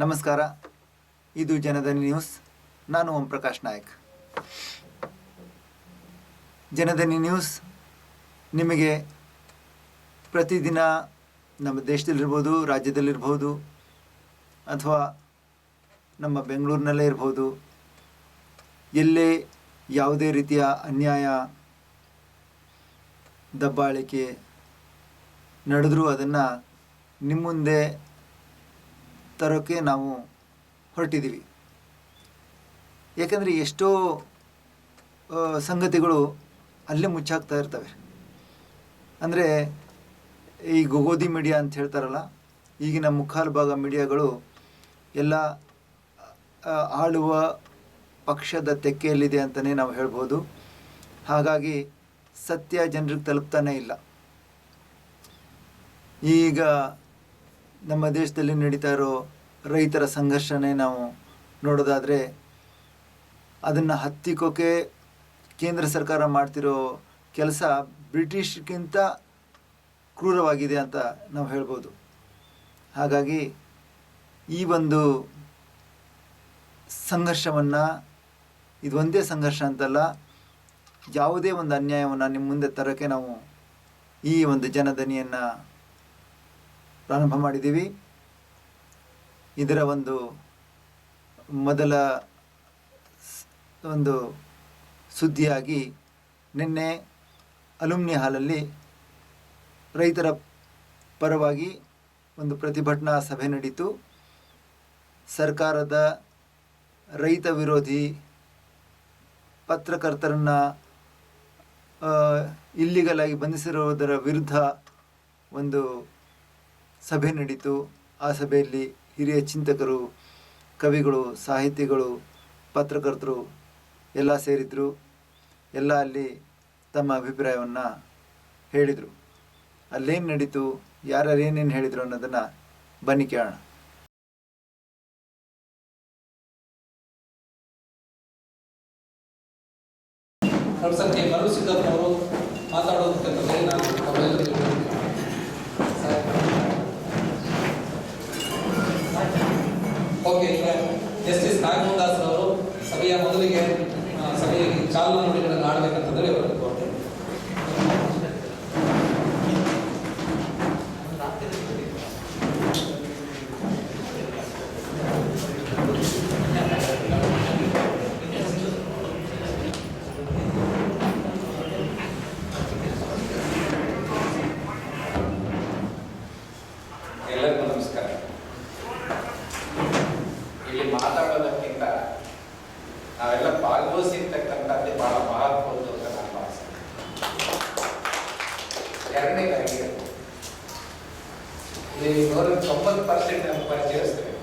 ನಮಸ್ಕಾರ. ಇದು ಜನಧನಿ ನ್ಯೂಸ್. ನಾನು ಓಂ ಪ್ರಕಾಶ್ ನಾಯಕ್. ಜನಧನಿ ನ್ಯೂಸ್ ನಿಮಗೆ ಪ್ರತಿದಿನ ನಮ್ಮ ದೇಶದಲ್ಲಿರ್ಬೋದು, ರಾಜ್ಯದಲ್ಲಿರ್ಬೋದು, ಅಥವಾ ನಮ್ಮ ಬೆಂಗಳೂರಿನಲ್ಲೇ ಇರ್ಬೋದು, ಎಲ್ಲೇ ಯಾವುದೇ ರೀತಿಯ ಅನ್ಯಾಯ, ದಬ್ಬಾಳಿಕೆ ನಡೆದರೂ ಅದನ್ನು ನಿಮ್ಮ ಮುಂದೆ ತರೋಕ್ಕೆ ನಾವು ಹೊರಟಿದ್ದೀವಿ. ಏಕೆಂದರೆ ಎಷ್ಟೋ ಸಂಗತಿಗಳು ಅಲ್ಲೇ ಮುಚ್ಚಾಗ್ತಾ ಇರ್ತವೆ. ಅಂದರೆ ಈ ಗೋಧಿ ಮೀಡಿಯಾ ಅಂತ ಹೇಳ್ತಾರಲ್ಲ, ಈಗಿನ ಮುಕ್ಕಾಲು ಭಾಗ ಮೀಡಿಯಾಗಳು ಎಲ್ಲ ಆಳುವ ಪಕ್ಷದ ತೆಕ್ಕೆಯಲ್ಲಿದೆ ಅಂತಲೇ ನಾವು ಹೇಳ್ಬೋದು. ಹಾಗಾಗಿ ಸತ್ಯ ಜನರಿಗೆ ತಲುಪ್ತಾನೇ ಇಲ್ಲ. ಈಗ ನಮ್ಮ ದೇಶದಲ್ಲಿ ನಡೀತಾ ಇರೋ ರೈತರ ಸಂಘರ್ಷನೇ ನಾವು ನೋಡೋದಾದರೆ, ಅದನ್ನು ಹತ್ತಿಕ್ಕೋಕೆ ಕೇಂದ್ರ ಸರ್ಕಾರ ಮಾಡ್ತಿರೋ ಕೆಲಸ ಬ್ರಿಟಿಷ್ಗಿಂತ ಕ್ರೂರವಾಗಿದೆ ಅಂತ ನಾವು ಹೇಳ್ಬೋದು. ಹಾಗಾಗಿ ಈ ಒಂದು ಸಂಘರ್ಷವನ್ನು, ಇದು ಒಂದೇ ಸಂಘರ್ಷ ಅಂತಲ್ಲ, ಯಾವುದೇ ಒಂದು ಅನ್ಯಾಯವನ್ನು ನಿಮ್ಮ ಮುಂದೆ ತರೋಕ್ಕೆ ನಾವು ಈ ಒಂದು ಜನಧನಿಯನ್ನು ಪ್ರಾರಂಭ ಮಾಡಿದ್ದೀವಿ. ಇದರ ಒಂದು ಮೊದಲ ಒಂದು ಸುದ್ದಿಯಾಗಿ ನಿನ್ನೆ ಅಲುಮ್ನಿ ಹಾಲಲ್ಲಿ ರೈತರ ಪರವಾಗಿ ಒಂದು ಪ್ರತಿಭಟನಾ ಸಭೆ ನಡೀತು. ಸರ್ಕಾರದ ರೈತ ವಿರೋಧಿ ಪತ್ರಕರ್ತರನ್ನು ಇಲ್ಲಿಗಲ್ ಆಗಿ ಬಂಧಿಸಿರುವುದರ ವಿರುದ್ಧ ಒಂದು ಸಭೆ ನಡೀತು. ಆ ಸಭೆಯಲ್ಲಿ ಹಿರಿಯ ಚಿಂತಕರು, ಕವಿಗಳು, ಸಾಹಿತಿಗಳು, ಪತ್ರಕರ್ತರು ಎಲ್ಲ ಸೇರಿದ್ರು. ಎಲ್ಲ ಅಲ್ಲಿ ತಮ್ಮ ಅಭಿಪ್ರಾಯವನ್ನು ಹೇಳಿದರು. ಅಲ್ಲೇನು ನಡೀತು, ಯಾರ್ಯಾರು ಏನೇನು ಹೇಳಿದರು ಅನ್ನೋದನ್ನು ಬನ್ನಿ ಕೇಳೋಣ. ಪ್ರೊಫೆಸರ್ ಮರುಸಿದ್ದಪ್ಪನವರು ಮಾತಾಡೋದಕ್ಕೆ ನಾನು ಓಕೆ. ಈಗ ಜಸ್ಟಿಸ್ ನಾಗಮೋಹನ್ ದಾಸ್ ಅವರು ಸಭೆಯ ಮೊದಲಿಗೆ ಸಭೆಗೆ ಚಾಲನಾ ನುಡಿಗಳನ್ನು ಆಡಬೇಕಂತಂದರೆ ಎಲ್ಲರಿಗೂ ನಮಸ್ಕಾರ. ಇಲ್ಲಿ ಮಾತಾಡೋದಕ್ಕಿಂತ ನಾವೆಲ್ಲ ಭಾಗವಹಿಸಿರ್ತಕ್ಕಂಥದ್ದೇ ಬಹಳ ಮಹತ್ವದ್ದು ಅಂತ ನಾನು ಭಾವಿಸ್ತೇನೆ. ಎರಡನೇದಾಗಿ ಇಲ್ಲಿ 90% ನಮ್ಗೆ ಪರಿಚಯಿಸ್ತೇವೆ.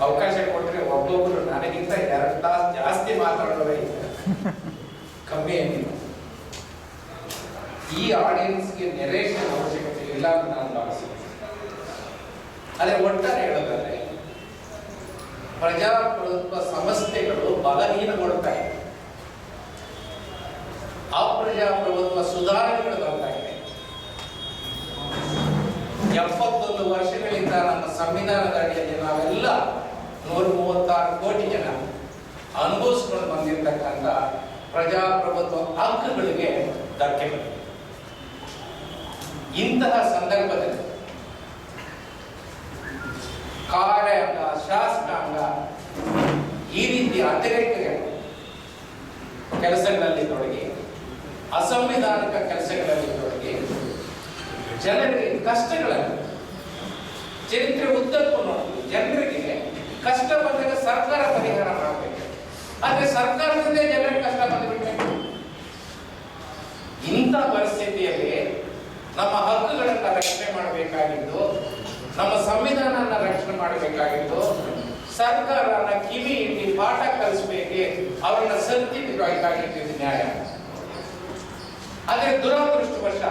ಅವಕಾಶ ಕೊಟ್ಟರೆ ಒಬ್ಬೊಬ್ಬರು ನನಗಿಂತ 2 ತಾಸು ಜಾಸ್ತಿ ಮಾತಾಡೋರೇ ಇದ್ದಾರೆ, ಕಮ್ಮಿ ಏನಿಲ್ಲ. ಈ ಆಡಿಯನ್ಸ್ಗೆ ನೆರೇಷನ್ ಅವಶ್ಯಕತೆ ಇಲ್ಲ ಅಂತ ನಾನು ಭಾವಿಸ್ತೇನೆ. ಅದೇ ಒಟ್ಟಾರೆ ಹೇಳೋದಾದ್ರೆ, ಪ್ರಜಾಪ್ರಭುತ್ವ ಸಂಸ್ಥೆಗಳು ಬಲಹೀನಗೊಳ್ತಾ ಇದೆ, ಅಪ್ರಜಾಪ್ರಭುತ್ವ ಸುಧಾರಣೆಗಳು ಬರ್ತಾ ಇದೆ. 71 ವರ್ಷಗಳಿಂದ ನಮ್ಮ ಸಂವಿಧಾನದ ಅಡಿಯಲ್ಲಿ ನಾವೆಲ್ಲ 136 ಕೋಟಿ ಜನ ಅನುಭವಿಸ್ಕೊಂಡು ಬಂದಿರತಕ್ಕಂಥ ಪ್ರಜಾಪ್ರಭುತ್ವ ಹಕ್ಕುಗಳಿಗೆ ಧಕ್ಕೆ ಬಂದಿದೆ. ಇಂತಹ ಸಂದರ್ಭದಲ್ಲಿ ಕಾರ್ಯಾಂಗ, ಶಾಸಕಾಂಗ ಈ ರೀತಿಯ ಅತಿರೇಕ ಕೆಲಸಗಳಲ್ಲಿ ತೊಡಗಿ, ಅಸಂವಿಧಾನಿಕ ಕೆಲಸಗಳಲ್ಲಿ ತೊಡಗಿ, ಜನರಿಗೆ ಕಷ್ಟಗಳನ್ನು ಚರಿತ್ರೆ ಉದ್ದಕ್ಕೂ ನೋಡಿ, ಜನರಿಗೆ ಕಷ್ಟ ಬಂದಾಗ ಸರ್ಕಾರ ಪರಿಹಾರ ಮಾಡಬೇಕು. ಆದ್ರೆ ಸರ್ಕಾರದಿಂದೇ ಜನರಿಗೆ ಕಷ್ಟ ಬಂದುಬಿಡ್ಬೇಕು. ಇಂಥ ಪರಿಸ್ಥಿತಿಯಲ್ಲಿ ನಮ್ಮ ಹಕ್ಕುಗಳನ್ನು ರಕ್ಷಣೆ ಮಾಡಬೇಕಾಗಿದ್ದು, ನಮ್ಮ ಸಂವಿಧಾನನ ರಕ್ಷಣೆ ಮಾಡಬೇಕಾಗಿದ್ದು, ಸರ್ಕಾರನ ಕಿವಿ ಇಟ್ಟು ಪಾಠ ಕಲಿಸಬೇಕೆ, ಅವರನ್ನ ಸರಿಬೇಕಾಗಿದ್ದು ನ್ಯಾಯ. ಆದ್ರೆ ದುರದೃಷ್ಟವಶ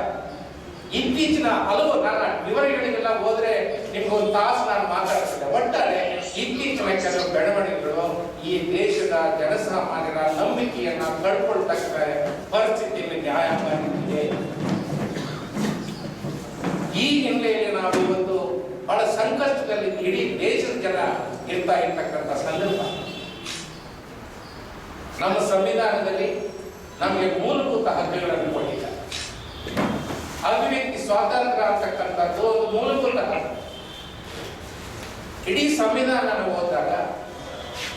ಇತ್ತೀಚಿನ ಹಲವು, ನನ್ನ ವಿವರಗಳಿಗೆಲ್ಲ ಹೋದ್ರೆ ನಿಮ್ಗೊಂದು ತಾಸು ನಾನು ಮಾತಾಡ್ತಿದ್ದೆ. ಒಟ್ಟಾರೆ ಇತ್ತೀಚಿನ ಕೆಲವು ಬೆಳವಣಿಗೆಗಳು ಈ ದೇಶದ ಜನಸಾಮಾನ್ಯರ ನಂಬಿಕೆಯನ್ನ ಕಳ್ಕೊಳ್ತಕ್ಕ ಪರಿಸ್ಥಿತಿಯಲ್ಲಿ ನ್ಯಾಯಾಂಗ ಇದೆ. ಈ ಹಿನ್ನೆಲೆಯಲ್ಲಿ ನಾವು ಇವತ್ತು ಬಹಳ ಸಂಕಷ್ಟದಲ್ಲಿ ಇಡೀ ದೇಶದ ಜನ ಜನ ಇರ್ತಾ ಇರ್ತಕ್ಕಂಥ ಸಂದರ್ಭ. ನಮ್ಮ ಸಂವಿಧಾನದಲ್ಲಿ ನಮಗೆ ಮೂಲಭೂತ ಹಕ್ಕುಗಳನ್ನು ಕೊಟ್ಟಿದ್ದಾರೆ. ಅಭಿವ್ಯಕ್ತಿ ಸ್ವಾತಂತ್ರ್ಯ ಅಂತಕ್ಕಂಥದ್ದು ಒಂದು ಮೂಲಭೂತ ಹಕ್ಕು. ಇಡೀ ಸಂವಿಧಾನ ಓದಿದಾಗ,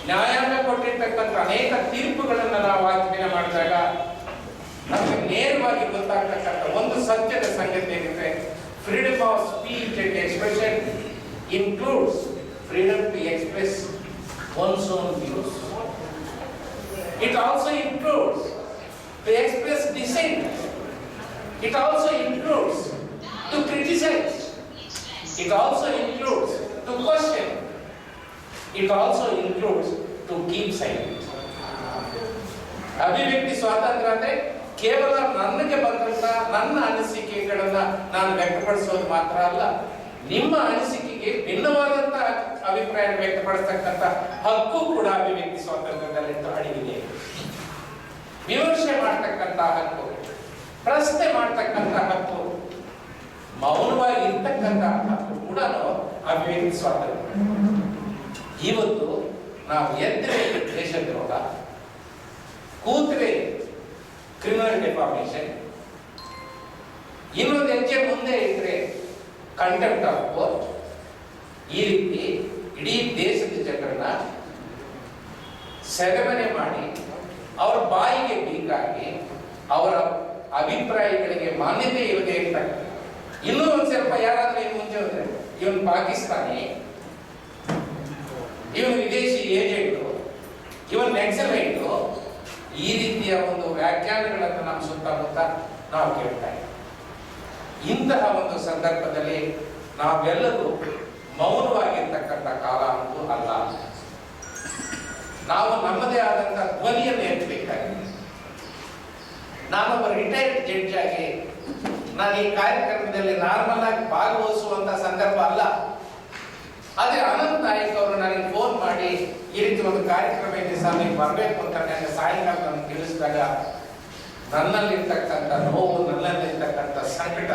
ನ್ಯಾಯಾಂಗ ಕೊಟ್ಟಿರ್ತಕ್ಕಂಥ ಅನೇಕ ತೀರ್ಪುಗಳನ್ನು ನಾವು ಅಧ್ಯಯನ ಮಾಡಿದಾಗ ನಮಗೆ ನೇರವಾಗಿ ಗೊತ್ತಾಗ್ತಕ್ಕಂಥ ಒಂದು ಸತ್ಯದ ಸಂಗತಿ ಏನಿದೆ, freedom of speech and expression includes freedom to express one's own views. It also includes to express dissent. It also includes to criticize. It also includes to question. It also includes to keep silent. ಅಭಿವ್ಯಕ್ತಿ ಸ್ವಾತಂತ್ರ್ಯ ಅಂದ್ರೆ ಕೇವಲ ನನಗೆ ಬಂದಂತ ನನ್ನ ಅನಿಸಿಕೆಗಳನ್ನ ನಾನು ವ್ಯಕ್ತಪಡಿಸೋದು ಮಾತ್ರ ಅಲ್ಲ, ನಿಮ್ಮ ಅನಿಸಿಕೆಗೆ ಭಿನ್ನವಾದಂತಹ ಅಭಿಪ್ರಾಯ ವ್ಯಕ್ತಪಡಿಸತಕ್ಕಂಥ ಹಕ್ಕು ಕೂಡ ಅಭಿವ್ಯಕ್ತಿ ಸ್ವಾತಂತ್ರ್ಯದಲ್ಲಿ ಅಡಗಿದೆ. ವಿಮರ್ಶೆ ಮಾಡ್ತಕ್ಕಂಥ ಹಕ್ಕು, ಪ್ರಶ್ನೆ ಮಾಡ್ತಕ್ಕಂಥ ಹಕ್ಕು, ಮೌನವಾಗಿ ಇರ್ತಕ್ಕಂಥ ಹಕ್ಕು ಕೂಡ ಅಭಿವ್ಯಕ್ತಿ ಸ್ವಾತಂತ್ರ್ಯ. ಇವತ್ತು ನಾವು ಎದ್ರೆ ದೇಶದ್ರೋಹ, ಕೂತ್ರೆ ಕ್ರಿಮಿನಲ್ ಡೆಫಾಮೇಷನ್, ಇನ್ನೊಂದು ಹೆಜ್ಜೆ ಮುಂದೆ ಇದ್ರೆ ಕಂಟೆಂಪ್ಟ್ ಆಫ್ ಕೋರ್ಟ್, ಈ ರೀತಿ ಇಡೀ ದೇಶದ ಜನರನ್ನ ಸೆರೆಮನೆ ಮಾಡಿ ಅವರ ಬಾಯಿಗೆ ಬೀಗಾಗಿ ಅವರ ಅಭಿಪ್ರಾಯಗಳಿಗೆ ಮಾನ್ಯತೆ ಇಲ್ಲದೆ ಇರ್ತಕ್ಕಂಥ, ಇನ್ನೂ ಒಂದ್ ಸ್ವಲ್ಪ ಯಾರಾದ್ರೂ ಇನ್ನು ಮುಂಚೆ ಹೋದ್ರೆ ಇವನು ಪಾಕಿಸ್ತಾನಿ, ಇವನು ವಿದೇಶಿ ಏಜೆಂಟು, ಇವನ್ ನಕ್ಸಲೈಟು, ಈ ರೀತಿಯ ಒಂದು ವ್ಯಾಖ್ಯಾನಗಳನ್ನು ನಮ್ಮ ಸುತ್ತಮುತ್ತ ನಾವು ಕೇಳ್ತಾ ಇದ್ದೀವಿ. ಇಂತಹ ಒಂದು ಸಂದರ್ಭದಲ್ಲಿ ನಾವೆಲ್ಲರೂ ಮೌನವಾಗಿರ್ತಕ್ಕಂಥ ಕಾಲ ಅಂತೂ ಅಲ್ಲ. ನಾವು ನಮ್ಮದೇ ಆದಂತಹ ಧ್ವನಿಯನ್ನು ಎತ್ತಬೇಕಾಗಿದೆ. ನಾನೊಬ್ಬ ರಿಟೈರ್ಡ್ ಜಡ್ಜ್ ಆಗಿ ನಾನು ಈ ಕಾರ್ಯಕ್ರಮದಲ್ಲಿ ನಾರ್ಮಲ್ ಆಗಿ ಭಾಗವಹಿಸುವಂತ ಸಂದರ್ಭ ಅಲ್ಲ. ಆದ್ರೆ ಅನಂತ್ ನಾಯಕ್ ಅವರು ನನಗೆ ಫೋನ್ ಮಾಡಿ ಈ ರೀತಿ ಒಂದು ಕಾರ್ಯಕ್ರಮ ಇದೆ ಸರ್, ನೀವು ಬರಬೇಕು ಅಂತ ನನಗೆ ಸಾಯಂಕಾಲ ನನಗೆ ತಿಳಿಸಿದಾಗ ನನ್ನಲ್ಲಿರ್ತಕ್ಕಂಥ ನೋವು, ನನ್ನಲ್ಲಿರ್ತಕ್ಕಂಥ ಸಂಕಟ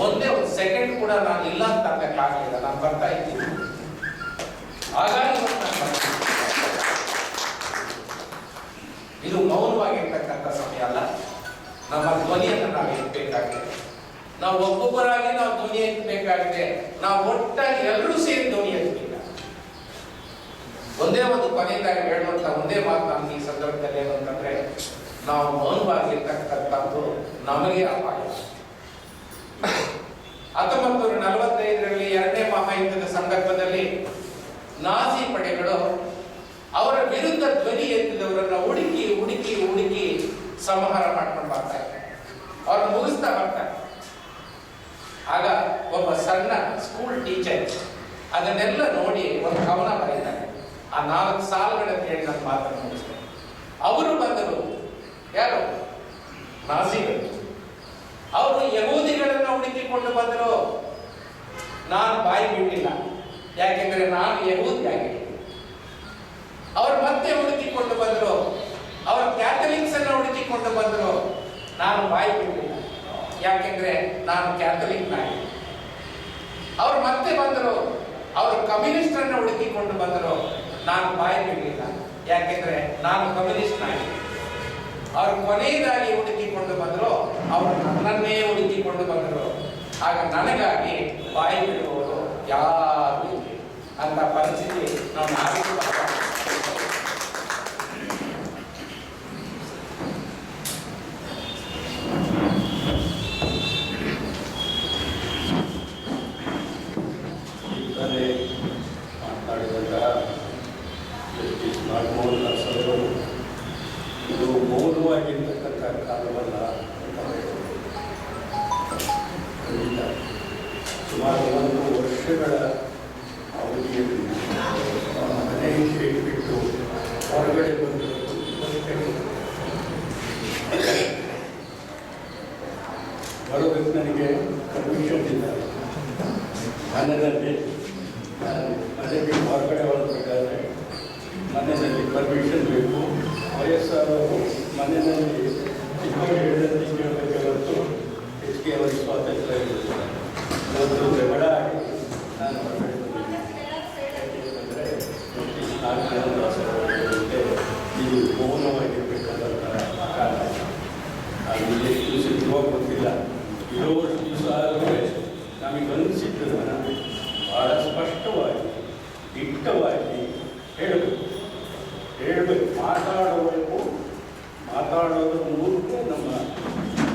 ಒಂದೇ ಒಂದು ಸೆಕೆಂಡ್ ಕೂಡ ನಾನು ಇಲ್ಲ ಅಂತ ಅನ್ನಕ್ಕಾಗಲಿಲ್ಲ. ನಾನು ಬರ್ತಾ ಇದ್ದೀನಿ. ಹಾಗಾಗಿ ಇದು ಮೌನವಾಗಿರ್ತಕ್ಕಂಥ ಸಮಯ ಅಲ್ಲ. ನಮ್ಮ ಧ್ವನಿಯನ್ನು ನಾವು ಎತ್ತಬೇಕಾಗಿದೆ. ನಾವು ಒಬ್ಬೊಬ್ಬರಾಗಿ ನಾವು ಧ್ವನಿ ಎತ್ತಬೇಕಾಗಿದೆ. ನಾವು ಒಟ್ಟಾಗಿ ಎಲ್ಲರೂ ಸೇರಿ ಧ್ವನಿ ಎತ್ತಬೇಕಾಗಿದೆ. ಒಂದೇ ಒಂದು ಕೊನೆಯದಾಗಿ ಹೇಳುವಂತ ಒಂದೇ ಮಾತು ನಮ್ಗೆ ಈ ಸಂದರ್ಭದಲ್ಲಿ ಏನು ಅಂತಂದ್ರೆ, ನಾವು ಮೌನವಾಗಿರ್ತಕ್ಕಂಥದ್ದು ನಮಗೆ ಅಪಾಯ. 1945ರಲ್ಲಿ ಎರಡನೇ ಮಹಾಯುದ್ಧದ ಸಂದರ್ಭದಲ್ಲಿ ನಾಜಿ ಪಡೆಗಳು ಅವರ ವಿರುದ್ಧ ಧ್ವನಿ ಎತ್ತಿದವರನ್ನ ಹುಡುಕಿ ಹುಡುಕಿ ಹುಡುಕಿ ಸಂಹಾರ ಮಾಡ್ಕೊಂಡು ಬರ್ತಾ ಇದ್ದಾರೆ, ಅವ್ರನ್ನ ಮುಗಿಸ್ತಾ ಬರ್ತಾರೆ. ಆಗ ಒಬ್ಬ ಸಣ್ಣ ಸ್ಕೂಲ್ ಟೀಚರ್ ಅದನ್ನೆಲ್ಲ ನೋಡಿ ಒಂದು ಕವನ ಬರೀತಾರೆ. ಆ 4 ಸಾಲುಗಳನ್ನು ಹೇಳಿ ನನ್ನ ಮಾತನ್ನು ಮುಗಿಸ್ತಾರೆ. ಅವರು ಬಂದರು, ಯಾರು? ನಾಜಿಗಳು. ಅವರು ಯಹೂದಿಗಳನ್ನ ಹುಡುಕಿಕೊಂಡು ಬಂದರು. ನಾನು ಬಾಯಿ ಬಿಟ್ಟಿಲ್ಲ, ಯಾಕೆಂದ್ರೆ ನಾನು ಯಹೂದಿ ಆಗಿದ್ದೀನಿ. ಅವರು ಮತ್ತೆ ಹುಡುಕಿಕೊಂಡು ಬಂದರು. ಅವರು ಕ್ಯಾಥಲಿಕ್ಸ್ ಅನ್ನ ಹುಡುಕಿಕೊಂಡು ಬಂದರು. ನಾನು ಬಾಯಿ ಬಿಟ್ಟಿಲ್ಲ, ಯಾಕೆಂದ್ರೆ ನಾನು ಕ್ಯಾಥಲಿಕ್ ನಾಯಿ. ಅವರು ಮತ್ತೆ ಬಂದರು. ಅವರು ಕಮ್ಯುನಿಸ್ಟ್ ಅನ್ನ ಹುಡುಕಿಕೊಂಡು ಬಂದರು. ನಾನು ಬಾಯಿ ಬಿಡಲಿಲ್ಲ, ಯಾಕೆಂದ್ರೆ ನಾನು ಕಮ್ಯುನಿಸ್ಟ್ ನಾಯಿ. ಅವರು ಕೊನೆಯದಾಗಿ ಹುಡುಕಿಕೊಂಡು ಬಂದರು. ಅವರು ನನ್ನನ್ನೇ ಹುಡುಕಿಕೊಂಡು ಬಂದರು. ಆಗ ನನಗಾಗಿ ಬಾಯಿ ಬಿಡುವವರು ಯಾರು ಅಂತ ಪರಿಸ್ಥಿತಿ ನಾವು ನಾವಿಗೂ ಮಾತನಾಡಿದಂತಹ ಜಸ್ಟಿಸ್ ನಾಗಮೋಹನ್ ದಾಸ್ ಅವರು ಇದು ಮೌನವಾಗಿರ್ತಕ್ಕಂಥ ಕಾಲವಲ್ಲ ಅಂತ ಖಂಡಿತ. ಸುಮಾರು 1 ವರ್ಷಗಳ ಅವಧಿಯಲ್ಲಿ ಮನೆಗೆ ಬಿಟ್ಟು ಹೊರಗಡೆ ಬಂದು ಬರೋದಕ್ಕೆ ನನಗೆ ಪರ್ಮಿಷನ್ ಇಲ್ಲ. ಮನೆಯಲ್ಲಿ ಮನೆಗೆ ಹೊರಗಡೆ ಹೊರಬೇಕಾದ್ರೆ ಮನೆಯಲ್ಲಿ ಪರ್ಮಿಷನ್ ಬೇಕು. ವಯಸ್ಸಾದವರು ಮನೆಯಲ್ಲಿ ಚಿಕ್ಕವರು ಹೇಳಿದಂತೆ ಕೇಳಬೇಕೆ ಹೊರತು ಹೆಚ್ಚಿಗೆ ಅವರಿಗೆ ಸ್ವಾತಂತ್ರ್ಯ ಇರುತ್ತದೆ. ಒಂದು ಜಗಳ ಆಗಿ ನಾನು ಹೊರಗಡೆ ಬಂದಿದ್ದೀನಿ. ಹೇಳಬೇಕು, ಮಾತಾಡಬೇಕು. ಮಾತಾಡೋದ್ರ ಮೂಲಕ ನಮ್ಮ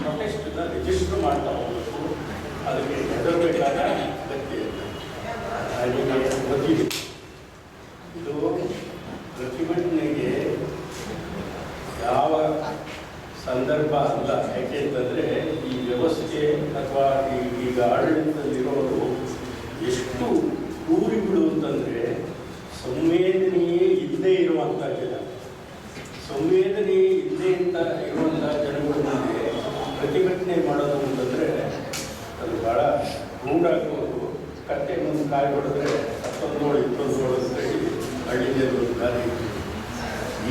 ಪ್ರೊಟೆಸ್ಟನ್ನ ರಿಜಿಸ್ಟರ್ ಮಾಡ್ತಾ ಹೋಗಬೇಕು. ಅದಕ್ಕೆ ಹೆದರಬೇಕಾದ ಅಗತ್ಯ ಇಲ್ಲ. ಹಾಗೆ ಗೊತ್ತಿದೆ, ಇದು ಪ್ರತಿಭಟನೆಗೆ ಯಾವ ಸಂದರ್ಭ ಅಲ್ಲ. ಯಾಕೆಂತಂದರೆ ಈ ವ್ಯವಸ್ಥೆ ಅಥವಾ ಈಗ ಆಡಳಿತದಲ್ಲಿರೋರು ಎಷ್ಟು ಕ್ರೂರಿಗಳು ಅಂತಂದರೆ ಸಂವೇದನೆಯೇ ಇಲ್ಲದೆ ಇರುವಂಥ ಜನ, ಸಂವೇದನೆಯೇ ಇಲ್ಲದೆ ಅಂತ ಇರುವಂಥ ಜನಗಳ ಮುಂದೆ ಪ್ರತಿಭಟನೆ ಮಾಡೋದು ಅಂತಂದರೆ ಅದು ಭಾಳ ರೂಢಾಗ್ಬೋದು. ಕಟ್ಟೆ ಮುಂದೆ ಕಾಯಿ ಹೊಡೆದ್ರೆ ಮತ್ತೊಂದೋಳು ಇತ್ತೊಂದೋಳು ಅಂತ ಹೇಳಿ ಹಳ್ಳಿಯಲ್ಲಿ ಒಂದು ಗಾದೆ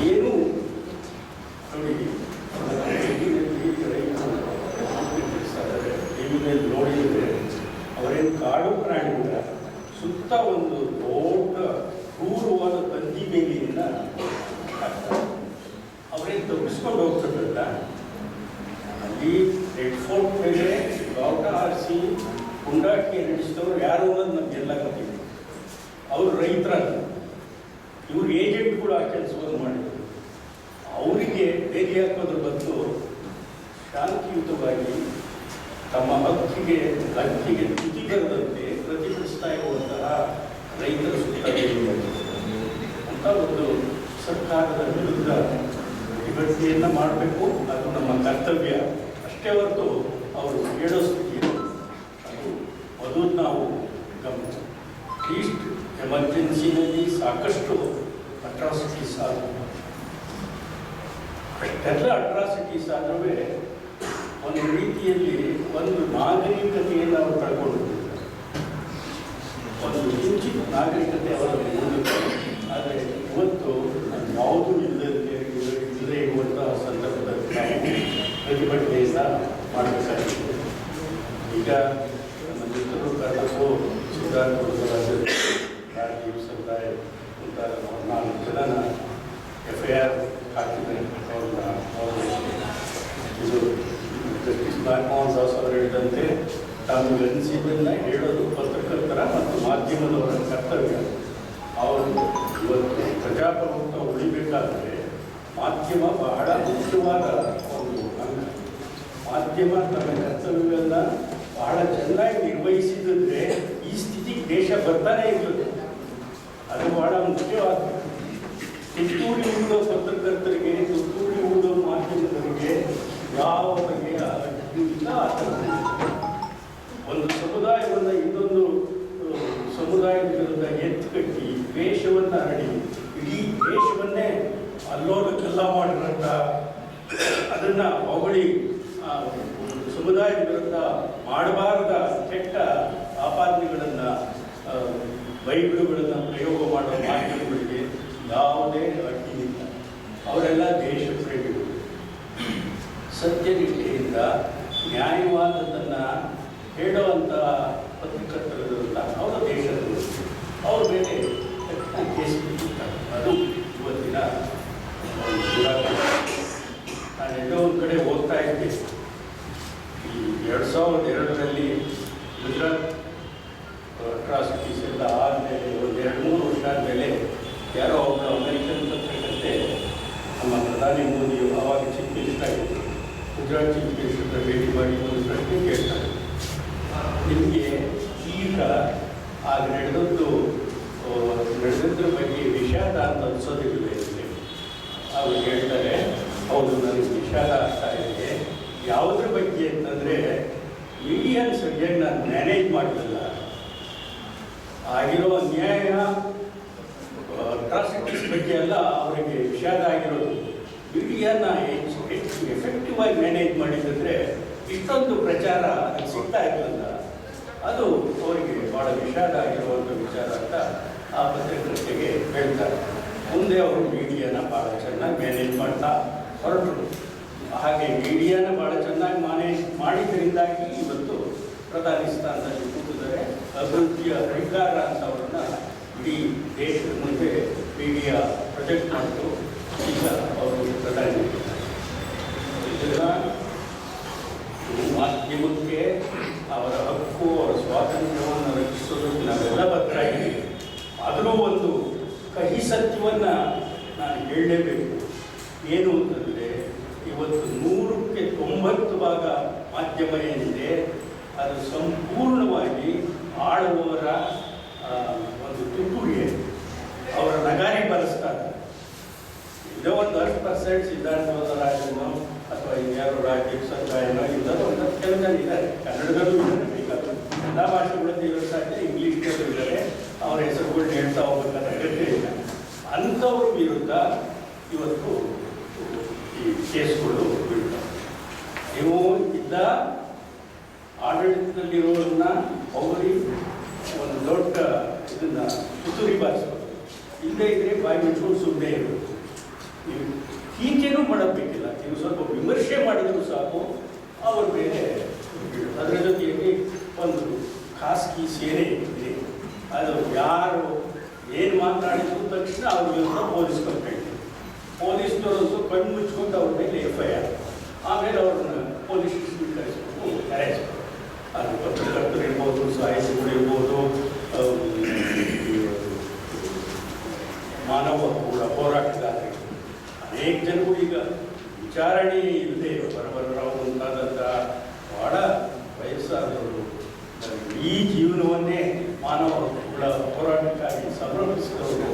ಏನು ನೋಡಿ. ಟಿವಿನಲ್ಲಿ ನೋಡಿದರೆ ಅವರೇನು ಕಾಡು ಪ್ರಾಣಿಗಳ ಸುತ್ತ ಒಂದು ದೊಡ್ಡ ಕ್ರೂರವಾದ ತಂದಿ ಬೇಲಿಯಿಂದ ಅವರೇನು ತಪ್ಪಿಸ್ಕೊಂಡು ಹೋಗ್ತಿರಲ್ಲ. ಅಲ್ಲಿ ರೆಡ್ ಫೋರ್ಟ್ ಮೇಲೆ ಬಾವುಟ ಹಾರಿಸಿ ಪುಂಡಾಟಿಕೆ ನಡೆಸಿದವರು ಯಾರು ಅನ್ನೋದು ನಮಗೆಲ್ಲ ಗೊತ್ತಿದೆ. ಅವರು ರೈತರಲ್ಲ, ಇವರು ಏಜೆಂಟ್ಗಳು ಆ ಕೆಲಸವನ್ನು ಮಾಡಿದರು. ಅವರಿಗೆ ಬೇಲಿ ಹಾಕೋದ್ರ ಬದಲು ಶಾಂತಿಯುತವಾಗಿ ತಮ್ಮ ಹಕ್ಕಿಗೆ ತುದಿಗರದಂತೆ ಪ್ರತಿಭಟಿಸ್ತಾ ಇರುವಂತಹ ರೈತರ ಸುತ್ತ ಅಂತ ಒಂದು ಸರ್ಕಾರದ ವಿರುದ್ಧ ಪ್ರತಿಭಟನೆಯನ್ನು ಮಾಡಬೇಕು. ಅದು ನಮ್ಮ ಕರ್ತವ್ಯ ಅಷ್ಟೇ ಹೊರತು ಅವರು ಹೇಳೋ ಸ್ಥಿತಿ ಅದು ಮೊದಲು ನಾವು ಗಮನಿಸ. ಈಸ್ಟ್ ಎಮರ್ಜೆನ್ಸಿನಲ್ಲಿ ಸಾಕಷ್ಟು ಅಟ್ರಾಸಿಟೀಸ್ ಆದವು. ಎಲ್ಲ ಅಟ್ರಾಸಿಟೀಸ್ ಆದರೂ ಒಂದು ರೀತಿಯಲ್ಲಿ ಒಂದು ನಾಗರಿಕತೆಯನ್ನು ಅವರು ಕಳ್ಕೊಂಡಿದ್ದಾರೆ. ಒಂದು ಕಿಂಚಿತ್ ನಾಗರಿಕತೆ ಅವರಲ್ಲಿ ಮುಂದೆ. ಆದರೆ ಇವತ್ತು ಯಾವುದೂ ಇಲ್ಲದೆ ಇರುವಂತಹ ಸಂದರ್ಭದಲ್ಲಿ ನಾವು ಪ್ರತಿಭಟನೆಯಿಂದ ಮಾಡಬೇಕಾಗಿದೆ. ಈಗ ನಮ್ಮ ಮಿತ್ರರು ಕರೆದು ಸಿದ್ಧಾರ್ಥ ರಾಜೀವ್ ಸಂದಾಯ್ ಮುಂತಾದ 4 ಜನನ FIR ಹಾಕಿದ್ದಾರೆ. ಇದು ಜಸ್ಟಿಸ್ ಮನಮೋಹನ್ ದಾಸ್ ಅವರು ಹೇಳಿದಂತೆ ತಮಗೆ ಅನಿಸಿದ್ದನ್ನು ಹೇಳೋದು ಪತ್ರಕರ್ತರ ಮತ್ತು ಮಾಧ್ಯಮದವರ ಕರ್ತವ್ಯ. ಅವರು ಇವತ್ತು ಪ್ರಜಾಪ್ರಭುತ್ವ ಉಳಿಬೇಕಾದರೆ ಮಾಧ್ಯಮ ಬಹಳ ಮುಖ್ಯವಾದ ಒಂದು ಅಂಗ. ಮಾಧ್ಯಮ ತನ್ನ ಕರ್ತವ್ಯವನ್ನು ಬಹಳ ಚೆನ್ನಾಗಿ ನಿರ್ವಹಿಸಿದ್ರೆ ಈ ಸ್ಥಿತಿಗೆ ದೇಶ ಬರ್ತಾನೆ ಇರ್ತದೆ. ಅದು ಬಹಳ ಮುಖ್ಯವಾದ. ತುತ್ತೂರಿ ಉಳಿದೋ ಪತ್ರಕರ್ತರಿಗೆ, ತುತ್ತೂರಿ ಉಳಿದೋ ಮಾಧ್ಯಮದವರಿಗೆ ಯಾವ ಬಗೆಯ ಇಲ್ಲ. ಒಂದು ಸಮುದಾಯವನ್ನು ಇನ್ನೊಂದು ಸಮುದಾಯದ ವಿರುದ್ಧ ಎತ್ತುಕಟ್ಟಿ ದ್ವೇಷವನ್ನು ಹರಡಿ ಇಡೀ ದೇಶವನ್ನೇ ಅಲ್ಲೋಲ ಕಲ್ಲ ಮಾಡಿರಂತ ಅದನ್ನು ಹೊಗಳಿ ಸಮುದಾಯದ ವಿರುದ್ಧ ಮಾಡಬಾರದ ಕೆಟ್ಟ ಆಪಾದನೆಗಳನ್ನು ಬೈಬಿಳುಗಳನ್ನು ಪ್ರಯೋಗ ಮಾಡುವ ಮಾಧ್ಯಮಗಳಿಗೆ ಯಾವುದೇ ಅಡ್ಡಿಯಿಲ್ಲ. ಅವರೆಲ್ಲ ದೇಶ ಪ್ರೇಮಿಗಳು. ಸತ್ಯನಿಷ್ಠೆಯಿಂದ ನ್ಯಾಯವಾದದನ್ನು ಹೇಳುವಂಥ ಪತ್ರಕರ್ತರ ವಿರುದ್ಧ ಅವರ ದೇಶದಲ್ಲಿ ಅವ್ರ ಮೇಲೆ ಕೇಸ್ ಬಿಟ್ಟಿರ್ತಾರೆ. ಅದು ಇವತ್ತಿನ ಒಂದು ದುರಾಚಾರ. ನಾನು ಎಲ್ಲೋ ಒಂದು ಕಡೆ ಓದ್ತಾ ಇದ್ದೆ, ಈ 2002ರಲ್ಲಿ ಗುಜರಾತ್ ಅಟ್ರಾಸಿಟೀಸ್ ಎಲ್ಲ ಆದಮೇಲೆ ಒಂದು 2-3 ವರ್ಷ ಆದಮೇಲೆ ಯಾರೋ ಒಬ್ಬರು ಅಮೆರಿಕನ್ ಪತ್ರಕರ್ತೆ ನಮ್ಮ ಪ್ರಧಾನಿ ಮೋದಿಯು ಆವಾಗ ಚೀಫ್ ಮಿನಿಸ್ಟರ್ ಆಗಿದ್ದರು. ಗುಜರಾತ್ ಚೀಫ್ ಮಿನಿಸ್ಟರ್ ಭೇಟಿ ಮಾಡಿ ಒಂದು ಪ್ರಶ್ನೆ ಕೇಳ್ತಾರೆ, ನಿಮಗೆ ಈಗ ಆಗ ನಡೆದದ್ರ ಬಗ್ಗೆ ವಿಷಾದ ಅಂತ ಅನಿಸೋದಿಲ್ಲ ಅಂತ ಅವ್ರು ಹೇಳ್ತಾರೆ. ಹೌದು, ನನಗೆ ವಿಷಾದ ಆಗ್ತಾ ಇದೆ. ಯಾವುದ್ರ ಬಗ್ಗೆ ಅಂತಂದರೆ ಮೀಡಿಯಾನ ಸರಿಯಾಗಿ ನಾನು ಮ್ಯಾನೇಜ್ ಮಾಡಲಿಲ್ಲ. ಆಗಿರೋ ಅನ್ಯಾಯ ಅಟ್ರಾಸಿಟೀಸ್ ಬಗ್ಗೆ ಎಲ್ಲ ಅವರಿಗೆ ವಿಷಾದ ಆಗಿರೋದು. ಮೀಡಿಯಾನ ಹೆಚ್ಚು ಎಫೆಕ್ಟಿವ್ ಆಗಿ ಮ್ಯಾನೇಜ್ ಮಾಡಿದ್ರೆ ಇಷ್ಟೊಂದು ಪ್ರಚಾರ ಸಿಗ್ತಾ ಇರಲಿಲ್ಲ. ಅದು ಅವರಿಗೆ ಭಾಳ ವಿಷಾದ ಆಗಿರುವಂಥ ವಿಚಾರ ಅಂತ ಆ ಪತ್ರಕರ್ತೆಗೆ ಹೇಳ್ತಾರೆ. ಮುಂದೆ ಅವರು ಮೀಡಿಯಾನ ಭಾಳ ಚೆನ್ನಾಗಿ ಮ್ಯಾನೇಜ್ ಮಾಡ್ತಾ ಹೊರಟರು. ಹಾಗೆ ಮೀಡಿಯಾನ ಭಾಳ ಚೆನ್ನಾಗಿ ಮ್ಯಾನೇಜ್ ಮಾಡಿದ್ರಿಂದಾಗಿ ಇವತ್ತು ಪ್ರಧಾನಿ ಸ್ಥಾನದಲ್ಲಿ ಕೂತಿದ್ದಾರೆ. ಅಭಿವೃದ್ಧಿಯ ಹರಿಕಾರ ಅಂತ ಅವರನ್ನ ಇಡೀ ದೇಶದ ಮುಂದೆ ಮೀಡಿಯಾ ಪ್ರೊಜೆಕ್ಟ್ ಮಾಡಿತು. ಈಗ ಅವರು ಪ್ರಧಾನಿ ಇದನ್ನು ಮಾಧ್ಯಮಕ್ಕೆ ಅವರ ಹಕ್ಕು, ಅವರ ಸ್ವಾತಂತ್ರ್ಯವನ್ನು ರಕ್ಷಿಸೋದಕ್ಕೆ ನಾವೆಲ್ಲ ಬದ್ಧರಾಗಿದ್ದೀವಿ. ಆದರೂ ಒಂದು ಕಹಿ ಸತ್ಯವನ್ನು ನಾನು ಹೇಳಲೇಬೇಕು. ಏನು ಅಂತಂದರೆ, ಇವತ್ತು 100ಕ್ಕೆ 90 ಭಾಗ ಮಾಧ್ಯಮ ಏನಿದೆ ಅದು ಸಂಪೂರ್ಣವಾಗಿ ಆಳುವವರ ಒಂದು ತುತ್ತೂರಿಗೆ ಅವರ ನಗಾರಿ ಬಳಸ್ತಾರೆ. ಇದೋ ಒಂದು 10% ಸಿದ್ಧಾರ್ಥರಾಜನೋ ಅಥವಾ ಇನ್ಯಾರೋ ರಾಜೀವ್ ಸರ್ಕಾರನೋ ಇಲ್ಲದೋ ಒಂದು ಕೆಲವು ಜನ ಇದ್ದಾರೆ. ಕನ್ನಡದಲ್ಲೂ ಇದ್ದಾರೆ, ಬೇಕಾದ್ರೆ ಎಲ್ಲ ಭಾಷೆಗಳಲ್ಲಿ ಇರೋ ಸಾಧ್ಯ, ಇಂಗ್ಲೀಷ್ನಲ್ಲೂ ಇದ್ದಾರೆ. ಅವರ ಹೆಸರುಗಳು ಹೇಳ್ತಾ ಹೋಗ್ಬೇಕಾದ್ರೆ ಅಗತ್ಯ ಇಲ್ಲ. ಅಂಥವ್ರ ವಿರುದ್ಧ ಇವತ್ತು ಈ ಕೇಸ್ಗಳು ಬೀಳ್ತವೆ. ನೀವು ಇಲ್ಲ ಆಡಳಿತದಲ್ಲಿರೋರನ್ನ ಅವರಿ ಒಂದು ದೊಡ್ಡ ಇದನ್ನ ತುತ್ತೂರಿ ಬಾರಿಸೋದು, ಇಲ್ಲದೇ ಇದ್ರೆ ಬಾಯಿ ಮುಚ್ಕೊಂಡು ಸುಮ್ಮನೆ ಇರಬೇಕು. ನೀವು ಟೀಕೆನೂ ಮಾಡಬೇಕಿಲ್ಲ, ನೀವು ಸ್ವಲ್ಪ ವಿಮರ್ಶೆ ಮಾಡಿದರೂ ಸಾಕು ಅವ್ರ ಮೇಲೆ ಬೀಳೋದು. ಅದರ ಜೊತೆಯಲ್ಲಿ ಒಂದು ಖಾಸಗಿ ಸೇನೆ ಇದೆ, ಅದು ಯಾರು ಏನು ಮಾತನಾಡಿದ್ರು ತಕ್ಷಣ ಅವ್ರ ವಿರುದ್ಧ ಪೊಲೀಸ್ ಕಂಪ್ಲೇಂಟ್. ಪೊಲೀಸ್ನವರಂತೂ ಕಣ್ಣು ಮುಚ್ಕೊಂಡು ಅವ್ರ ಮೇಲೆ FIR, ಆಮೇಲೆ ಅವ್ರನ್ನ ಪೊಲೀಸ್ ಸ್ಟೇಷನ್ಗೆ ಕರೆಸ್ಬಿಟ್ಟು ಅರೆಸ್ಟ್. ಅದು ಪತ್ರಕರ್ತರು ಇರ್ಬೋದು, ಸಾಹಿತಿಗಳು ಇರ್ಬೋದು, ಮಾನವ ಹಕ್ಕುಗಳ ಹೋರಾಟಗಾರರು, ಅನೇಕ ಜನರು ಈಗ ವಿಚಾರಣೆ ಇಲ್ಲದೆ ಬರಬರರಾವ್ ಮುಂತಾದಂಥ ಬಹಳ ವಯಸ್ಸಾದವರು ಈ ಜೀವನವನ್ನೇ ಮಾನವ ಹಕ್ಕುಗಳ ಹೋರಾಟಕ್ಕಾಗಿ ಸಮರ್ಪಿಸಿದವರು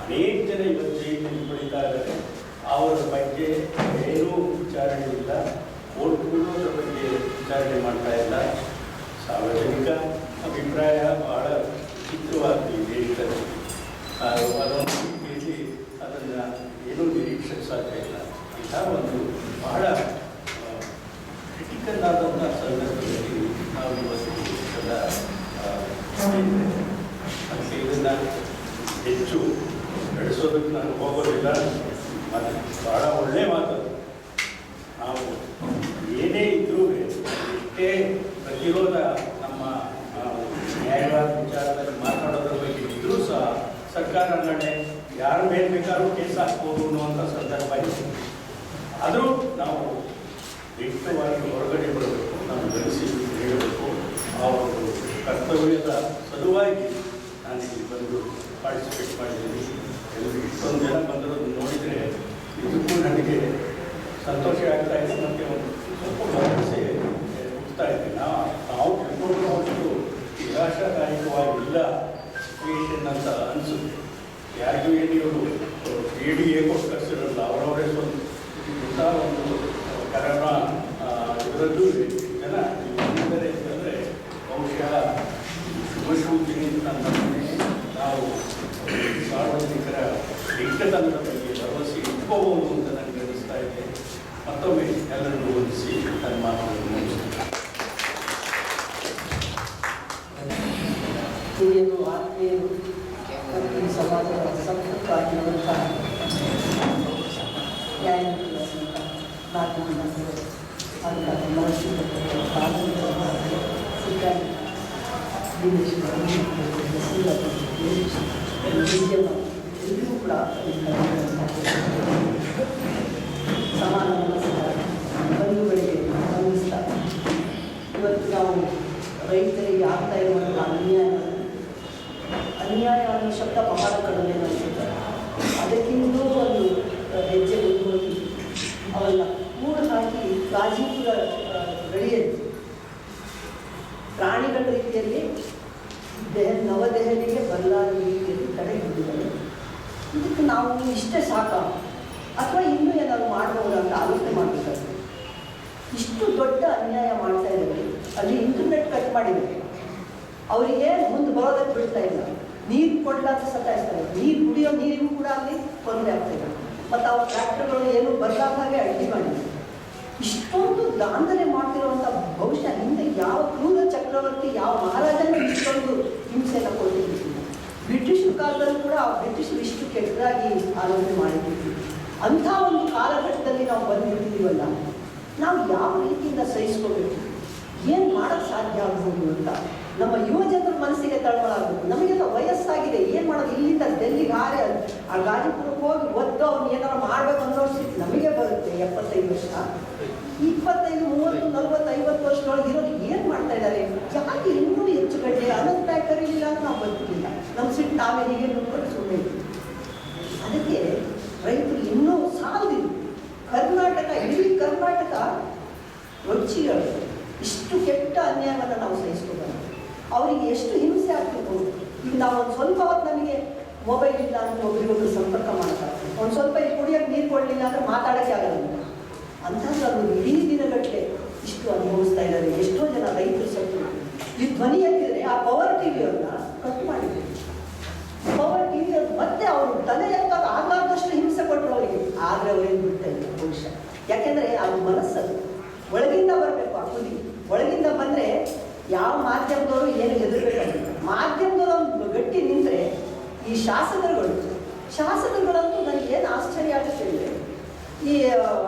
ಅನೇಕ ಜನ ಇವತ್ತು ಜೈಲಿನಲ್ಲಿ ಕುಳಿತಾ ಇದ್ದಾರೆ. ಅವರ ಬಗ್ಗೆ ಏನೂ ವಿಚಾರಣೆ ಇಲ್ಲ, ಕೋರ್ಟ್ಗಳು ಅದರ ಬಗ್ಗೆ ವಿಚಾರಣೆ ಮಾಡ್ತಾ ಇಲ್ಲ. ಸಾರ್ವಜನಿಕ ಅಭಿಪ್ರಾಯ ಬಹಳ ವಿಚಿತ್ರವಾಗಿ ದೇಶದಲ್ಲಿ ಅದೊಂದು ರೀತಿಯಲ್ಲಿ ಅದನ್ನು ಏನೂ ನಿರೀಕ್ಷಿಸಕ್ಕೆ ಸಾಧ್ಯ ಇಲ್ಲ. ಇಂಥ ಒಂದು ಬಹಳ ಕ್ರಿಟಿಕಲ್ ಆದಂಥ ಸಂದರ್ಭದಲ್ಲಿ ನಾವು ಇವತ್ತು ಸದಾ ಅದಕ್ಕೆ ಇದನ್ನು ಹೆಚ್ಚು ನಡೆಸೋದಕ್ಕೆ ನಾನು ಹೋಗೋದಿಲ್ಲ. ಮತ್ತು ಭಾಳ ಒಳ್ಳೆಯ ಮಾತು. ನಾವು ಏನೇ ಇದ್ರೂ ಎಷ್ಟೇ ಪ್ರತಿರೋಧ ನಮ್ಮ ನ್ಯಾಯವಾದ ವಿಚಾರದಲ್ಲಿ ಮಾತಾಡೋದ್ರ ಬಗ್ಗೆ ಇದ್ರೂ ಸಹ ಸರ್ಕಾರ ನಾಳೆ ಯಾರ ಮೇಲೆ ಬೇಕಾದ್ರೂ ಕೇಸ್ ಹಾಕ್ಬೋದು ಅನ್ನುವಂಥ ಸಂದರ್ಭ ಇದೆ. ಆದರೂ ನಾವು ವ್ಯಕ್ತವಾಗಿ ಹೊರಗಡೆ ಬರಬೇಕು, ನಾವು ಗಮನಿಸಿ ಹೇಳಬೇಕು. ಅವರು ಕರ್ತವ್ಯದ ಸಲುವಾಗಿ ನಾನು ಇಲ್ಲಿ ಬಂದು ಪಾರ್ಟಿಸಿಪೇಟ್ ಮಾಡಿದ್ದೀನಿ. ಎಲ್ಲರೂ ಇಷ್ಟೊಂದು ಜನ ಬಂದಿರೋದು ನೋಡಿದರೆ ಇದಕ್ಕೂ ನನಗೆ ಸಂತೋಷ ಆಗ್ತಾ ಇದೆ, ಮತ್ತು ಒಂದು ಸ್ವಲ್ಪ ಭರವಸೆ ಹುಡ್ತಾ ಇದೆ. ನಾವು ತಿಳ್ಕೊಳ್ಳುವಷ್ಟು ನಿರಾಶಾದಾಯಕವಾಗಿಲ್ಲ ಸಿಚುವೇಶನ್ ಅಂತ ಅನಿಸುತ್ತೆ. ಯಾರಿಗೂ ಏನು ಇವರು ADA ಕೊಟ್ಟು ಕಳಿಸಿರಲ್ಲ, ಅವರವರೇ ಸ್ವಂತ ಇಂಥ ಒಂದು ಕರೋನಾ ಇದರಲ್ಲೂ ಜನ ಇದ್ದಾರೆ ಅಂತಂದರೆ ಬಹುಶಃ ಶುಭಸೂಚನೆ ಅಂತಂದರೆ ನಾವು ಸಾರ್ವಜನಿಕರ ದಿಟ್ಟತನದ ಬಗ್ಗೆ ಭರವಸೆ ಇಟ್ಕೋಬಹುದು ಅಂತ ನನಗೆ ಅನಿಸ್ತಾ ಇದೆ. ಮತ್ತೊಮ್ಮೆ ಎಲ್ಲರನ್ನು ವಂದಿಸಿ ನನ್ನ ಮಾತುಗಳನ್ನು ಮುಗಿಸ್ತೀನಿ. ಹಿರಿಯರು, ಆತ್ಮೀಯರು ಮತ್ತು ಸಮಾಜದ ಸಂಪರ್ಕವಾಗಿರುವಂಥ ನ್ಯಾಯಮೂರ್ತಿಗಳ ಸಂಘ ನಾಗಮಂಡಲರು ಹಾಗೂ ಮಹರ್ಷಿ ಸಿದ್ಧಾಂತ ಎಲ್ಲರೂ ಕೂಡ ಸಮಾನ ನಮಸ್ಕಾರ ಬಂಧುಗಳಿಗೆ ಗಮನಿಸ್ತಾರೆ. ಇವತ್ತು ನಾವು ರೈತರಿಗೆ ಆಗ್ತಾ ಇರುವಂಥ ಅನ್ಯಾಯ ಅನ್ನೋ ಶಬ್ದ ಬಹಳ ಕಡಿಮೆ ಅನಿಸುತ್ತೆ. ಅದಕ್ಕಿಂತಲೂ ಒಂದು ಹೆಜ್ಜೆ ಮುಂದುವರೆದು ಅವನ್ನ ಕೂಡು ಹಾಕಿ ಗಾಜಿಪುರ ಗಡಿಯಲ್ಲಿ ಪ್ರಾಣಿಗಳ ರೀತಿಯಲ್ಲಿ ನವದೆಹಲಿಗೆ ಬದಲಾದ ರೀತಿಯಲ್ಲಿ ತಡೆ ಹಿಡಿದಿದ್ದಾರೆ. ಇದಕ್ಕೆ ನಾವು ಇಷ್ಟೇ ಸಾಕ ಅಥವಾ ಇನ್ನೂ ಏನಾದ್ರು ಮಾಡಬಹುದು ಅಂತ ಆಲೋಚನೆ ಮಾಡಬೇಕಾಗ್ತದೆ. ಇಷ್ಟು ದೊಡ್ಡ ಅನ್ಯಾಯ ಮಾಡ್ತಾ ಇದ್ದಾರೆ. ಅಲ್ಲಿ ಇಂಟರ್ನೆಟ್ ಕಟ್ ಮಾಡಿದ್ದಾರೆ, ಅವರಿಗೆ ಮುಂದೆ ಬರೋದಕ್ಕೆ ಬಿಡ್ತಾ ಇಲ್ಲ. ನೀರು ಕೊಡ್ಲಾಕ ಸತಾಯಿಸ್ತಾರೆ, ನೀರು ಕುಡಿಯೋ ನೀರಿಗೂ ಕೂಡ ಅಲ್ಲಿ ತೊಂದರೆ ಆಗ್ತಾ ಇದೆ. ಮತ್ತು ಅವ್ರ ಟ್ರ್ಯಾಕ್ಟರ್ಗಳು ಏನು ಬರ್ಲಾಕ ಹಾಗೆ ಅಡ್ಡಿ ಮಾಡಿದ್ದಾರೆ. ಇಷ್ಟೊಂದು ದಾಂಧಲೆ ಮಾಡ್ತಿರುವಂಥ ಬಹುಶಃ ಹಿಂದೆ ಯಾವ ಕ್ರೂರ ಚಕ್ರವರ್ತಿ, ಯಾವ ಮಹಾರಾಜನ ಇಷ್ಟೊಂದು ಹಿಂಸೆಯನ್ನು ಕೊಟ್ಟಿರ್ತಿಲ್ಲ. ಬ್ರಿಟಿಷರ ಕಾಲದಲ್ಲೂ ಕೂಡ ಆ ಬ್ರಿಟಿಷರು ಇಷ್ಟು ಕೆಟ್ಟದಾಗಿ ಆಲೋಚನೆ ಮಾಡಿರ್ತೀವಿ. ಅಂಥ ಒಂದು ಕಾಲಘಟ್ಟದಲ್ಲಿ ನಾವು ಬಂದಿರ್ತೀವಲ್ಲ, ನಾವು ಯಾವ ರೀತಿಯಿಂದ ಸಹಿಸ್ಕೋಬೇಕು, ಏನು ಮಾಡೋಕ್ಕೆ ಸಾಧ್ಯ ಆಗ್ಬೋದು ಅಂತ ನಮ್ಮ ಯುವ ಜನರ ಮನಸ್ಸಿಗೆ ತಳಮಳಾಗಬೇಕು. ನಮಗೆಲ್ಲ ವಯಸ್ಸಾಗಿದೆ, ಏನು ಮಾಡೋದು, ಇಲ್ಲಿಂದ ಡೆಲ್ಲಿಗೆ ಹಾರೆ ಆ ಗಾಜಿಪುರಕ್ಕೆ ಹೋಗಿ ಒದ್ದು ಅವ್ನು ಏನಾರು ಮಾಡಬೇಕು ಅನ್ನೋ ಸ್ಥಿತಿ ನಮಗೆ ಬರುತ್ತೆ. 75 ವರ್ಷ, 25, 30, 40, 50 ವರ್ಷದೊಳಗೆ ಇರೋದು ಏನು ಮಾಡ್ತಾ ಇದ್ದಾರೆ? ಯಾಕೆ ಇನ್ನೂ ಹೆಚ್ಚು ಗಡ್ಡೆ ಅನಂತಾಗಿ ಕರೀಲಿಲ್ಲ ಅಂತ ನಾವು ಬರ್ತಿರ್ಲಿಲ್ಲ. ನಮ್ಮ ಸಿಟ್ಟು ನಾವೇ ಹೀಗೆ ನೋಡ್ಕೊಂಡು ಸುಮ್ಮನೆ. ಅದಕ್ಕೆ ರೊಚ್ಚಿಗಳು. ಇಷ್ಟು ಕೆಟ್ಟ ಅನ್ಯಾಯವನ್ನು ನಾವು ಸಹಿಸ್ಕೋಬಾರ್ದು. ಅವರಿಗೆ ಎಷ್ಟು ಹಿಂಸೆ ಆಗ್ತಿರ್ಬೋದು. ಈಗ ನಾವು ಒಂದು ಸ್ವಲ್ಪ ಹೊತ್ತು ನಮಗೆ ಮೊಬೈಲ್ ಇಲ್ಲ ಅಂದರೆ ಒಬ್ರಿಗೊಬ್ರು ಸಂಪರ್ಕ ಮಾಡೋಕ್ಕಾಗ್ತದೆ. ಒಂದು ಸ್ವಲ್ಪ ಇಲ್ಲಿ ಕುಡಿಯೋಕ್ಕೆ ನೀರು ಕೊಡಲಿಲ್ಲ ಅಂದರೆ ಮಾತಾಡೋಕ್ಕೆ ಆಗಲ್ಲ. ಅಂಥದ್ದು ಅದು ಇಡೀ ದಿನಗಟ್ಟಲೆ ಇಷ್ಟು ಅನುಭವಿಸ್ತಾ ಇದ್ದಾರೆ. ಎಷ್ಟೋ ಜನ ರೈತರು ಸತ್ತು ಈ ಧ್ವನಿ ಎತ್ತಿದರೆ ಆ ಪವರ್ ಟಿವಿಯವ್ರನ್ನ ಕಟ್ ಮಾಡಿದ್ರು. ಪವರ್ ಟಿವಿಯವ್ರು ಮತ್ತೆ ಅವರು ತಲೆ ಎತ್ತಾಗ ಆಗಲಾರ್ದಷ್ಟು ಹಿಂಸೆ ಕೊಟ್ಟರು ಅವರಿಗೆ. ಆದರೆ ಅವರೇನು ಬಿಡ್ತಾ ಇಲ್ಲ ಬಹುಶಃ. ಯಾಕೆಂದರೆ ಅದು ಮನಸ್ಸದು ಒಳಗಿಂದ ಬರಬೇಕು. ಆ ಕುದಿ ಒಳಗಿಂದ ಬಂದರೆ ಯಾವ ಮಾಧ್ಯಮದವರು ಏನು ಹೆದರ್ಬೇಕಾಗಿಲ್ಲ. ಮಾಧ್ಯಮದವರು ಒಂದು ಗಟ್ಟಿ ನಿಂತರೆ ಈ ಶಾಸಕರುಗಳಂತೂ ನನಗೆ ಏನು ಆಶ್ಚರ್ಯ ಆಗುತ್ತೆ ಅಂದರೆ, ಈ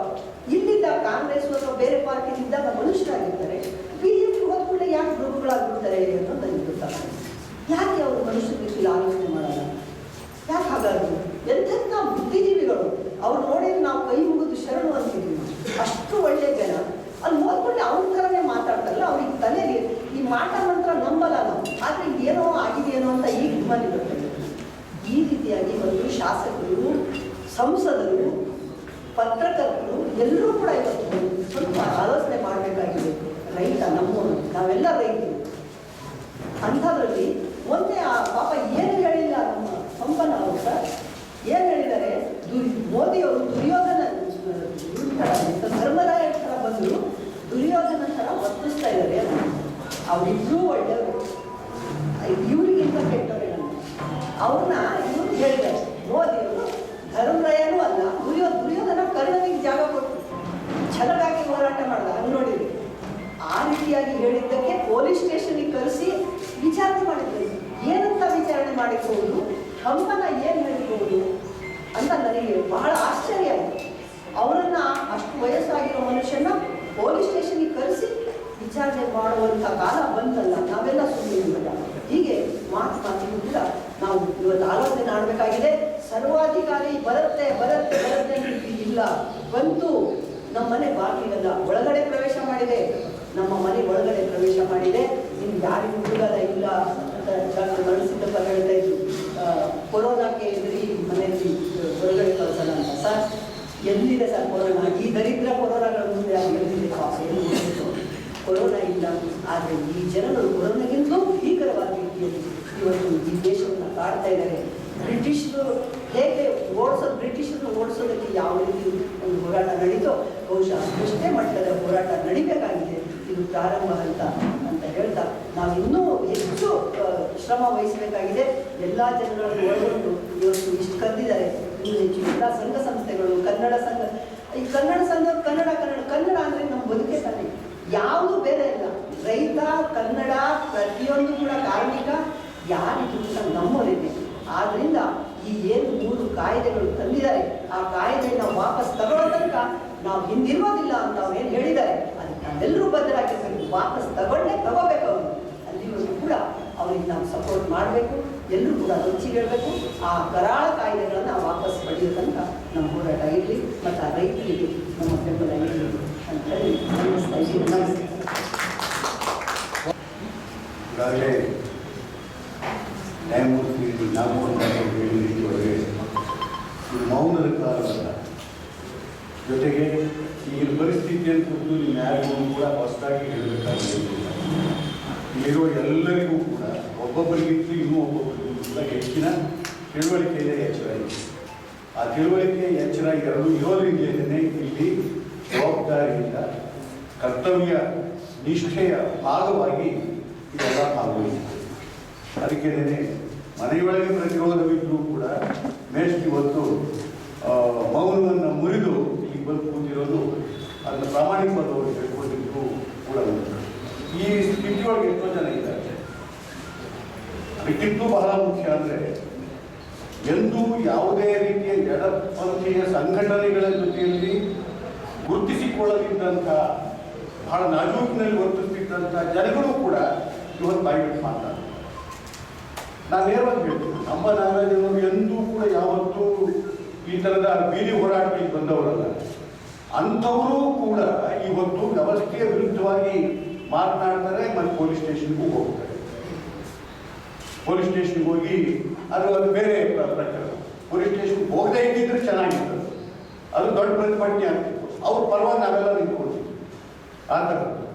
ಇಲ್ಲಿದ್ದ ಕಾಂಗ್ರೆಸ್ ಅಥವಾ ಬೇರೆ ಪಾರ್ಟಿಲಿದ್ದಾಗ ಮನುಷ್ಯರಾಗಿರ್ತಾರೆ, BJP ಹೋದ ಕೂಡಲೇ ಯಾಕೆ ಮೃಗಗಳಾಗ್ಬಿಡ್ತಾರೆ ಅನ್ನೋದು ನನಗೆ ಗೊತ್ತಾಗ್ತದೆ. ಯಾಕೆ ಅವರು ಮನುಷ್ಯರ ರೀತಿಯಲ್ಲಿ ಆಲೋಚನೆ ಮಾಡಲ್ಲ? ಯಾಕೆ ಹಾಗಾದ್ರು? ಎಂತೆಂಥ ಬುದ್ಧಿಜೀವಿಗಳು ಅವ್ರು ನೋಡಿದ್ರೆ ನಾವು ಕೈ ಮುಗಿದು ಶರಣು ಅಂತಿದ್ದೀವಿ. ಅಷ್ಟು ಒಳ್ಳೆ ಜನ ಅಲ್ಲಿ ಹೋದ್ಕೊಂಡೆ ಅವ್ರ ಥರನೇ ಮಾತಾಡ್ತಾರಲ್ಲ, ಅವ್ರಿಗೆ ತಲೆಗೆ ಈ ಮಾಟ ಮಂತ್ರ ನಂಬಲ್ಲ ನಾವು. ಆದರೆ ಏನೋ ಆಗಿದೆಯೇನೋ ಅಂತ ಈಗ ಡಿಮಾಂಡ್ ಬರ್ತದೆ. ಈ ರೀತಿಯಾಗಿ ಒಂದು ಶಾಸಕರು, ಸಂಸದರು, ಪತ್ರಕರ್ತರು ಎಲ್ಲರೂ ಕೂಡ ಇವತ್ತು ಸ್ವಲ್ಪ ಆಲೋಚನೆ ಮಾಡಬೇಕಾಗಿದೆ. ರೈತ ನಮ್ಮವನು, ನಾವೆಲ್ಲ ರೈತರು. ಅಂಥದ್ರಲ್ಲಿ ಮೊನ್ನೆ ಆ ಪಾಪ ಏನು ಹೇಳಿಲ್ಲ ನಮ್ಮ ಪಂಪನ ಅವರು ಸರ್, ಏನು ಹೇಳಿದ್ದಾರೆ, ಮೋದಿಯವರು ದುರ್ಯೋಧನ ಧರ್ಮರಾಯ ಥರ ಬಂದರು, ದುರ್ಯೋಧನ ಥರ ವರ್ತಿಸ್ತಾ ಇದ್ದಾರೆ. ಅವರಿಬ್ಬರೂ ಒಳ್ಳೆಯವರು, ಇವರಿಗಿಂತ ಕೆಟ್ಟವರೇ. ಅವ್ರನ್ನ ಇವರು ಹೇಳಿದ್ದಾರೆ, ಮೋದಿಯವರು ಧರ್ಮರಾಯನೂ ಅಲ್ಲ, ದುರ್ಯೋಧನ ಕರ್ಣನಿಗೆ ಜಾಗ ಕೊಟ್ಟು ಛಲಗಾಗಿ ಹೋರಾಟ ಮಾಡಿದ. ಅದು ನೋಡಿದ್ರಿ. ಆ ರೀತಿಯಾಗಿ ಹೇಳಿದ್ದಕ್ಕೆ ಪೊಲೀಸ್ ಸ್ಟೇಷನ್ಗೆ ಕರೆಸಿ ವಿಚಾರಣೆ ಮಾಡಿದ್ರು. ಏನಂತ ವಿಚಾರಣೆ ಮಾಡಿರ್ಬೋದು, ಹಂಪನ ಏನು ಹೇಳಿರ್ಬೋದು ಅಂತ ನನಗೆ ಬಹಳ ಆಶ್ಚರ್ಯ ಆಯಿತು. ಅವರನ್ನ ಅಷ್ಟು ವಯಸ್ಸಾಗಿರೋ ಮನುಷ್ಯನ ಪೊಲೀಸ್ ಸ್ಟೇಷನ್ಗೆ ಕರೆಸಿ ವಿಚಾರಣೆ ಮಾಡುವಂಥ ಕಾಲ ಬಂತಲ್ಲ, ನಾವೆಲ್ಲ ಸುಮ್ಮನೆ. ಹೀಗೆ ಮಾತಿಗೂ ಕೂಡ ನಾವು ಇವತ್ತು ಆಲೋಚನೆ ಮಾಡಬೇಕಾಗಿದೆ. ಸರ್ವಾಧಿಕಾರಿ ಬರುತ್ತೆ ಬರುತ್ತೆ ಬರುತ್ತೆ ಇಲ್ಲ, ಬಂತು ನಮ್ಮ ಮನೆ ಬಾಗಿಲಲ್ಲ, ಒಳಗಡೆ ಪ್ರವೇಶ ಮಾಡಿದೆ, ನಮ್ಮ ಮನೆ ಒಳಗಡೆ ಪ್ರವೇಶ ಮಾಡಿದೆ. ಇನ್ನು ಯಾರಿಗೂ ಹುಡುಗಲ್ಲ ಇಲ್ಲ ಅಂತ ಡಾಕ್ಟರ್ ಮನಸಿದ್ದಪ್ಪ ಹೇಳ್ತಾ ಇದ್ರು. ಕೊರೋನಾಕ್ಕೆ ಎದುರಿ ಮನೆಯಲ್ಲಿ ಹೊರಗಡೆ ಕಳಿಸೋಣ ಅಂತ. ಸರ್ ಎಲ್ಲಿದೆ ಸರ್ ಕೊರೋನಾ? ಈ ದರಿದ್ರ ಕೊರೋನಾಗಳ ಮುಂದೆ ಎಲ್ಲಿದೆ ಪಾಪ, ಎಲ್ಲಿ ಕೊರೋನಾ ಇಲ್ಲ. ಆದರೆ ಈ ಜನಗಳು ಕೊರೋನಾಗಿಂತಲೂ ಭೀಕರವಾದ ರೀತಿಯಲ್ಲಿ ಇವತ್ತು ಈ ದೇಶವನ್ನು ಕಾಡ್ತಾ ಇದ್ದಾರೆ. ಬ್ರಿಟಿಷರು ಹೇಗೆ ಬ್ರಿಟಿಷರನ್ನು ಓಡಿಸೋದಕ್ಕೆ ಯಾವ ರೀತಿ ಒಂದು ಹೋರಾಟ ನಡೀತೋ, ಬಹುಶಃ ಅಷ್ಟೇ ಮಟ್ಟದ ಹೋರಾಟ ನಡಿಬೇಕಾಗಿದೆ. ಇದು ಪ್ರಾರಂಭ ಅಂತ ಹೇಳ್ತಾ ನಾವು ಇನ್ನೂ ಹೆಚ್ಚು ಶ್ರಮ ವಹಿಸಬೇಕಾಗಿದೆ. ಎಲ್ಲ ಜನಗಳನ್ನು ಒಳಗೊಂಡು ಇವತ್ತು ಇಷ್ಟು ಕರೆದಿದ್ದಾರೆ. ಇನ್ನೂ ಹೆಚ್ಚು ಎಲ್ಲ ಸಂಘ ಸಂಸ್ಥೆಗಳು, ಕನ್ನಡ ಸಂಘ, ಈ ಕನ್ನಡ ಸಂಘ ಕನ್ನಡ ಅಂದರೆ ನಮ್ಮ ಬದುಕೆ ತಾನೆ, ಯಾವುದು ಬೇರೆ ಇಲ್ಲ. ರೈತ, ಕನ್ನಡ, ಪ್ರತಿಯೊಂದು ಕೂಡ ಕಾರ್ಮಿಕ, ಯಾರಿಗೂ ಕೂಡ ನಮ್ಮವರಿಗೆ. ಆದ್ದರಿಂದ ಈ ಏನು 3 ಕಾಯ್ದೆಗಳು ತಂದಿದ್ದಾರೆ, ಆ ಕಾಯ್ದೆಯನ್ನು ವಾಪಸ್ ತಗೊಳ್ಳೋ ತನಕ ನಾವು ಹಿಂದಿರೋದಿಲ್ಲ ಅಂತ ಅವ್ರೇನು ಹೇಳಿದ್ದಾರೆ, ಅದಕ್ಕೆ ನಾವೆಲ್ಲರೂ ಬದ್ಧರಾಗಿರ್ಬೇಕು. ವಾಪಸ್ ತಗೋಬೇಕು ಅವರು. ಅಲ್ಲಿವರೆಗೂ ಕೂಡ ಅವರಿಗೆ ನಾವು ಸಪೋರ್ಟ್ ಮಾಡಬೇಕು. ಎಲ್ಲರೂ ಕೂಡ ರುಚಿಗೆ ಹೇಳಬೇಕು. ಆ ಕರಾಳ ಕಾಯ್ದೆಗಳನ್ನು ವಾಪಸ್ ಪಡೆಯೋ ತನಕ ನಮ್ಮ ಹೋರಾಟ ಇರಲಿ, ಮತ್ತು ಆ ರೈತರಿಗೆ ನಮ್ಮ ಬೆಂಬಲ ಇರಲಿ ಅಂತ ಹೇಳಿ ಅನ್ನಿಸ್ತಾ ಇದ್ದೀನಿ. ನಮಸ್ತೆ. ಈಗಾಗಲೇ ನ್ಯಾಯಮೂರ್ತಿ ಹೇಳಿದೊಳಗೆ ಇದು ಮೌನದ ಕಾಲವಲ್ಲ, ಜೊತೆಗೆ ಈಗಿನ ಪರಿಸ್ಥಿತಿಯನ್ನು ಕುರಿತು ನೀವು ಯಾರಿಗೂ ಕೂಡ ಹೊಸದಾಗಿ ಹೇಳಬೇಕಾಗಿದೆ. ಇಲ್ಲಿರುವ ಎಲ್ಲರಿಗೂ ಕೂಡ ಒಬ್ಬೊಬ್ಬರಿಗಿಂತ ಇನ್ನೂ ಒಬ್ಬೊಬ್ಬರಿಗೂ ಕೂಡ ಹೆಚ್ಚಿನ ತಿಳುವಳಿಕೆಯ ಎಚ್ಚರ ಇದೆ. ಆ ತಿಳುವಳಿಕೆ ಎಚ್ಚರ ಎರಡೂ ಇರೋದ್ರಿಂದಲೇ ಇಲ್ಲಿ ಜವಾಬ್ದಾರಿಯಿಂದ ಕರ್ತವ್ಯ ನಿಷ್ಠೆಯ ಭಾಗವಾಗಿ ಇದೆಲ್ಲ ಭಾಗವಹಿಸಿದೆ. ಅದಕ್ಕೇನೆ ಮನೆಯೊಳಗೆ ಪ್ರತಿರೋಧವಿದ್ದರೂ ಕೂಡ ಮೇಷ್ಟ್ ಇವತ್ತು ಮೌನವನ್ನು ಮುರಿದು ಇಲ್ಲಿ ಬಂದು ಕೂತಿರೋದು ಅದನ್ನು ಪ್ರಾಮಾಣಿಕವಾದವರು ಹೇಳ್ಕೊಂಡಿದ್ದು ಕೂಡ ಉಂಟು. ಈ ಸ್ಥಿತಿಯೊಳಗೆ ಎಷ್ಟೋ ಜನ ಇದ್ದಾರೆ. ಅದಕ್ಕಿಂತೂ ಬಹಳ ಮುಖ್ಯ ಅಂದರೆ, ಎಂದೂ ಯಾವುದೇ ರೀತಿಯ ಎಡಪಂಥೀಯ ಸಂಘಟನೆಗಳ ಜೊತೆಯಲ್ಲಿ ಗುರುತಿಸಿಕೊಳ್ಳದಿದ್ದಂಥ, ಬಹಳ ನಾಜೂಕಿನಲ್ಲಿ ವರ್ತಿಸ್ತಿದ್ದಂಥ ಜನಗಳು ಕೂಡ ಇವತ್ತು ಬಾಯ್ಬಿಟ್ಟು ಮಾತಾಡ್ತಾರೆ. ನಾನು ನೇರವಾಗಿ ಹೇಳ್ತೀನಿ, ನಮ್ಮ ನಾಗರಾಜನವರು ಎಂದೂ ಕೂಡ ಯಾವತ್ತೂ ಈ ಥರದ ಬೀದಿ ಹೋರಾಟಗಳಿಗೆ ಬಂದವರಲ್ಲ. ಅಂಥವರು ಕೂಡ ಇವತ್ತು ವ್ಯವಸ್ಥೆಯ ವಿರುದ್ಧವಾಗಿ ಮಾತನಾಡ್ತಾರೆ ಮತ್ತು ಪೊಲೀಸ್ ಸ್ಟೇಷನ್ಗೂ ಹೋಗ್ತಾರೆ. ಪೊಲೀಸ್ ಸ್ಟೇಷನ್ಗೆ ಹೋಗಿ ಅದು ಬೇರೆ ಪ್ರಕರಣ. ಪೊಲೀಸ್ ಸ್ಟೇಷನ್ಗೆ ಹೋಗದೇ ಇದ್ದಿದ್ರೆ ಚೆನ್ನಾಗಿತ್ತು, ಅದು ದೊಡ್ಡ ಪ್ರತಿಭಟನೆ ಆಗ್ತಿತ್ತು. ಅವ್ರ ಪರವಾಗಿ ನಾವೆಲ್ಲ ನಿಂತ್ಕೊಳ್ತೀವಿ. ಆ ಥರದ್ದು.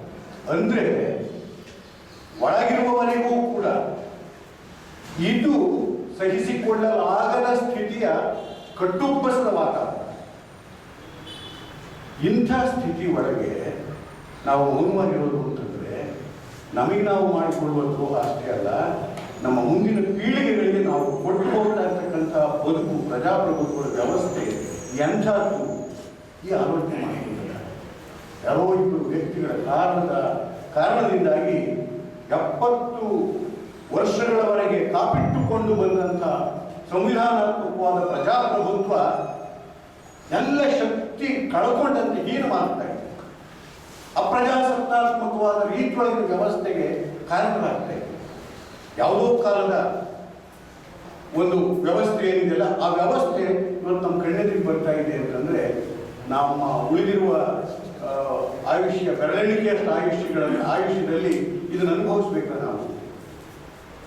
ಅಂದರೆ ಒಳಗಿರುವವರೆಗೂ ಕೂಡ ಇದು ಸಹಿಸಿಕೊಳ್ಳಲಾಗದ ಸ್ಥಿತಿಯ ಕಟ್ಟುಬ್ಬಸದ ವಾತಾವರಣ. ಇಂಥ ಸ್ಥಿತಿ ಒಳಗೆ ನಾವು ಮೌನವಾಗಿರೋದು ಅಂತಂದರೆ ನಮಗೆ ನಾವು ಮಾಡಿಕೊಳ್ಳುವ ದ್ರೋಹ ಅಷ್ಟೇ ಅಲ್ಲ, ನಮ್ಮ ಮುಂದಿನ ಪೀಳಿಗೆಗಳಿಗೆ ನಾವು ಕೊಟ್ಟು ಹೋಗ್ತಾ ಇರ್ತಕ್ಕಂಥ ಬದುಕು, ಪ್ರಜಾಪ್ರಭುತ್ವದ ವ್ಯವಸ್ಥೆ ಎಂಥದ್ದು ಈ ಆಲೋಚನೆ ಮಾಡಿಕೊಂಡಿದ್ದಾರೆ. ಯಾರೋ ಇಬ್ಬರು ವ್ಯಕ್ತಿಗಳ ಕಾರಣದಿಂದಾಗಿ 70 ವರ್ಷಗಳವರೆಗೆ ಕಾಪಿಟ್ಟುಕೊಂಡು ಬಂದಂಥ ಸಂವಿಧಾನಾತ್ಮಕವಾದ ಪ್ರಜಾಪ್ರಭುತ್ವ ಎಲ್ಲ ಶಕ್ತಿ ಕಳ್ಕೊಂಡಂತೆ ಹೀನವಾಗ್ತಾ ಇದೆ. ಅಪ್ರಜಾಸತ್ತಾತ್ಮಕವಾದ ರೀತಿಯೊಳಗಿನ ವ್ಯವಸ್ಥೆಗೆ ಕಾರಣವಾಗ್ತಾ ಇದೆ. ಯಾವುದೋ ಕಾಲದ ಒಂದು ವ್ಯವಸ್ಥೆ ಏನಿದೆಯಲ್ಲ, ಆ ವ್ಯವಸ್ಥೆ ಇವತ್ತು ನಮ್ಮ ಕಣ್ಣೆದುರಿಗೆ ಬರ್ತಾ ಇದೆ ಅಂತಂದರೆ ನಮ್ಮ ಉಳಿದಿರುವ ಆಯುಷ್ಯ, ಬೆರಳೆಣಿಕೆಯಷ್ಟು ಆಯುಷ್ಯದಲ್ಲಿ ಇದನ್ನು ಅನುಭವಿಸ್ಬೇಕಾ ನಾವು?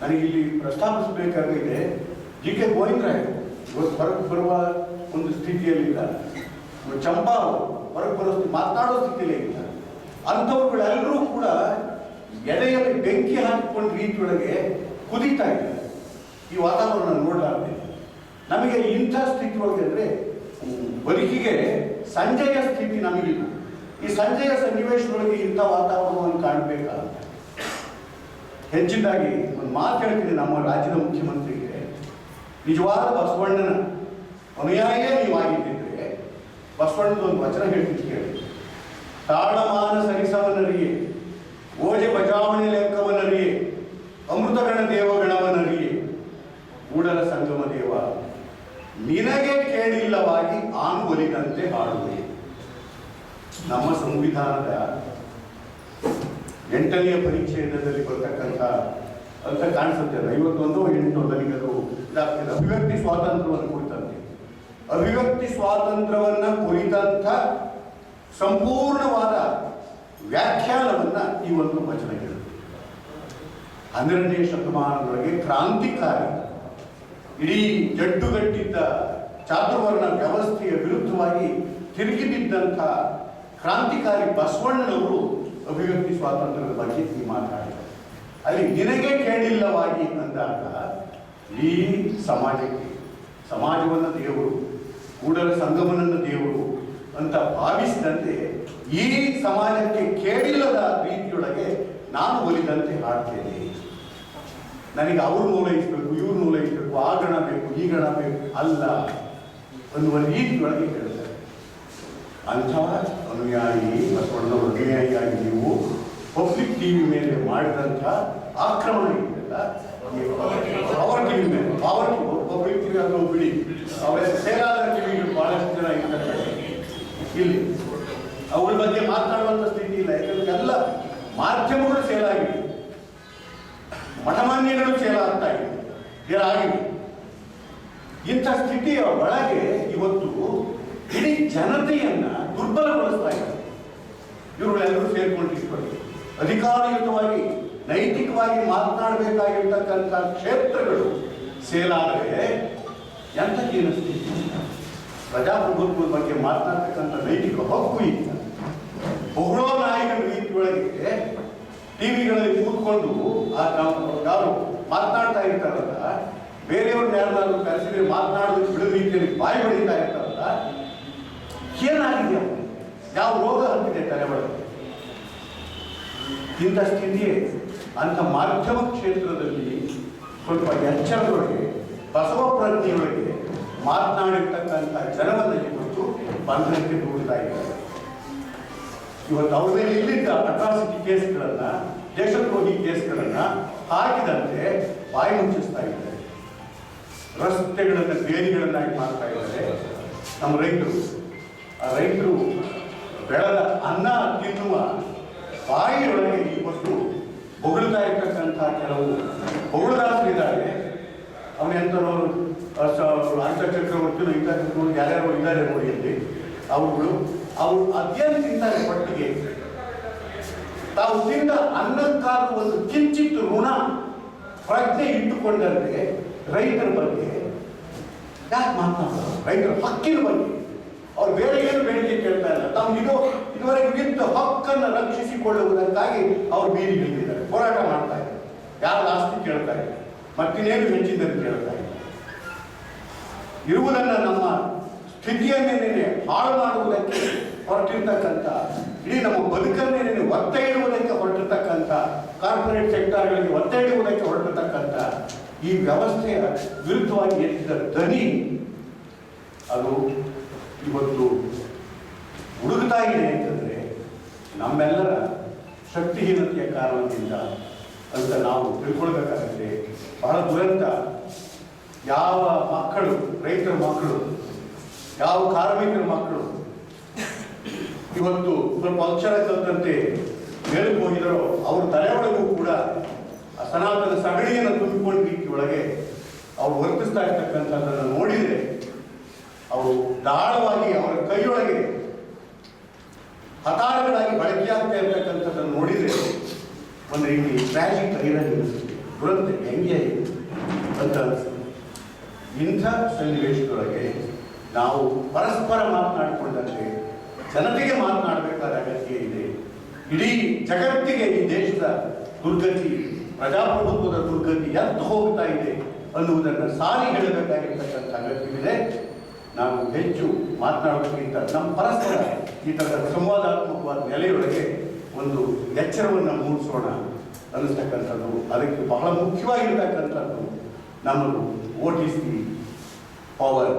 ನನಗಿಲ್ಲಿ ಪ್ರಸ್ತಾಪಿಸಬೇಕಾಗಿದೆ, ಜಿ ಕೆ ಗೋವಿಂದರಾಯರು ಇವತ್ತು ಹೊರಗೆ ಬರುವ ಒಂದು ಸ್ಥಿತಿಯಲ್ಲಿಲ್ಲ. ಚಂಪಾ ಹೊರಗೆ ಬರೋ ಮಾತನಾಡೋ ಸ್ಥಿತಿಯಲ್ಲೇ ಇಲ್ಲ. ಅಂಥವ್ರುಗಳೆಲ್ಲರೂ ಕೂಡ ಎಡೆಯಲ್ಲಿ ಬೆಂಕಿ ಹಾಕಿಕೊಂಡ ರೀತಿಯೊಳಗೆ ಕುದೀತಾ ಇದ್ದಾರೆ. ಈ ವಾತಾವರಣ ನೋಡಲಾರ್ದೆ ನಮಗೆ ಇಂಥ ಸ್ಥಿತಿ ಒಳಗೆ ಅಂದರೆ ಬದುಕಿಗೆ ಸಂಜೆಯ ಸ್ಥಿತಿ ನಮಗಿದು. ಈ ಸಂಜೆಯ ಸನ್ನಿವೇಶದೊಳಗೆ ಇಂಥ ವಾತಾವರಣವನ್ನು ಕಾಣಬೇಕಾ? ಹೆಚ್ಚಿದ್ದಾಗಿ ಒಂದು ಮಾತು ಹೇಳ್ತೀನಿ ನಮ್ಮ ರಾಜ್ಯದ ಮುಖ್ಯಮಂತ್ರಿಗೆ, ನಿಜವಾದ ಬಸವಣ್ಣನ ಅನುಯಾಯಿಯೇ ನೀವಾಗಿದ್ದಿದ್ರೆ ಬಸವಣ್ಣನ ಒಂದು ವಚನ ಹೇಳ್ತಿದ್ದು ಕೇಳಿ. ತಾಳಮಾನ ಸರಿಸವನರಿಯೇ, ಓಜೆ ಬಜಾವಣೆ ಲೆಕ್ಕವನರಿಯೇ, ಅಮೃತಗಣ ದೇವಗಣವನರಿಯೇ, ಕೂಡಲ ಸಂಗಮ ದೇವ ನಿನಗೆ ಕೇಳಿಲ್ಲವಾಗಿ ಆನು ಒಲಿದಂತೆ ಹಾಡುವೆ. ನಮ್ಮ ಸಂವಿಧಾನದ 8ನೇ ಪರಿಚ್ಛೇದದಲ್ಲಿ ಬರ್ತಕ್ಕಂಥ ಅಂತ ಕಾಣಿಸುತ್ತೆ, 51-8 ನನಗದು ಇದಾಗ್ತದೆ. ಅಭಿವ್ಯಕ್ತಿ ಸ್ವಾತಂತ್ರ್ಯವನ್ನು ಕುರಿತಂತೆ, ಅಭಿವ್ಯಕ್ತಿ ಸ್ವಾತಂತ್ರ್ಯವನ್ನ ಕುರಿತಂಥ ಸಂಪೂರ್ಣವಾದ ವ್ಯಾಖ್ಯಾನವನ್ನ ಈ ಒಂದು ವಚನ ಹೇಳುತ್ತೆ. 12ನೇ ಶತಮಾನದೊಳಗೆ ಕ್ರಾಂತಿಕಾರಿ, ಇಡೀ ಜಡ್ಡುಗಟ್ಟಿದ್ದ ಚಾತುರ್ವರ್ಣ ವ್ಯವಸ್ಥೆಯ ವಿರುದ್ಧವಾಗಿ ತಿರುಗಿ ಬಿದ್ದಂಥ ಕ್ರಾಂತಿಕಾರಿ ಬಸವಣ್ಣನವರು ಅಭಿವ್ಯಕ್ತಿ ಸ್ವಾತಂತ್ರ್ಯದ ಬಗ್ಗೆ ಈ ಮಾತನಾಡಿದ್ದಾರೆ. ಅಲ್ಲಿ ನಿನಗೆ ಕೇಳಿಲ್ಲವಾಗಿ ಅಂದಾಗ ಈ ಸಮಾಜಕ್ಕೆ, ಸಮಾಜವನ್ನು ದೇವರು, ಕೂಡಲ ಸಂಗಮನನ್ನ ದೇವರು ಅಂತ ಭಾವಿಸಿದಂತೆ ಈ ಸಮಾಜಕ್ಕೆ ಕೇಳಿಲ್ಲದ ರೀತಿಯೊಳಗೆ ನಾನು ಒಲಿದಂತೆ ಹಾಡ್ತೇನೆ. ನನಗೆ ಅವ್ರು ನೂಲೈಸಬೇಕು, ಇವ್ರು ನೂಲೈಸಬೇಕು, ಆ ಗಣ ಬೇಕು, ಈ ಗಣ ಬೇಕು ಅಲ್ಲ ಅನ್ನುವ ರೀತಿಯೊಳಗೆ ಹೇಳ್ತಾರೆ. ಅಂಥ ಅನುಯಾಯಿ, ಬಸವಣ್ಣನವರ ಅನುಯಾಯಿಯಾಗಿ ನೀವು ಪಬ್ಲಿಕ್ ಟಿವಿ ಮೇಲೆ ಮಾಡಿದಂಥ ಆಕ್ರಮಣ ಇದೆಯಲ್ಲ, ಪವರ್ ಟಿವಿ ಮೇಲೆ, ಪಬ್ಲಿಕ್ ಟಿವಿ ಅದು ಬಿಡಿ, ಅವರ ಸೇರಾದ ಟಿವಿಗಳು ಬಹಳಷ್ಟು ಜನ ಇದ್ದಾರೆ ಇಲ್ಲಿ. ಅವಳ ಬಗ್ಗೆ ಮಾತನಾಡುವಂಥ ಸ್ಥಿತಿ ಇಲ್ಲ. ಯಾಕಂದ್ರೆ ಎಲ್ಲ ಮಾಧ್ಯಮಗಳು ಸೇಲಾಗಿವೆ, ಮಠಮಾನ್ಯಗಳು ಸೇಲಾಗ್ತಾ ಇವೆ. ಇಂಥ ಸ್ಥಿತಿಯ ಒಳಗೆ ಇವತ್ತು ಇಡೀ ಜನತೆಯನ್ನ ದುರ್ಬಲಗೊಳಿಸ್ತಾ ಇದ್ದಾರೆ. ಇವುಗಳೆಲ್ಲರೂ ಸೇರ್ಕೊಂಡಿರ್ತಾರೆ. ಅಧಿಕಾರಯುತವಾಗಿ ನೈತಿಕವಾಗಿ ಮಾತನಾಡಬೇಕಾಗಿರ್ತಕ್ಕಂಥ ಕ್ಷೇತ್ರಗಳು ಸೇಲಾದರೆ ಎಂಥ ಸ್ಥಿತಿ? ಪ್ರಜಾಪ್ರಭುತ್ವದ ಬಗ್ಗೆ ಮಾತನಾಡ್ತಕ್ಕಂಥ ನೈತಿಕ ಹಕ್ಕು ಇಲ್ಲ. ಹೊಗಳೋ ನಾಯಕರ ರೀತಿಯೊಳಗೆ ಟಿವಿಗಳಲ್ಲಿ ಕೂತ್ಕೊಂಡು ಯಾರು ಮಾತನಾಡ್ತಾ ಇರ್ತಾರಲ್ಲ, ಬೇರೆಯವ್ರನ್ನ ಯಾರನ್ನಾದ್ರೂ ಕರೆಸಿದ್ರೆ ಮಾತನಾಡೋದು ಬಿಡೋ ರೀತಿಯಲ್ಲಿ ಬಾಯಿ ಹೊಡಿತಾ ಇರ್ತಾರಲ್ಲ, ಏನಾಗಿದೆ? ಯಾವ ರೋಗ ಅಂತಿದೆ ತಲೆ ಒಳಗೆ? ಇಂಥ ಸ್ಥಿತಿಯೇ. ಅಂಥ ಮಾಧ್ಯಮ ಕ್ಷೇತ್ರದಲ್ಲಿ ಸ್ವಲ್ಪ ಎಚ್ಚರದೊಳಗೆ, ಬಸವ ಪ್ರಜ್ಞೆಯೊಳಗೆ ಮಾತನಾಡಿರ್ತಕ್ಕಂಥ ಜನವನ್ನ ಇವತ್ತು ಬಂಧನಕ್ಕೆ ದೂಡ್ತಾ ಇದ್ದಾರೆ. ಇವತ್ತು ಅವ್ರ ಮೇಲೆ ಇಲ್ಲಿದ್ದ ಅಟ್ರಾಸಿಟಿ ಕೇಸ್ಗಳನ್ನ, ದೇಶದ್ರೋಹಿ ಕೇಸ್ಗಳನ್ನ ಹಾಕಿದಂತೆ ಬಾಯಿ ಮುಚ್ಚಿಸ್ತಾ ಇದ್ದಾರೆ. ರಸ್ತೆಗಳನ್ನು ಬೇಲಿಗಳನ್ನಾಗಿ ಮಾಡ್ತಾ ಇದ್ದಾರೆ. ನಮ್ಮ ರೈತರು ಬೆಳೆದ ಅನ್ನ ತಿನ್ನುವ ಬಾಯಿಯೊಳಗೆ ಇವತ್ತು ಹೊಗಳ್ತಾ ಇರ್ತಕ್ಕಂಥ ಕೆಲವು ಹೊಗಳದಾಸರಿದ್ದಾರೆ. ಅವನೆಂಥವ್ರು ಅಂತ ಚಕ್ರವರ್ತಿಗಳು, ಇಂಥ ಚಕ್ರವರ್ತಿ ಯಾರ್ಯಾರು ಇದ್ದಾರೆ ನೋಡಿ ಅಲ್ಲಿ. ಅವರು ಅದೇನು ತಿಂತಾರೆ ಪಟ್ಟಿಗೆ, ತಾವು ತಿಂದ ಅನ್ನಕ್ಕಾದ್ರೂ ಒಂದು ಕಿಂಚಿತ್ ಋಣ ಪ್ರಜ್ಞೆ ಇಟ್ಟುಕೊಂಡಂತೆ ರೈತರ ಬಗ್ಗೆ ಯಾಕೆ ಮಾತನಾಡೋದು? ರೈತರ ಹಕ್ಕಿನ ಬಗ್ಗೆ ಅವ್ರು ಬೇರೆ ಏನು ಬೇಡಿಕೆ ಕೇಳ್ತಾ ಇಲ್ಲ. ತಮ್ಗೆ ಇದುವರೆಗೂ ಇತ್ತು ಕಲ್ಪಿತ ಹಕ್ಕನ್ನು ರಕ್ಷಿಸಿಕೊಳ್ಳುವುದಕ್ಕಾಗಿ ಅವರು ಬೀದಿಗಿಳಿದಿದ್ದಾರೆ, ಹೋರಾಟ ಮಾಡ್ತಾ ಇದ್ದಾರೆ. ಯಾರ ಆಸ್ತಿ ಕೇಳ್ತಾ ಇಲ್ಲ, ಮತ್ತಿನ್ನೇನು ಹೆಚ್ಚಿನಲ್ಲಿ ಕೇಳ್ತಾ ಇಲ್ಲ. ಇರುವುದನ್ನು ನಮ್ಮ ಸ್ಥಿತಿಯನ್ನೇ ಹಾಳು ಮಾಡುವುದಕ್ಕೆ ಹೊರಟಿರ್ತಕ್ಕಂಥ, ಇಡೀ ನಮ್ಮ ಬದುಕನ್ನೇ ಒತ್ತ ಇಡುವುದಕ್ಕೆ ಹೊರಟಿರ್ತಕ್ಕಂಥ, ಕಾರ್ಪೊರೇಟ್ ಸೆಕ್ಟರ್ಗಳಿಗೆ ಒತ್ತ ಇಡುವುದಕ್ಕೆ ಹೊರಟಿರ್ತಕ್ಕಂಥ ಈ ವ್ಯವಸ್ಥೆಯ ವಿರುದ್ಧವಾಗಿ ಎತ್ತಿದ ಧ್ವನಿ ಅದು ಇವತ್ತು ಹುಡುಕ್ತಾ ಇದೆ ಅಂತಂದರೆ ನಮ್ಮೆಲ್ಲರ ಶಕ್ತಿಹೀನತೆಯ ಕಾರಣದಿಂದ ಅಂತ ನಾವು ತಿಳ್ಕೊಳ್ಬೇಕಾಗುತ್ತೆ. ಬಹಳ ದುರಂತ. ಯಾವ ಮಕ್ಕಳು, ರೈತರ ಮಕ್ಕಳು, ಯಾವ ಕಾರ್ಮಿಕರ ಮಕ್ಕಳು ಇವತ್ತು ಸ್ವಲ್ಪ ಅಕ್ಷರ ಕಲಿತಂತೆ ಮೇಲಕ್ಕೆ ಹೋಗಿದರೋ ಅವ್ರ ತಲೆಯೊಳಗೂ ಕೂಡ ಆ ಸನಾತನ ಸಗಣಿಯನ್ನು ತುಂಬಿಕೊಂಡು ರೀತಿಯೊಳಗೆ ಅವ್ರು ವರ್ತಿಸ್ತಾ ಇರ್ತಕ್ಕಂಥದ್ದನ್ನು ನೋಡಿದರೆ ಅವರು ದಾಳವಾಗಿ ಅವರ ಕೈಯೊಳಗೆ ಹತಾರಗಳಾಗಿ ಬಳಕೆಯಾಗ್ತಾ ಇರ್ತಕ್ಕಂಥದ್ದನ್ನು ನೋಡಿದರೆ ಒಂದು ರೀತಿ ಟ್ರಾಜಿಕ್ ಐರನ್ ಅನಿಸುತ್ತೆ, ದುರಂತ ವ್ಯಂಗ್ಯ ಅಂತ ಅನಿಸುತ್ತೆ. ಇಂಥ ಸನ್ನಿವೇಶದೊಳಗೆ ನಾವು ಪರಸ್ಪರ ಮಾತನಾಡಿಕೊಂಡಂತೆ ಜನತೆಗೆ ಮಾತನಾಡಬೇಕಾದ ಅಗತ್ಯ ಇದೆ. ಇಡೀ ಜಗತ್ತಿಗೆ ಈ ದೇಶದ ದುರ್ಗತಿ, ಪ್ರಜಾಪ್ರಭುತ್ವದ ದುರ್ಗತಿ ಎತ್ತು ಹೋಗ್ತಾ ಇದೆ ಅನ್ನುವುದನ್ನು ಸಾರಿ ಹೇಳಬೇಕಾಗಿರ್ತಕ್ಕಂಥ ಅಗತ್ಯವಿದೆ. ನಾವು ಹೆಚ್ಚು ಮಾತನಾಡೋದಕ್ಕಿಂತ ನಮ್ಮ ಪರಸ್ಪರ ಈ ಥರದ ಸಂವಾದಾತ್ಮಕವಾದ ನೆಲೆಯೊಳಗೆ ಒಂದು ಎಚ್ಚರವನ್ನು ಮೂಡಿಸೋಣ ಅನ್ನಿಸ್ತಕ್ಕಂಥದ್ದು. ಅದಕ್ಕೆ ಬಹಳ ಮುಖ್ಯವಾಗಿರ್ತಕ್ಕಂಥದ್ದು ನಮ್ಮದು ಓಟಿಸಿ ಪವರ್.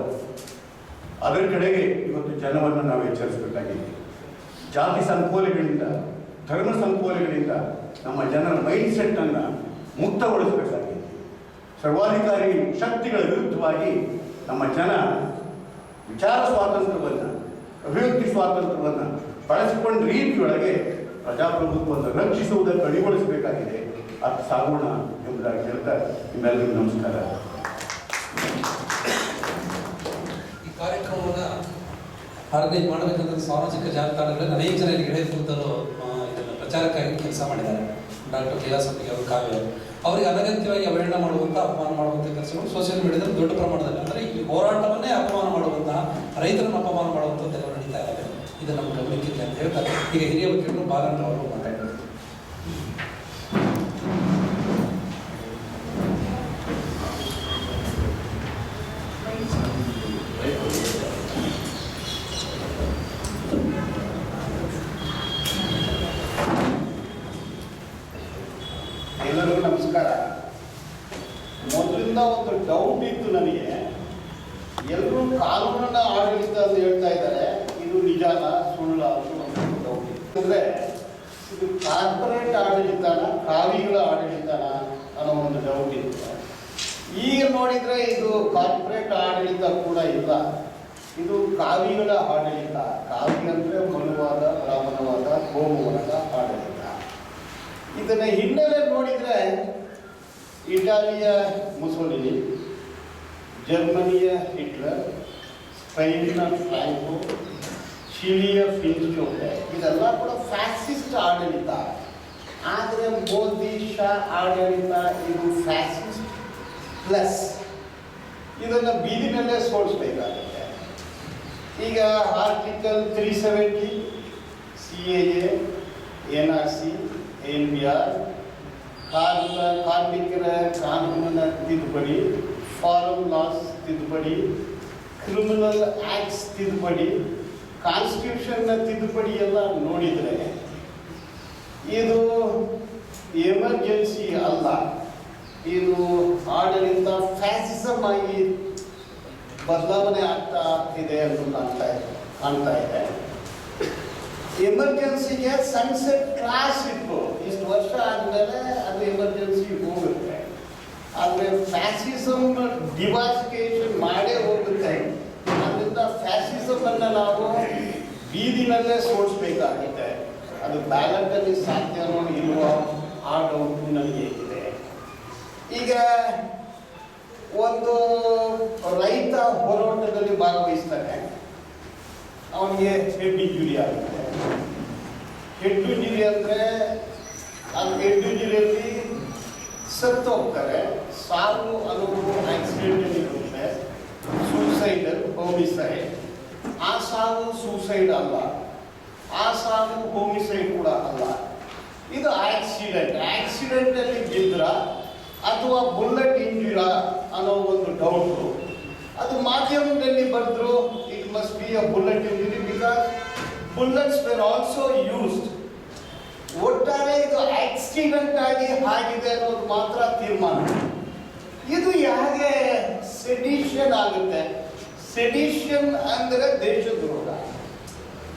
ಅದರ ಕಡೆಗೆ ಇವತ್ತು ಜನವನ್ನು ನಾವು ಎಚ್ಚರಿಸಬೇಕಾಗಿದೆ. ಜಾತಿ ಸಂಕೋಲೆಗಳಿಂದ, ಧರ್ಮ ಸಂಕೋಲೆಗಳಿಂದ ನಮ್ಮ ಜನರ ಮೈಂಡ್ ಸೆಟ್ಟನ್ನು ಮುಕ್ತಗೊಳಿಸಬೇಕಾಗಿದೆ. ಸರ್ವಾಧಿಕಾರಿ ಶಕ್ತಿಗಳ ವಿರುದ್ಧವಾಗಿ ನಮ್ಮ ಜನ ವಿಚಾರ ಸ್ವಾತಂತ್ರ್ಯವನ್ನು, ಅಭಿವ್ಯಕ್ತಿ ಸ್ವಾತಂತ್ರ್ಯವನ್ನು ಬಳಸಿಕೊಂಡ ರೀತಿಯೊಳಗೆ ಪ್ರಜಾಪ್ರಭುತ್ವವನ್ನು ರಕ್ಷಿಸುವುದನ್ನು ಅಡಿಗೊಳಿಸಬೇಕಾಗಿದೆ. ಅದು ಸಾಗೋಣ ಎಂಬುದಾಗಿ ಹೇಳ್ತಾ ನಿಮ್ಮೆಲ್ಲರಿಗೂ ನಮಸ್ಕಾರ. ಈ ಕಾರ್ಯಕ್ರಮವನ್ನು ಆರ್ಗನೈಸ್ ಮಾಡಬೇಕಂದ್ರೆ ಸಾಮಾಜಿಕ ಜಾಲತಾಣಗಳಲ್ಲಿ ಅನೇಕ ಜನ ಗೆಳೆಯರು ಇದನ್ನು ಪ್ರಚಾರಕ್ಕಾಗಿ ಕೆಲಸ ಮಾಡಿದ್ದಾರೆ. ಡಾಕ್ಟರ್ ಕೈಲಾಸೊತ್ತಿಗೆ ಅವರು, ಕಾವ್ಯ ಅವರಿಗೆ ಅನಗತ್ಯವಾಗಿ ಅವಹೇಳನ ಮಾಡುವಂಥ, ಅಪಮಾನ ಮಾಡುವಂಥ ಕೆಲಸಗಳು ಸೋಷಿಯಲ್ ಮೀಡಿಯಾದಲ್ಲಿ ದೊಡ್ಡ ಪ್ರಮಾಣದಲ್ಲಿ, ಅಂದರೆ ಈ ಹೋರಾಟವನ್ನೇ ಅಪಮಾನ ಮಾಡುವಂತಹ, ರೈತರನ್ನು ಅಪಮಾನ ಮಾಡುವಂಥದ್ದೆಲ್ಲ ನಡೀತಾ ಇದ್ದಾರೆ. ಇದು ನಮ್ಮ ಗಮನಕ್ಕಿದೆ ಅಂತ ಹೇಳ್ತಾರೆ. ಈಗ ಹಿರಿಯ ವಕೀಲರು ಬಾಲನ್ ಅವರು ಮಾತಾಡಿದ್ದಾರೆ. ಎಲ್ಲರಿಗೂ ನಮಸ್ಕಾರ. ಮೊದಲಿಂದ ಒಂದು ಡೌಟ್ ಇತ್ತು ನನಗೆ. ಎಲ್ಲರೂ ಕಾನೂನಿನ ಆಡಳಿತ ಅಂತ ಹೇಳ್ತಾ ಇದ್ದಾರೆ, ಇದು ನಿಜಾನ ಸುಳ್ಳ ಅಂತ ಒಂದು ಡೌಟ್ ಇತ್ತು. ಅಂದರೆ ಇದು ಕಾರ್ಪೊರೇಟ್ ಆಡಳಿತನ, ಕಾವಿಗಳ ಆಡಳಿತನ ಅನ್ನೋ ಒಂದು ಡೌಟ್ ಇತ್ತು. ಈಗ ನೋಡಿದರೆ ಇದು ಕಾರ್ಪೊರೇಟ್ ಆಡಳಿತ ಕೂಡ ಇಲ್ಲ, ಇದು ಕಾವಿಗಳ ಆಡಳಿತ. ಕಾವಿ ಅಂದರೆ ಮನುವಾದ, ಬ್ರಾಹ್ಮಣವಾದ, ಗೋಮುವಾದ ಆಡಳಿತ. ಇದನ್ನ ಹಿನ್ನೆಲೆ ನೋಡಿದರೆ ಇಟಾಲಿಯ ಮುಸೋಲಿನಿ, ಜರ್ಮನಿಯ ಹಿಟ್ಲರ್, ಸ್ಪೈನಿನ ಫ್ರಾಂಕೋ, ಚಿಲಿಯ ಪಿನ್ಚೋಟೆ, ಇದೆಲ್ಲ ಕೂಡ ಫ್ಯಾಸಿಸ್ಟ್ ಆಡಳಿತ. ಆದರೆ ಮೋದಿ ಶಾ ಆಡಳಿತ ಇದು ಫ್ಯಾಸಿಸ್ಟ್ ಪ್ಲಸ್. ಇದನ್ನು ಬೀದಿನಲ್ಲೇ ಸೋಡಿಸ್ಬೇಕಾಗುತ್ತೆ. ಈಗ ಆರ್ಟಿಕಲ್ 370, CAA, NRC, NPR, ಕಾರ್ಮಿಕರ ಕಾನೂನಿನ ತಿದ್ದುಪಡಿ, ಫಾರಮ್ ಲಾಸ್ ತಿದ್ದುಪಡಿ, ಕ್ರಿಮಿನಲ್ ಆ್ಯಕ್ಟ್ಸ್ ತಿದ್ದುಪಡಿ, ಕಾನ್ಸ್ಟಿಟ್ಯೂಷನ್ನ ತಿದ್ದುಪಡಿ ಎಲ್ಲ ನೋಡಿದರೆ ಇದು ಎಮರ್ಜೆನ್ಸಿ ಅಲ್ಲ, ಇದು ಆಡಳಿತ ಫ್ಯಾಸಿಸಮ್ ಆಗಿ ಬದಲಾವಣೆ ಆಗ್ತಾ ಇದೆ ಅಂತ ಕಾಣ್ತಾ ಇದೆ. ಎಮರ್ಜೆನ್ಸಿಗೆ ಸನ್ಸೆಟ್ ಕ್ಲಾಸ್ ಇತ್ತು, ಇಷ್ಟು ವರ್ಷ ಆದಮೇಲೆ ಅದು ಎಮರ್ಜೆನ್ಸಿ ಹೋಗುತ್ತೆ. ಆದರೆ ಫ್ಯಾಸಿಸಮ್ ಡಿವಾಸಿಫಿಕೇಶನ್ ಮಾಡೇ ಹೋಗುತ್ತೆ. ಅದರಿಂದ ಫ್ಯಾಸಿಸಮನ್ನು ನಾವು ಬೀದಿನಲ್ಲೇ ಸೋಡಿಸ್ಬೇಕಾಗುತ್ತೆ. ಅದು ಬ್ಯಾಲೆಟಲ್ಲಿ ಸಾಧ್ಯನೋ ಇಲ್ವೋ ಆ ಡೌಟ್ ನನಗೆ ಇದೆ. ಈಗ ಒಂದು ರೈತ ಹೋರಾಟದಲ್ಲಿ ಭಾಗವಹಿಸ್ತಾನೆ, ಅವನಿಗೆ ಹೆಡ್ ಇಂಜುರಿ ಆಗುತ್ತೆ. ಹೆಡ್ ಇಂಜುರಿ ಅಂದರೆ ಆ ಹೆಡ್ ಇಂಜುರಿಯಲ್ಲಿ ಸತ್ತು ಹೋಗ್ತಾರೆ. ಸಾವು ಅನ್ನೋದು ಆಕ್ಸಿಡೆಂಟಲ್ಲಿ ಇರುತ್ತೆ, ಸೂಸೈಡಲ್, ಹೋಮಿಸೈಡ್. ಆ ಸಾವು ಸೂಸೈಡ್ ಅಲ್ಲ, ಆ ಸಾವು ಹೋಮಿಸೈಡ್ ಕೂಡ ಅಲ್ಲ, ಇದು ಆಕ್ಸಿಡೆಂಟ್ ಅಲ್ಲಿ ಬಿದ್ರ ಅಥವಾ ಬುಲೆಟ್ ಇಂಜುರ ಅನ್ನೋ ಒಂದು ಡೌಟು. ಅದು ಮಾಧ್ಯಮದಲ್ಲಿ ಬಂದ್ರು it must be a bullet injury because bullets were also used. ಒಟ್ಟಾರೆ ಇದು ಆಕ್ಸಿಡೆಂಟ್ ಆಗಿ ಆಗಿದೆ ಅನ್ನೋದು ಮಾತ್ರ ತೀರ್ಮಾನ. ಇದು ಹೇಗೆ ಸೆಡಿಷನ್ ಆಗುತ್ತೆ? ಸೆಡಿಷನ್ ಅಂದರೆ ದೇಶದ್ರೋಹ.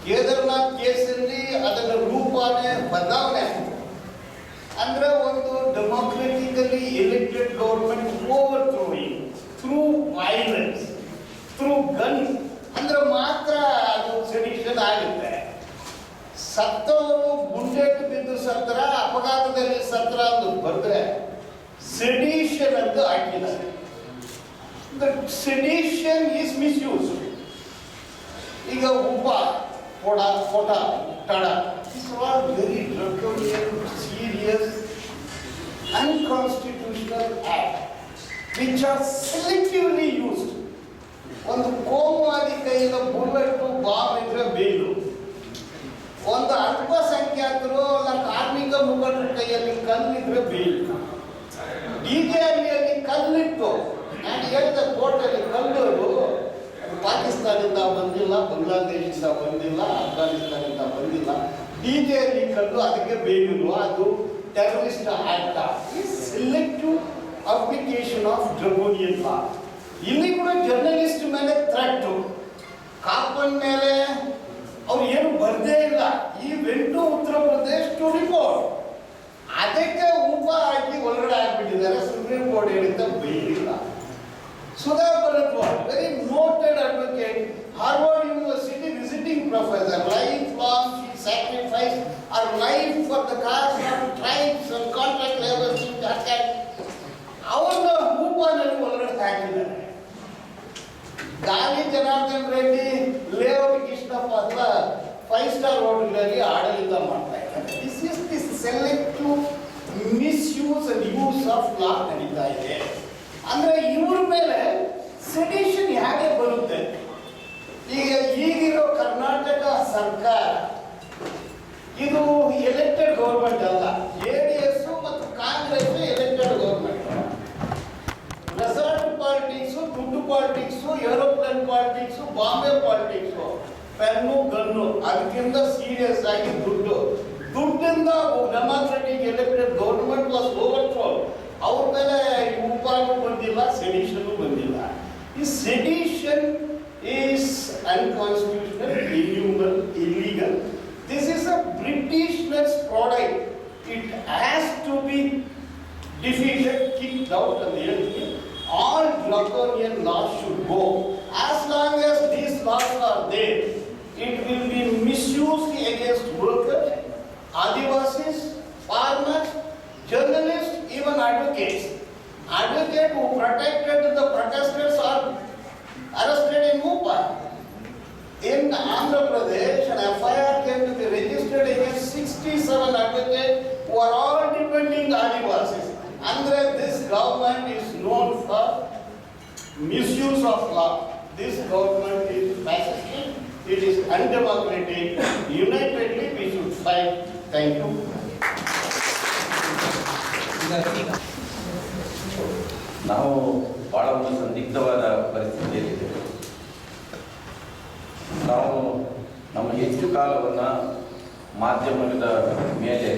ಕೇದಾರ್ನಾಥ್ ಕೇಸಲ್ಲಿ ಅದರ ರೂಪನೇ ಬದಲಾವಣೆ ಆಗಿದೆ. ಅಂದ್ರೆ ಒಂದು democratically elected government over throwing through violence, through gun ಅಂದ್ರೆ ಮಾತ್ರ ಅದು ಸೆಡಿಷನ್ ಆಗುತ್ತೆ. ಸತ್ತವರು ಗುಂಡೇಟು ಬಿದ್ದು ಸತ್ರ, ಅಪಘಾತದಲ್ಲಿ ಸತ್ರ ಅಂತ ಬಂದ್ರೆ ಸೆಡಿಷನ್ ಅಂತ ಹಾಕಿದ್ದಾರೆ. Sedition is misuse. ಈಗ ಉಪ ಕೊಟ ತಡ, these are all very draconian, serious, unconstitutional acts which are selectively used. ಒಂದು ಕೋಮುವಾದಿ ಕೈಯಿಂದ ಬುಲೆಟ್ಟು ಬಾಂಬ್ ಇದ್ರೆ ಬೇಲು, ಒಂದು ಅಲ್ಪಸಂಖ್ಯಾತರು ಅಲ್ಲ ಕಾರ್ಮಿಕ ಮುಖಂಡರ ಕೈಯಲ್ಲಿ ಕಲ್ಲಿದ್ರೆ ಬೇಲು. ಡಿಜೆಯಲ್ಲಿ ಕಲ್ಲಿಟ್ಟು ನಾನು ಹೇಳಿದ ಕೋರ್ಟಲ್ಲಿ ಕಲ್ಲೋದು ಪಾಕಿಸ್ತಾನದಿಂದ ಬಂದಿಲ್ಲ, ಬಾಂಗ್ಲಾದೇಶದಿಂದ ಬಂದಿಲ್ಲ, ಅಫ್ಘಾನಿಸ್ತಾನದಿಂದ ಬಂದಿಲ್ಲ. ಡಿಜೆಯಲ್ಲಿ ಕಲ್ಲು ಅದಕ್ಕೆ ಬೇಲಿಲ್ಲ, ಅದು terrorist act. Selective application of draconian law. ಇಲ್ಲಿ ಕೂಡ ಜರ್ನಲಿಸ್ಟ್ ಮೇಲೆ ಥ್ರೆಟ್, ಕಾಪನ್ ಮೇಲೆ ಅವ್ರು ಏನು ಬರ್ದೇ ಇಲ್ಲ. ಈ vent Uttar Pradesh to report, ಅದಕ್ಕೆ ಉಪ ಹಾಕಿ ಒಳಗಡೆ ಹಾಕ್ಬಿಟ್ಟಿದ್ದಾರೆ. ಸುಪ್ರೀಂ ಕೋರ್ಟ್ ಹೇಳಿದ್ದ ಬೇಯಿಲ್ಲ. Sudha Bharadwaj, very noted advocate, Harvard university visiting professor, life long she sacrificed her life for the cause of tribes and contract laborers in Jharkhand. ಅವನ್ನ ಉಪನಲ್ಲಿ ಒಳಗಡೆ ಹಾಕಿದ್ದಾರೆ. ಗಾಲಿ ಜನಾರ್ದನ್ ರೆಡ್ಡಿ ಲೇಔಟ್ ಇಷ್ಟಪ್ಪ ಅಂತ 5 ಸ್ಟಾರ್ ಹೋಟೆಲ್ನಲ್ಲಿ ಆಡಳಿತ ಮಾಡ್ತಾ ಇದ್ದಾರೆ. This is the selective misuse and use of law ನಡೀತಾ ಇದೆ. ಅಂದ್ರೆ ಇವ್ರ ಮೇಲೆ ಸೆಡಿಷನ್ ಹೇಗೆ ಬರುತ್ತೆ? ಈಗಿರೋ ಕರ್ನಾಟಕ ಸರ್ಕಾರ ಇದು ಎಲೆಕ್ಟೆಡ್ ಗೌರ್ಮೆಂಟ್ ಅಲ್ಲ. JDS ಮತ್ತು Congress elected government. Resort politics, ದುಡ್ಡು politics, aeroplane politics, Bombay politics, pen gun, ಅದಕ್ಕಿಂತ ಸೀರಿಯಸ್ ಆಗಿ ದುಡ್ಡಿಂದ democratic elected government was overthrown. ಅವ್ರ ಮೇಲೆ ಉಪಾನು ಬಂದಿಲ್ಲ, ಸೆಡಿಷನ್ ಬಂದಿಲ್ಲ. ಈ sedition is unconstitutional, illegal. This is a Britishers product. It has to be defeated, kicked out, and everything. All draconian laws should go. As long as these laws are there, it will be misused against workers, Adivasis, farmers, journalists, even advocates. Advocates who protected the protesters are arrested in Mumbai. In Andhra Pradesh, an FIR came to be registered against 67 advocates who are all depending Adivasis. Andre, this government is known for misuse of law. This government is fascist. It is undemocratic. Unitedly we should fight. Thank you. ನಾವು ಬಹಳ ಒಂದು ಸಂದಿಗ್ಧವಾದ ಪರಿಸ್ಥಿತಿಯಲ್ಲಿದ್ದೇವೆ. ನಾವು ನಮ್ಮ ಹೆಚ್ಚು ಕಾಲವನ್ನು ಮಾಧ್ಯಮದ ಮೇಲೆ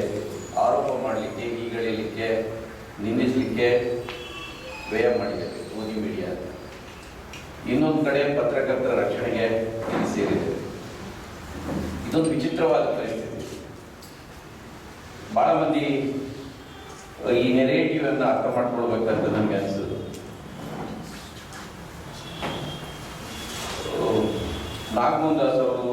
ಆರೋಪ ಮಾಡಲಿಕ್ಕೆ, ಹೀಗಳೆಯಲಿಕ್ಕೆ, ನಿಂದಿಸಲಿಕ್ಕೆ ವ್ಯಯ ಮಾಡಿದ್ದೇವೆ. ಓದಿ ಮೀಡಿಯಾ ಇನ್ನೊಂದು ಕಡೆ ಪತ್ರಕರ್ತರ ರಕ್ಷಣೆಗೆ ಇಲ್ಲಿ ಸೇರಿದೆ. ಇದೊಂದು ವಿಚಿತ್ರವಾದ ಪರಿಸ್ಥಿತಿ. ಬಹಳ ಮಂದಿ ಈ ನೆರೇಟಿವ್ ಅನ್ನು ಅರ್ಥ ಮಾಡ್ಕೊಳ್ಬೇಕಂತ ನನಗೆ ಅನಿಸುದು. ನಾಗಮೋಹನ್ ದಾಸ್ ಅವರು,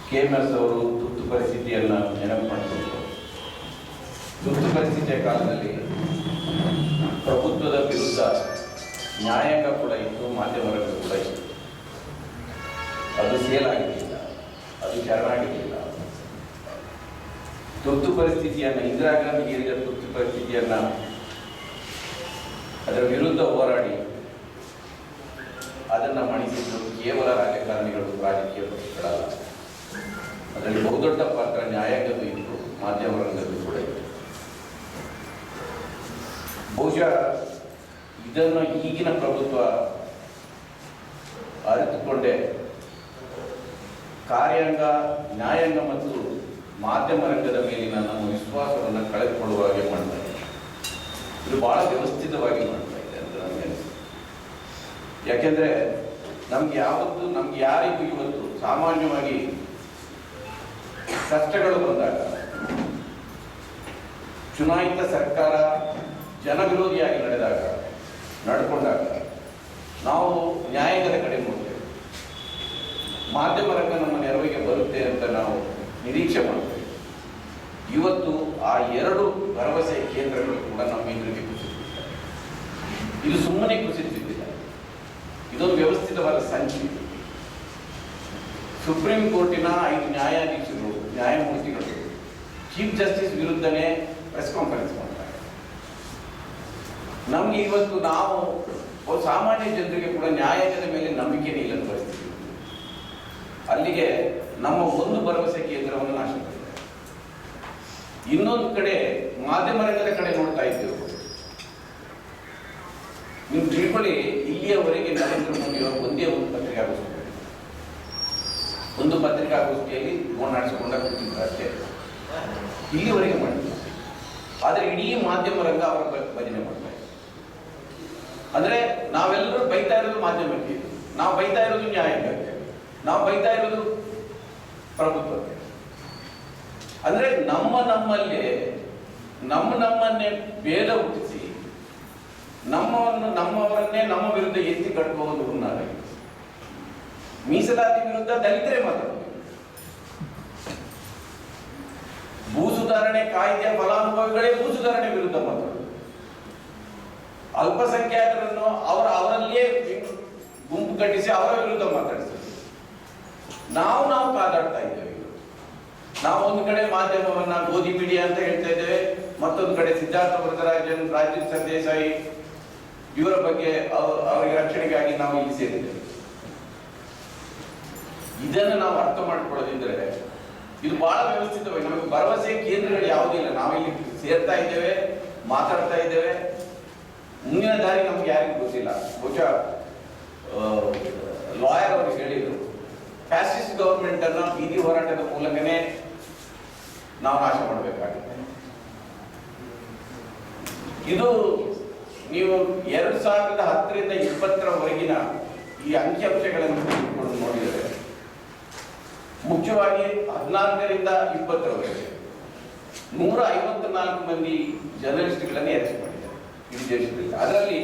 KMS ಅವರು ತುರ್ತು ಪರಿಸ್ಥಿತಿಯನ್ನು ನೆನಪು ಮಾಡಿಕೊಂಡು, ತುರ್ತು ಪರಿಸ್ಥಿತಿಯ ಕಾಲದಲ್ಲಿ ಪ್ರಭುತ್ವದ ವಿರುದ್ಧ ನ್ಯಾಯಾಂಗ ಕೂಡ ಇತ್ತು, ಮಾಧ್ಯಮ ರಂಗ ಕೂಡ ಇತ್ತು. ಅದು ಸೇಲ್ ಆಗಿರಲಿಲ್ಲ, ಅದು ಶರಣಾಗಿರಲಿಲ್ಲ. ತುರ್ತು ಪರಿಸ್ಥಿತಿಯನ್ನು, ಇಂದಿರಾ ಗಾಂಧಿ ಹೇರಿದ ತುರ್ತು ಪರಿಸ್ಥಿತಿಯನ್ನು, ಅದರ ವಿರುದ್ಧ ಹೋರಾಡಿ ಅದನ್ನು ಮಣಿಸಿದ್ದು ಕೇವಲ ರಾಜಕಾರಣಿಗಳು, ರಾಜಕೀಯ ಪಕ್ಷಗಳಲ್ಲ. ಅದರಲ್ಲಿ ಬಹುದೊಡ್ಡ ಪಾತ್ರ ನ್ಯಾಯಾಂಗದ್ದು ಇತ್ತು, ಮಾಧ್ಯಮ ರಂಗದ್ದು ಕೂಡ ಇತ್ತು. ಬಹುಶಃ ಇದನ್ನು ಈಗಿನ ಪ್ರಭುತ್ವ ಅರಿತುಕೊಂಡೇ ಕಾರ್ಯಾಂಗ, ನ್ಯಾಯಾಂಗ ಮತ್ತು ಮಾಧ್ಯಮ ರಂಗದ ಮೇಲಿನ ನಮ್ಮ ವಿಶ್ವಾಸವನ್ನು ಕಳೆದುಕೊಳ್ಳುವ ಹಾಗೆ ಮಾಡ್ತಾ ಇದೆ. ಇದು ಬಹಳ ವ್ಯವಸ್ಥಿತವಾಗಿ ಮಾಡ್ತಾ ಇದೆ ಅಂತ ನನಗೆ ಅನಿಸುತ್ತೆ. ಯಾಕೆಂದ್ರೆ ನಮ್ಗೆ ಯಾರಿಗೂ ಇವತ್ತು ಸಾಮಾನ್ಯವಾಗಿ ಕಷ್ಟಗಳು ಬಂದಾಗ, ಚುನಾಯಿತ ಸರ್ಕಾರ ಜನವಿರೋಧಿಯಾಗಿ ನಡ್ಕೊಂಡಾಗ ನಾವು ನ್ಯಾಯಾಂಗದ ಕಡೆ ನೋಡ್ತೇವೆ. ಮಾಧ್ಯಮ ರಂಗ ನಮ್ಮ ನೆರವಿಗೆ ಬರುತ್ತೆ ಅಂತ ನಾವು ನಿರೀಕ್ಷೆ ಮಾಡ್ತೇವೆ. ಇವತ್ತು ಆ ಎರಡು ಭರವಸೆ ಕೇಂದ್ರಗಳು ಕೂಡ ನಮ್ಮ ಎದುರಿಗೆ ಕುಸಿದಿದ್ದಾರೆ. ಇದು ಸುಮ್ಮನೆ ಕುಸಿದಿದ್ದಿಲ್ಲ, ಇದೊಂದು ವ್ಯವಸ್ಥಿತವಾದ ಸಂಚು. ಸುಪ್ರೀಂ ಕೋರ್ಟಿನ 5 ನ್ಯಾಯಮೂರ್ತಿಗಳು ಚೀಫ್ ಜಸ್ಟಿಸ್ ವಿರುದ್ಧನೇ ಪ್ರೆಸ್ ಕಾನ್ಫರೆನ್ಸ್ ಮಾಡ್ತಾರೆ. ನಮ್ಗೆ ಇವತ್ತು ನಾವು ಸಾಮಾನ್ಯ ಜನರಿಗೆ ಕೂಡ ನ್ಯಾಯಾಂಗದ ಮೇಲೆ ನಂಬಿಕೆನೇ ಇಲ್ಲದ ಪರಿಸ್ಥಿತಿ. ಅಲ್ಲಿಗೆ ನಮ್ಮ ಒಂದು ಭರವಸೆ ಕೇಂದ್ರವನ್ನು ನಾಶ ಮಾಡಿದ್ದಾರೆ. ಇನ್ನೊಂದು ಕಡೆ ಮಾಧ್ಯಮ ರಂಗದ ಕಡೆ ನೋಡ್ತಾ ಇದ್ದೇವೆ. ನೀವು ತಿಳ್ಕೊಳ್ಳಿ, ಇಲ್ಲಿಯವರೆಗೆ ನರೇಂದ್ರ ಮೋದಿ ಅವರು ಒಂದೇ ಒಂದು ಪತ್ರಿಕಾಗೋಷ್ಠಿಯಲ್ಲಿ ನಡೆಸಿಕೊಂಡ ಕೂತಿದ್ರು ಅಷ್ಟೇ, ಇಲ್ಲಿವರೆಗೆ ಮಾಡಿದ್ರು. ಆದರೆ ಇಡೀ ಮಾಧ್ಯಮ ರಂಗ ಅವರ ಭಜನೆ ಮಾಡ್ತಾ ಇದೆ. ಅಂದ್ರೆ ನಾವೆಲ್ಲರೂ ಬೈತಾ ಇರೋದು ಮಾಧ್ಯಮಕ್ಕೆ, ನಾವು ಬೈತಾ ಇರೋದು ನ್ಯಾಯಾಂಗಕ್ಕೆ, ನಾವು ಬೈತಾ ಇರೋದು ಪ್ರಭುತ್ವಕ್ಕೆ. ಅಂದ್ರೆ ನಮ್ಮನ್ನೇ ಭೇದ ಹುಟ್ಟಿಸಿ ನಮ್ಮವರನ್ನೇ ನಮ್ಮ ವಿರುದ್ಧ ಎತ್ತಿ ಕಟ್ಟುವುದು ಹುನ್ನಾರ. ಮೀಸಲಾತಿ ವಿರುದ್ಧ ದಲಿತರೇ ಮಾತಾಡೋದು, ಭೂ ಸುಧಾರಣೆ ಕಾಯ್ದೆಯ ಫಲಾನುಭವಿಗಳೇ ಭೂ ಸುಧಾರಣೆ ವಿರುದ್ಧ ಮಾತಾಡೋದು, ಅಲ್ಪಸಂಖ್ಯಾತರನ್ನು ಅವರಲ್ಲಿಯೇ ಗುಂಪು ಕಟ್ಟಿಸಿ ಅವರ ವಿರುದ್ಧ ಮಾತಾಡಿಸೋದು. ನಾವು ಕಾದಾಡ್ತಾ ಇದ್ದೇವೆ. ನಾವು ಒಂದು ಕಡೆ ಮಾಧ್ಯಮವನ್ನ ಗೋಧಿ ಮೀಡಿಯಾ ಅಂತ ಹೇಳ್ತಾ ಇದ್ದೇವೆ, ಮತ್ತೊಂದು ಕಡೆ ಸಿದ್ಧಾರ್ಥ ವರದರಾಜನ್, ರಾಜೀವ್ ಸರ್ದೇಸಾಯಿ ಇವರ ಬಗ್ಗೆ ಅವರಿಗೆ ರಕ್ಷಣೆಗಾಗಿ ನಾವು ಇಲ್ಲಿ ಸೇರಿದ್ದೇವೆ. ಇದನ್ನು ನಾವು ಅರ್ಥ ಮಾಡಿಕೊಳ್ಳದಿದ್ದರೆ ಇದು ಬಹಳ ವ್ಯವಸ್ಥಿತವಾಗಿ ನಮಗೆ ಭರವಸೆ ಕೇಂದ್ರಗಳು ಯಾವುದಿಲ್ಲ. ನಾವಿಲ್ಲಿ ಸೇರ್ತಾ ಇದ್ದೇವೆ, ಮಾತಾಡ್ತಾ ಇದ್ದೇವೆ, ಮುಂದಿನ ದಾರಿ ನಮ್ಗೆ ಯಾರಿಗೂ ಗೊತ್ತಿಲ್ಲ. ಬಹುಶಃ ಲಾಯರ್ ಅವರು ಹೇಳಿದ್ರು, ಫ್ಯಾಸಿಸ್ಟ್ ಗವರ್ಮೆಂಟ್ ಅನ್ನು ಬೀದಿ ಹೋರಾಟದ ಮೂಲಕನೇ ನಾವು ನಾಶ ಮಾಡಬೇಕಾಗಿದೆ. ಇದು ನೀವು 2010ರಿಂದ 2020ರವರೆಗಿನ ಈ ಅಂಕಿಅಂಶಗಳನ್ನು ತೆಗೆದುಕೊಂಡು ನೋಡಿದರೆ, ಮುಖ್ಯವಾಗಿ 14ರಿಂದ 20ರವರೆಗೆ 154 ಮಂದಿ ಜರ್ನಲಿಸ್ಟ್ಗಳನ್ನು ಅರೆಸ್ಟ್ ಮಾಡಿದ್ದಾರೆ ಇಡೀ ದೇಶದಲ್ಲಿ. ಅದರಲ್ಲಿ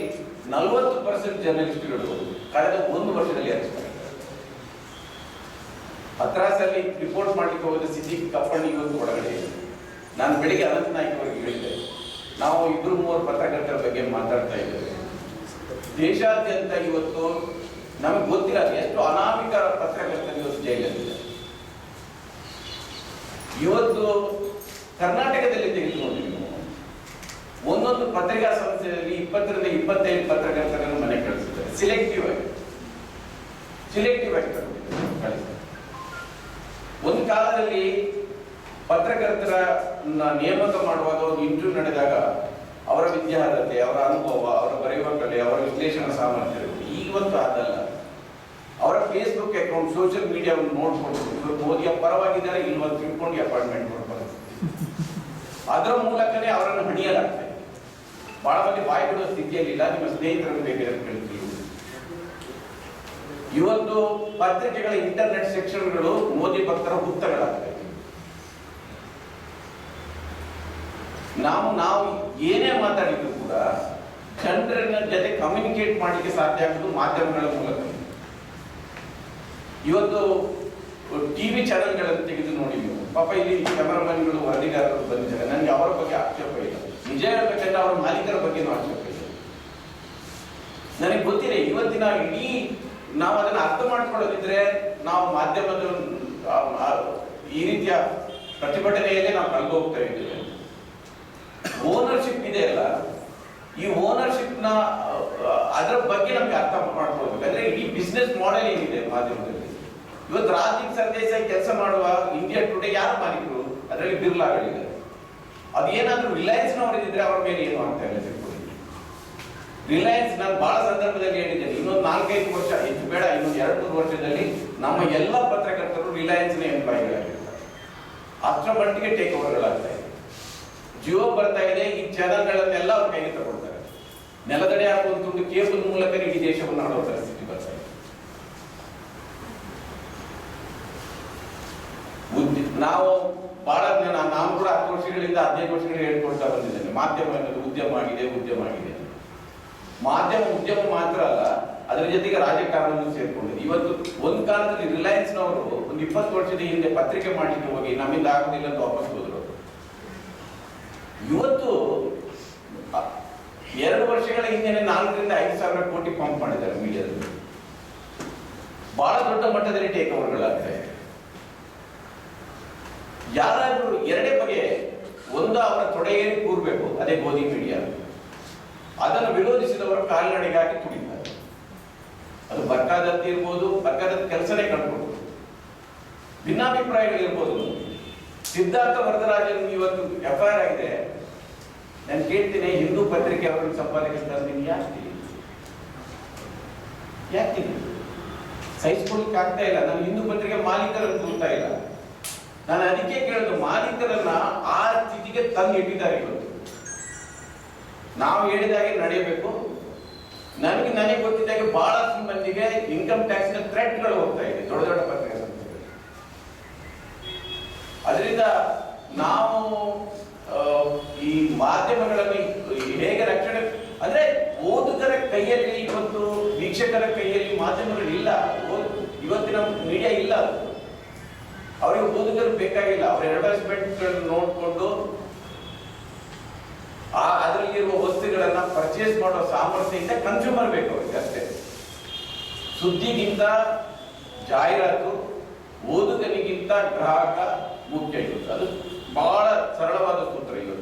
40% ಜರ್ನಲಿಸ್ಟ್ಗಳು ಕಳೆದ 1 ವರ್ಷದಲ್ಲಿ ಅರೆಸ್ಟ್ ಮಾಡಿದ್ದಾರೆ. ಹತ್ರಾಸಲ್ಲಿ ರಿಪೋರ್ಟ್ ಮಾಡಲಿಕ್ಕೆ ಹೋದ ಸಿದ್ದಿಕ್ ಕಪ್ಪಣ್ಣಿ ಇವತ್ತು ಒಳಗಡೆ ಇದೆ. ನಾನು ಬೆಳಿಗ್ಗೆ ಅನಂತ ನಾಯ್ಕ ಅವರಿಗೆ ಹೇಳಿದ್ದೆ, ನಾವು 2-3 ಪತ್ರಕರ್ತರ ಬಗ್ಗೆ ಮಾತಾಡ್ತಾ ಇದ್ದೇವೆ. ದೇಶಾದ್ಯಂತ ಇವತ್ತು ನಮಗೆ ಗೊತ್ತಿಲ್ಲ ಎಷ್ಟು ಅನಾಮಿಕ ಪತ್ರಕರ್ತರು ಇವತ್ತು ಜೈಲಲ್ಲಿದೆ. ಇವತ್ತು ಕರ್ನಾಟಕದಲ್ಲಿ ತೆಗೆದುಕೊಂಡು ಒಂದೊಂದು ಪತ್ರಿಕಾ ಸಂಸ್ಥೆಯಲ್ಲಿ 20ರಿಂದ 25 ಪತ್ರಕರ್ತರನ್ನು ಮನೆ ಕಳಿಸಿದ್ದಾರೆ. ಸಿಲೆಕ್ಟಿವ್ ಆಗಿ ಕಳಿಸಿದ್ದಾರೆ. ಒಂದು ಕಾಲದಲ್ಲಿ ಪತ್ರಕರ್ತರ ನೇಮಕ ಮಾಡುವಾಗ ಒಂದು ಇಂಟರ್ವ್ಯೂ ನಡೆದಾಗ ಅವರ ವಿದ್ಯಾರ್ಹತೆ, ಅವರ ಅನುಭವ, ಅವರ ಬರೆಯುವ ಕಲೆ, ಅವರ ವಿಶ್ಲೇಷಣಾ ಸಾಮರ್ಥ್ಯ ಇರುತ್ತೆ. ಇವತ್ತು ಅದಲ್ಲ. ಅವರ ಫೇಸ್ಬುಕ್ ಅಕೌಂಟ್, ಸೋಷಿಯಲ್ ಮೀಡಿಯಾವನ್ನು ನೋಡ್ಕೊಂಡು ಇವರು ಮೋದಿಯ ಪರವಾಗಿದ್ದಾರೆ ಇಲ್ವ ತಿಳ್ಕೊಂಡು ಅಪಾಯಿಂಟ್ಮೆಂಟ್ ಕೊಡ್ತಾರೆ. ಅದರ ಮೂಲಕನೇ ಅವರನ್ನು ಹಣಿಯಲಾಗ್ತದೆ. ಬಹಳ ಮಂದಿ ಬಾಯಿ ಬಿಡುವ ಸ್ಥಿತಿಯಲ್ಲಿಲ್ಲ. ನಿಮ್ಮ ಸ್ನೇಹಿತರನ್ನು ಬೇಕಾದ್ರೆ ಕೇಳ್ತೀವಿ. ಇವತ್ತು ಪತ್ರಿಕೆಗಳ ಇಂಟರ್ನೆಟ್ ಸೆಕ್ಷನ್ಗಳು ಮೋದಿ ಭಕ್ತರ ಹುತ್ತಗಳಾಗ್ತವೆ. ನಾವು ಏನೇ ಮಾತಾಡಿದ್ರು ಕೂಡ ಜನರನ್ನ ಜೊತೆ ಕಮ್ಯುನಿಕೇಟ್ ಮಾಡಲಿಕ್ಕೆ ಸಾಧ್ಯ ಆಗುವುದು ಮಾಧ್ಯಮಗಳ ಮೂಲಕ. ಇವತ್ತು ಟಿವಿ ಚಾನೆಲ್ಗಳನ್ನು ತೆಗೆದು ನೋಡಿ ನೀವು, ಪಾಪ ಇಲ್ಲಿ ಕ್ಯಾಮರಾಮನ್ಗಳು, ವರದಿಗಾರರು ಬಂದಿದ್ದಾರೆ. ನನಗೆ ಅವರ ಬಗ್ಗೆ ಆಕ್ಷೇಪ ಇಲ್ಲ. ನಿಜ ಹೇಳ್ಬೇಕಂದ್ರೆ ಅವರ ಮಾಲೀಕರ ಬಗ್ಗೆನೂ ಆಕ್ಷೇಪ ಇಲ್ಲ. ನನಗೆ ಗೊತ್ತಿದೆ, ಇವತ್ತಿನ ಇಡೀ ನಾವು ಅದನ್ನು ಅರ್ಥ ಮಾಡ್ಕೊಳ್ಳೋದಿದ್ರೆ ನಾವು ಮಾಧ್ಯಮದ ಈ ರೀತಿಯ ಪ್ರತಿಭಟನೆಯಲ್ಲೇ ನಾವು ಕಳೆದು ಹೋಗ್ತಾ ಇದ್ದೇವೆ. ಓನರ್ಶಿಪ್ ಇದೆ ಅಲ್ಲ, ಈ ಓನರ್ಶಿಪ್ನ ಅದರ ಬಗ್ಗೆ ನಮ್ಗೆ ಅರ್ಥ ಮಾಡ್ಕೊಳ್ಬೇಕು. ಅಂದ್ರೆ ಈ ಬಿಸ್ನೆಸ್ ಮಾಡೆಲ್ ಏನಿದೆ ಮಾಧ್ಯಮದಲ್ಲಿ, ಇವತ್ತು ರಾಜೀವ್ ಸರ್ದೇಸಾಯಿ ಕೆಲಸ ಮಾಡುವ ಇಂಡಿಯಾ ಟುಡೇ ಯಾರು ಮಾಲೀಕರು? ಅದರಲ್ಲಿ ಬಿರ್ಲಾಗಳಿದ್ದಾರೆ. ಅದೇನಾದ್ರೂ ರಿಲಯನ್ಸ್ನವರಿದ್ರೆ ಅವರ ಮೇಲೆ ಏನು ಆಗ್ತಾ ಇಲ್ಲ ತಿಳ್ಕೊಳ್ಳಿ. ರಿಲಯನ್ಸ್, ನಾನು ಬಹಳ ಸಂದರ್ಭದಲ್ಲಿ ಹೇಳಿದ್ದೇನೆ, ಇನ್ನೊಂದು 4-5 ವರ್ಷ, ಹೆಚ್ಚು ಬೇಡ, ಇನ್ನೊಂದು 2-3 ವರ್ಷದಲ್ಲಿ ನಮ್ಮ ಎಲ್ಲ ಪತ್ರಕರ್ತರು ರಿಲಯನ್ಸ್ನ ಎಂಪ್ಲಾಯಿಗಳಾಗಿರ್ತಾರೆ. ಅಷ್ಟರ ಮಟ್ಟಿಗೆ ಟೇಕ್ ಓವರ್ಗಳಾಗ್ತಾ ಇದೆ. ಜಿಯೋ ಬರ್ತಾ ಇದೆ, ಈ ಚಾನಲ್ಗಳನ್ನೆಲ್ಲ ಅವ್ರ ಕೈಗೆ ತಗೊಳ್ತಾರೆ. ನೆಲದಡೆ ಹಾಕುವಂತ ಒಂದು ಕೇಬಲ್ ಮೂಲಕ ಇಡೀ ದೇಶವನ್ನು ಆಳುವ ಪರಿಸ್ಥಿತಿ ಬರ್ತಾ ಇದೆ. ನಾವು ಬಹಳ ನಾನು ಕೂಡ 10 ವರ್ಷಗಳಿಂದ 15 ವರ್ಷಗಳಿಂದ ಹೇಳ್ಕೊಳ್ತಾ ಬಂದಿದ್ದೇನೆ, ಮಾಧ್ಯಮ ಅನ್ನೋದು ಉದ್ಯಮ ಆಗಿದೆ, ಉದ್ಯಮ ಆಗಿದೆ. ಮಾಧ್ಯಮ ಉದ್ಯಮ ಮಾತ್ರ ಅಲ್ಲ, ಅದರ ಜೊತೆಗೆ ರಾಜಕಾರಣವನ್ನು ಸೇರ್ಕೊಂಡಿದೆ. ಇವತ್ತು ಒಂದು ಕಾಲದಲ್ಲಿ ರಿಲಯನ್ಸ್ನವರು ಒಂದು 20 ವರ್ಷದ ಹಿಂದೆ ಪತ್ರಿಕೆ ಮಾಡಲಿಕ್ಕೆ ಹೋಗಿ ನಮ್ಮಿಂದ ಆಗುದಿಲ್ಲ ಅಂತ ವಾಪಸ್ ಹೋದ್ರು. ಇವತ್ತು 2 ವರ್ಷಗಳ ಹಿಂದೆ 4,000-5 ಸಾವಿರ ಕೋಟಿ ಪಂಪ್ ಮಾಡಿದ್ದಾರೆ ಮೀಡಿಯಾದಲ್ಲಿ. ಬಹಳ ದೊಡ್ಡ ಮಟ್ಟದಲ್ಲಿ ಟೇಕ್ ಓವರ್ಗಳಾಗ್ತದೆ. ಯಾರಾದ್ರೂ ಎರಡೇ ಬಗೆ, ಒಂದು ಅವರ ತೊಡೆಗೇರಿ ಕೂರ್ಬೇಕು, ಅದೇ ಗೋಧಿ ಮೀಡಿಯಾ. ಅದನ್ನು ವಿರೋಧಿಸಿದವರು ಕಾಲ್ನಡಿಗಾಗಿ ತುಳಿತಾರೆ. ಅದು ಬರ್ಕಾದತ್ ಇರ್ಬೋದು, ಬರ್ಕಾದತ್ ಕೆಲಸನೇ ಕಂಡುಕೊಂಡು ಭಿನ್ನಾಭಿಪ್ರಾಯಗಳಿರ್ಬೋದು. ಸಿದ್ಧಾರ್ಥ ವರದರಾಜನ್ ಇವತ್ತು FIR ಆಗಿದೆ. ನಾನು ಕೇಳ್ತೀನಿ, ಹಿಂದೂ ಪತ್ರಿಕೆ ಅವರನ್ನು ಸಂಪಾದಕರಿಸ್ತೀನಿ, ಯಾಕೆ ಸಹಿಸ್ಕೊಳ್ಳಿಕ್ಕೆ ಆಗ್ತಾ ಇಲ್ಲ? ನಾನು ಹಿಂದೂ ಪತ್ರಿಕೆ ಮಾಲೀಕರನ್ನು ದೂರ್ತಾ ಇಲ್ಲ. ನಾನು ಅದಕ್ಕೆ ಕೇಳಿದ್ದು, ಮಾಲೀಕರನ್ನ ಆ ಸ್ಥಿತಿಗೆ ತಂದು ಇಟ್ಟಿದ್ದಾರೆ. ಇವತ್ತು ನಾವು ಹೇಳಿದಾಗೆ ನಡೆಯಬೇಕು. ನನಗೆ ಗೊತ್ತಿದ್ದಾಗೆ ಬಹಳಷ್ಟು ಮಂದಿಗೆ ಇನ್ಕಮ್ ಟ್ಯಾಕ್ಸ್ ನ ಥ್ರೆಟ್ಗಳು ಹೋಗ್ತಾ ಇದೆ ದೊಡ್ಡ ದೊಡ್ಡ ಪತ್ರಿಕೆ ಸಂಸ್ಥೆಗಳು. ಅದರಿಂದ ನಾವು ಈ ಮಾಧ್ಯಮಗಳನ್ನು ಹೇಗೆ ರಕ್ಷಣೆ, ಅಂದ್ರೆ ಓದುಗರ ಕೈಯಲ್ಲಿ ಇವತ್ತು, ವೀಕ್ಷಕರ ಕೈಯಲ್ಲಿ ಮಾಧ್ಯಮಗಳಿಲ್ಲ. ಇವತ್ತಿನ ಮೀಡಿಯಾ ಇಲ್ಲ. ಅವರಿಗೆ ಓದುಗರು ಬೇಕಾಗಿಲ್ಲ. ಅವರ ಅಡ್ವರ್ಟೈಸ್ಮೆಂಟ್ ನೋಡಿಕೊಂಡು ಅದರಲ್ಲಿರುವ ವಸ್ತುಗಳನ್ನ ಪರ್ಚೇಸ್ ಮಾಡೋ ಸಾಮರ್ಥ್ಯದಿಂದ ಕನ್ಸ್ಯೂಮರ್ ಬೇಕು ಅವರಿಗೆ ಅಷ್ಟೇ. ಸುದ್ದಿಗಿಂತ ಜಾಹೀರಾತು, ಓದುಗನಿಗಿಂತ ಗ್ರಾಹಕ ಮುಖ್ಯ. ಇವತ್ತು ಅದು ಬಹಳ ಸರಳವಾದ ಸೂತ್ರ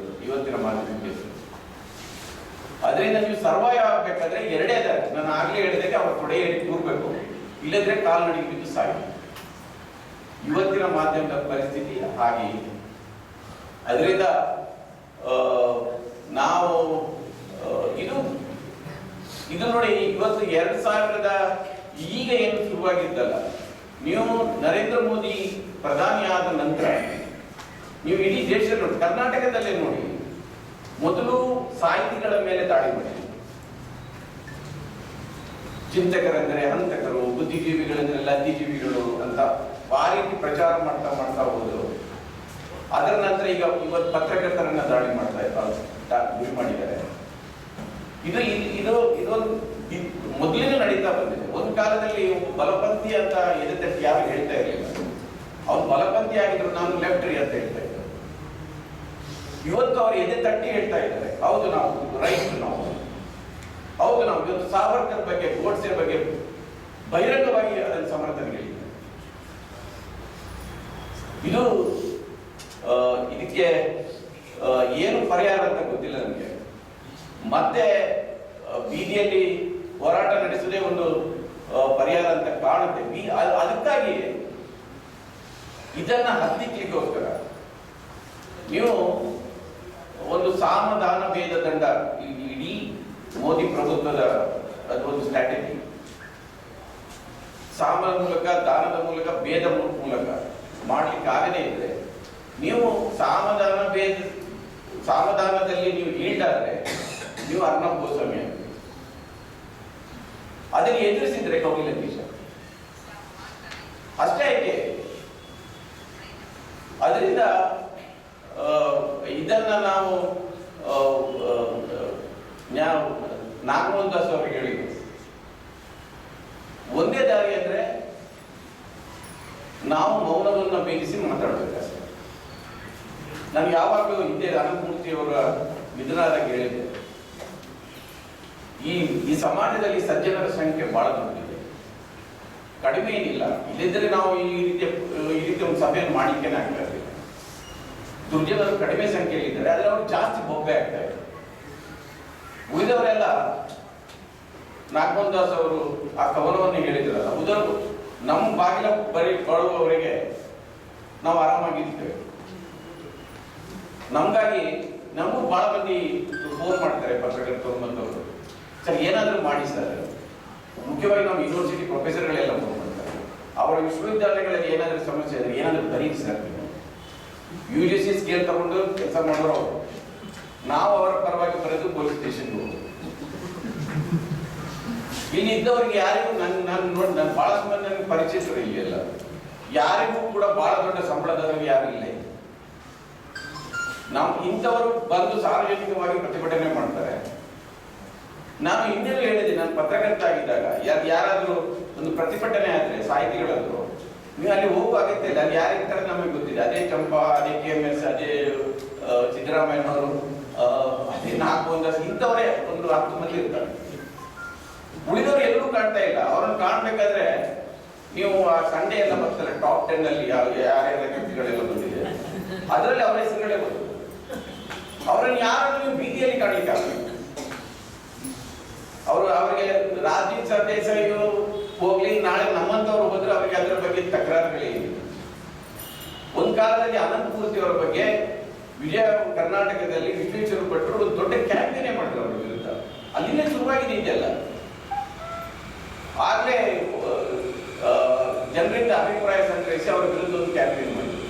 ಇವತ್ತಿನ ಮಾಧ್ಯಮಕ್ಕೆ. ಅದರಿಂದ ನೀವು ಸರ್ವೈವ್ ಆಗ್ಬೇಕಾದ್ರೆ ಎರಡೇ ದಾರಿ. ನಾನು ಆಗ್ಲೇ ಹೇಳಿದಾಗ ಅವ್ರ ತೊಡೆಯಲ್ಲಿ ಕೂರ್ಬೇಕು, ಇಲ್ಲದ್ರೆ ಕಾಲ್ನಡಿಗೆ ಬಿದ್ದು ಸಾಗಿ. ಇವತ್ತಿನ ಮಾಧ್ಯಮದ ಪರಿಸ್ಥಿತಿ ಹಾಗೆ ಇದೆ. ಅದರಿಂದ ನಾವು ಇದು ನೋಡಿ, ಇವತ್ತು 2000 ಈಗ ಏನು ಶುರುವಾಗಿದ್ದಲ್ಲ, ನೀವು ನರೇಂದ್ರ ಮೋದಿ ಪ್ರಧಾನಿ ಆದ ನಂತರ ನೀವು ಇಡೀ ದೇಶದಲ್ಲಿ ನೋಡಿ, ಕರ್ನಾಟಕದಲ್ಲೇ ನೋಡಿ, ಮೊದಲು ಸಾಹಿತಿಗಳ ಮೇಲೆ ದಾಳಿ ಮಾಡಿ, ಚಿಂತಕರೆಂದರೆ ಹಂತಕರು, ಬುದ್ಧಿಜೀವಿಗಳೆಂದರೆ ಲದ್ದಿಜೀವಿಗಳು ಅಂತ ಆ ರೀತಿ ಪ್ರಚಾರ ಮಾಡ್ತಾ ಹೋದ್ರು. ಅದರ ನಂತರ ಈಗ ಇವತ್ತು ಪತ್ರಕರ್ತರನ್ನ ದಾಳಿ ಗುರಿ ಮಾಡಿದ್ದಾರೆ. ಇದೊಂದು ಮೊದಲಿನ ನಡೀತಾ ಬಂದಿದೆ. ಒಂದು ಕಾಲದಲ್ಲಿ ಬಲಪಂಥಿ ಅಂತ ಎದೆತಟ್ಟಿ ಯಾರು ಹೇಳ್ತಾ ಇರಲಿಲ್ಲ. ಅವ್ರು ಬಲಪಂಥಿ ಆಗಿದ್ರು, ನಾನು ಲೆಫ್ಟ್ ಅಂತ ಹೇಳ್ತಾ ಇದ್ದೆ. ಇವತ್ತು ಅವ್ರು ಎದೆ ತಟ್ಟಿ ಹೇಳ್ತಾ ಇದ್ದಾರೆ, ಹೌದು ನಾವು ರೈಟ್, ಹೌದು ನಾವು ಇವತ್ತು ಸಾವರ್ಕರ್ ಬಗ್ಗೆ, ಗೋಡ್ಸೆ ಬಗ್ಗೆ ಬಹಿರಂಗವಾಗಿ ಅದನ್ನು ಸಮರ್ಥನೆ. ಇದಕ್ಕೆ ಏನು ಪರಿಹಾರ ಅಂತ ಗೊತ್ತಿಲ್ಲ ನನಗೆ. ಮತ್ತೆ ಬೀದಿಯಲ್ಲಿ ಹೋರಾಟ ನಡೆಸೋದೇ ಒಂದು ಪರಿಹಾರ ಅಂತ ಕಾಣುತ್ತೆ. ಅದಕ್ಕಾಗಿ ಇದನ್ನ ಹತ್ತಿಕ್ಲಿಕ್ಕೋಸ್ಕರ ನೀವು ಒಂದು ಸಾಮದಾನ ಭೇದ ದಂಡ, ಇಡೀ ಮೋದಿ ಪ್ರಭುತ್ವದ ಅದೊಂದು ಸ್ಟ್ರಾಟಜಿ. ಸಾಮದ ಮೂಲಕ, ದಾನದ ಮೂಲಕ, ಭೇದ ಮೂಲಕ ಮಾಡ್ಲಿಕ್ಕೆ ಆಗದೇ ಇದ್ರೆ, ನೀವು ಸಾಮದಾನದಲ್ಲಿ ನೀವು ಈಲ್ಡಾದ್ರೆ ನೀವು ಅರ್ನಬ್ ಗೋಸ್ವಾಮಿ ಆಗ್ತೀರಿ. ಅದನ್ನು ಎದುರಿಸಿದ್ರೆ ಕೌಟಿಲ್ಯ ದೇಶ ಅಷ್ಟೇ ಯಾಕೆ. ಅದರಿಂದ ಇದನ್ನ ನಾವು ನಾಗಮೋಹನ್ ದಾಸ್ ಅವರಿಗೆ ಹೇಳಿದ್ರು, ಒಂದೇ ದಾರಿ ಅಂದ್ರೆ ನಾವು ಮೌನವನ್ನು ಭೇದಿಸಿ ಮಾತಾಡಬೇಕಷ್ಟೇ. ನಾನು ಯಾವಾಗಲೂ ಹಿಂದೆ ಅನಂತಮೂರ್ತಿ ಅವರ ನಿಧನದಾಗ ಹೇಳಿದ್ದೆ, ಈ ಸಮಾಜದಲ್ಲಿ ಸಜ್ಜನರ ಸಂಖ್ಯೆ ಬಹಳ ದೊಡ್ಡದಿದೆ, ಕಡಿಮೆ ಏನಿಲ್ಲ. ಇಲ್ಲಿದ್ದರೆ ನಾವು ಈ ರೀತಿ ಒಂದು ಸಭೆಯನ್ನು ಮಾಡಲಿಕ್ಕೆ ಆಗ್ತಾ ಇರಲಿಲ್ಲ. ದುರ್ಜನರು ಕಡಿಮೆ ಸಂಖ್ಯೆಯಲ್ಲಿ ಇದ್ದಾರೆ, ಆದರೆ ಅವರು ಜಾಸ್ತಿ ಬೊಬ್ಬೆ ಆಗ್ತಾ ಇದೆ. ಉಳಿದವರೆಲ್ಲ ನಾಗಮೋಹನ್ ದಾಸ್ ಅವರು ಆ ಕವನವನ್ನು ಹೇಳಿದ್ರಲ್ಲ, ಉಳಿದವರು ನಮ್ಮ ಬಾಗಿಲ ಬರುವವರೆಗೆ ನಾವು ಆರಾಮಾಗಿರ್ತೇವೆ. ನಮಗಾಗಿ ನಮಗೂ ಬಹಳ ಮಂದಿ ಫೋನ್ ಮಾಡ್ತಾರೆ ಪತ್ರಕರ್ತರು ಮತ್ತವರು, ಸರ್ ಏನಾದರೂ ಮಾಡಿ ಸರ್. ಮುಖ್ಯವಾಗಿ ನಮ್ಮ ಯೂನಿವರ್ಸಿಟಿ ಪ್ರೊಫೆಸರ್ಗಳೆಲ್ಲ ಫೋನ್ ಮಾಡ್ತಾರೆ. ಅವರ ವಿಶ್ವವಿದ್ಯಾಲಯಗಳಲ್ಲಿ ಏನಾದರೂ ಸಮಸ್ಯೆ ಇದ್ರೆ ಏನಾದರೂ ಬರೀರಿ ಸರ್. UGC ಸ್ಕೇಲ್ ತಗೊಂಡು ಕೆಲಸ ಮಾಡೋರು ಅವರು. ನಾವು ಅವರ ಪರವಾಗಿ ಬರೆದು ಪೊಲೀಸ್ ಸ್ಟೇಷನ್ಗೆ ಹೋಗೋದು. ಇಲ್ಲಿ ಇದ್ದವರಿಗೆ ಯಾರಿಗೂ ನನ್ನ ಬಹಳಷ್ಟು ಮಂದಿ ನನಗೆ ಪರಿಚಯಿಸರು ಇಲ್ಲಿ ಎಲ್ಲ. ಯಾರಿಗೂ ಕೂಡ ಬಹಳ ದೊಡ್ಡ ಸಂಬಳದವರಿಗೆ ಯಾರು ಇಲ್ಲ. ನಾವು ಇಂಥವರು ಬಂದು ಸಾರ್ವಜನಿಕವಾಗಿ ಪ್ರತಿಭಟನೆ ಮಾಡ್ತಾರೆ. ನಾನು ಇನ್ನೇನು ಹೇಳಿದೆ, ನಾನು ಪತ್ರಕರ್ತ ಆಗಿದ್ದಾಗ ಯಾರಾದರೂ ಒಂದು ಪ್ರತಿಭಟನೆ ಆದ್ರೆ ಸಾಹಿತಿಗಳಾದ್ರು, ನೀವು ಅಲ್ಲಿ ಹೋಗುವ ಅಗತ್ಯ ಇಲ್ಲ. ಅಲ್ಲಿ ಯಾರಿರ್ತಾರೆ ನಮಗೆ ಗೊತ್ತಿದೆ. ಅದೇ ಚಂಪಾ, ಅದೇ KMS, ಅದೇ ಸಿದ್ದರಾಮಯ್ಯನವರು, ಅದೇ ನಾಗಮೋಹನ್ ದಾಸ್, ಇಂಥವರೇ ಒಂದು 10 ಮಂದಿ ಇರ್ತಾರೆ. ಉಳಿದವರು ಎಲ್ಲೂ ಕಾಣ್ತಾ ಇಲ್ಲ. ಅವರನ್ನು ಕಾಣ್ಬೇಕಾದ್ರೆ ನೀವು ಆ ಸಂಡೇ ಎಲ್ಲ ಬರ್ತಾರೆ, ಟಾಪ್ 10 ಅಲ್ಲಿ ಯಾರ್ಯಾರ ಕೃತಿಗಳೆಲ್ಲ ಬಂದಿದೆ, ಅದರಲ್ಲಿ ಅವರ ಹೆಸರುಗಳೇ ಬಂದು. ಅವರನ್ನು ಯಾರಾದ್ರೂ ನೀವು ಬೀದಿಯಲ್ಲಿ ಕಾಣಲಿಕ್ಕೆ ಆಗಲ್ಲ. ಅವರಿಗೆ ರಾಜೀವ್ ಸರ್ದೇಸಾಯಿ ಹೋಗ್ಲಿ, ನಾಳೆ ನಮ್ಮಂತವ್ರು ಹೋದ್ರೆ ಅವರಿಗೆ ಅದರ ಬಗ್ಗೆ ತಕರಾರುಗಳಿವೆ. ಒಂದ್ ಕಾಲದಲ್ಲಿ ಅನಂತಮೂರ್ತಿ ಅವರ ಬಗ್ಗೆ ವಿಜಯ ಕರ್ನಾಟಕದಲ್ಲಿ ವಿಶ್ವೇಶ್ವರ ಭಟ್ರು ಒಂದು ದೊಡ್ಡ ಕ್ಯಾಂಪೇನೇ ಮಾಡಿದ್ರು ಅವರ ವಿರುದ್ಧ. ಅಲ್ಲಿಂದ ಶುರುವಾಗಿದೆ ಇದೆಲ್ಲ. ಆಗ್ಲೇ ಜನರಿಂದ ಅಭಿಪ್ರಾಯ ಸಂಗ್ರಹಿಸಿ ಅವರ ವಿರುದ್ಧ ಒಂದು ಕ್ಯಾಂಪೇನ್ ಮಾಡಿದ್ರು.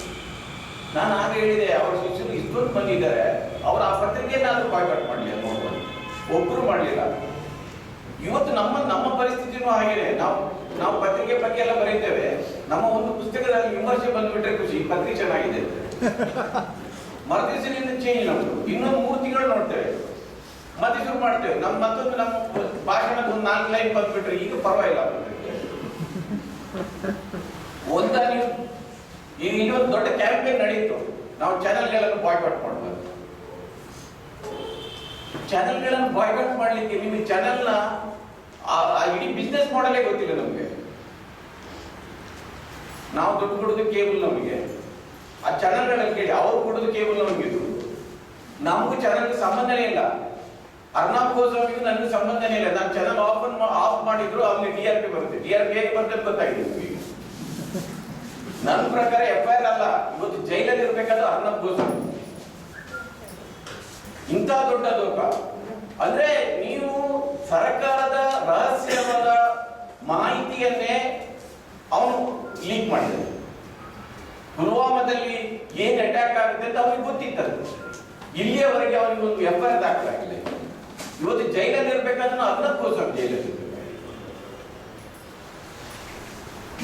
ನಾನು ಆಗ ಹೇಳಿದೆ, ಅವರ ಶಿಷ್ಯರು ಇಷ್ಟೊಂದು ಮಂದಿ ಇದ್ದಾರೆ, ಅವರು ಆ ಪತ್ರಿಕೆಯನ್ನಾದ್ರೂ ಬಾಯ್ಕಾಟ್ ಮಾಡಲಿ ಅಂತ ನೋಡ್ಬೋದು. ಒಬ್ಬರು ಮಾಡಲಿಲ್ಲ. ಇವತ್ತು ನಮ್ಮ ಪರಿಸ್ಥಿತಿನೂ ಹಾಗೇನೆ. ನಾವು ಪತ್ರಿಕೆ ಬಗ್ಗೆ ಎಲ್ಲ ಬರೀತೇವೆ. ನಮ್ಮ ಒಂದು ಪುಸ್ತಕದಲ್ಲಿ ವಿಮರ್ಶೆ ಬಂದ್ಬಿಟ್ರೆ ಖುಷಿ, ಪತ್ರಿಕೆ ಚೆನ್ನಾಗಿದೆ ಅಂತ. ಮರುದಿವಸದಿಂದ ಚೇಂಜ್ ನಮ್ದು. ಇನ್ನೊಂದು 3 ತಿಂಗಳು ನೋಡ್ತೇವೆ, ಮತ್ತೆ ಶುರು ಮಾಡ್ತೇವೆ. ನಮ್ಮ ಭಾಷಣದ ಒಂದು 4 ಲೈನ್ ಬಂದ್ಬಿಟ್ರೆ ಈಗ ಪರವಾಗಿಲ್ಲ. ಈಗ ಇನ್ನೊಂದು ದೊಡ್ಡ ಕ್ಯಾಂಪೇನ್ ನಡೆಯಿತು, ನಾವು ಚಾನೆಲ್ಗಳನ್ನು ಬಾಯ್ಕಾಟ್ ಮಾಡಬಾರ್ದು. ಚಾನೆಲ್ಗಳನ್ನು ಬಾಯ್ಕಾಟ್ ಮಾಡ್ಲಿಕ್ಕೆ ನಿಮಗೆ ಚಾನೆಲ್ನ ಇಡೀ ಬಿಸ್ನೆಸ್ ಮಾಡಲೇ ಗೊತ್ತಿಲ್ಲ ನಮಗೆ. ನಾವು ದುಡ್ಡು ಕೊಡೋದು ಕೇಬಲ್ ನಮಗೆ, ಆ ಚಾನೆಲ್ಗಳಲ್ಲಿ ಕೇಳಿ ಅವ್ರು ಕೊಡೋದು ಕೇಬಲ್ ನಮಗೆ. ನಮಗೂ ಚಾನೆಲ್ಗೆ ಸಂಬಂಧನೇ ಇಲ್ಲ. ಅರ್ನಾಬ್ ಗೋಸ್ವಾಮಿಗೂ ನನಗೂ ಸಂಬಂಧನೇ ಇಲ್ಲ. ನಾನು ಚಾನೆಲ್ ಆಫ್ ಮಾಡಿದ್ರು ಅವ್ರಿಗೆ DRP ಬರುತ್ತೆ. DRP ಹೇಗೆ ಬರ್ತದೆ ಗೊತ್ತಾಗಿದೆ ನಮಗೆ. ನನ್ನ ಪ್ರಕಾರ FIR ಅಲ್ಲ, ಇವತ್ತು ಜೈಲಲ್ಲಿ ಇರ್ಬೇಕಾದ್ರೆ ಅರ್ನಾಬ್ ಗೋಸ್ವಾಮಿ. ಇಂಥ ದೊಡ್ಡ ಲೋಕ ಅಂದ್ರೆ ನೀವು ಸರ್ಕಾರದ ರಹಸ್ಯವಾದ ಮಾಹಿತಿಯನ್ನೇ ಅವನು ಲೀಕ್ ಮಾಡಿದ್ದಾನೆ. ಪುಲ್ವಾಮಾದಲ್ಲಿ ಏನ್ ಅಟ್ಯಾಕ್ ಆಗುತ್ತೆ ಅಂತ ಅವನಿಗೆ ಗೊತ್ತಿತ್ತು. ಇಲ್ಲಿಯವರೆಗೆ ಅವನಿಗೆ ಒಂದು FIR ದಾಖಲಾಗಿಲ್ಲ. ಇವತ್ತು ಜೈಲಲ್ಲಿ ಇರ್ಬೇಕಾದ್ರೆ ಅರ್ನಾಬ್ ಗೋಸ್ವಾಮಿ ಜೈಲಲ್ಲಿ ಇರ್ಬೇಕು.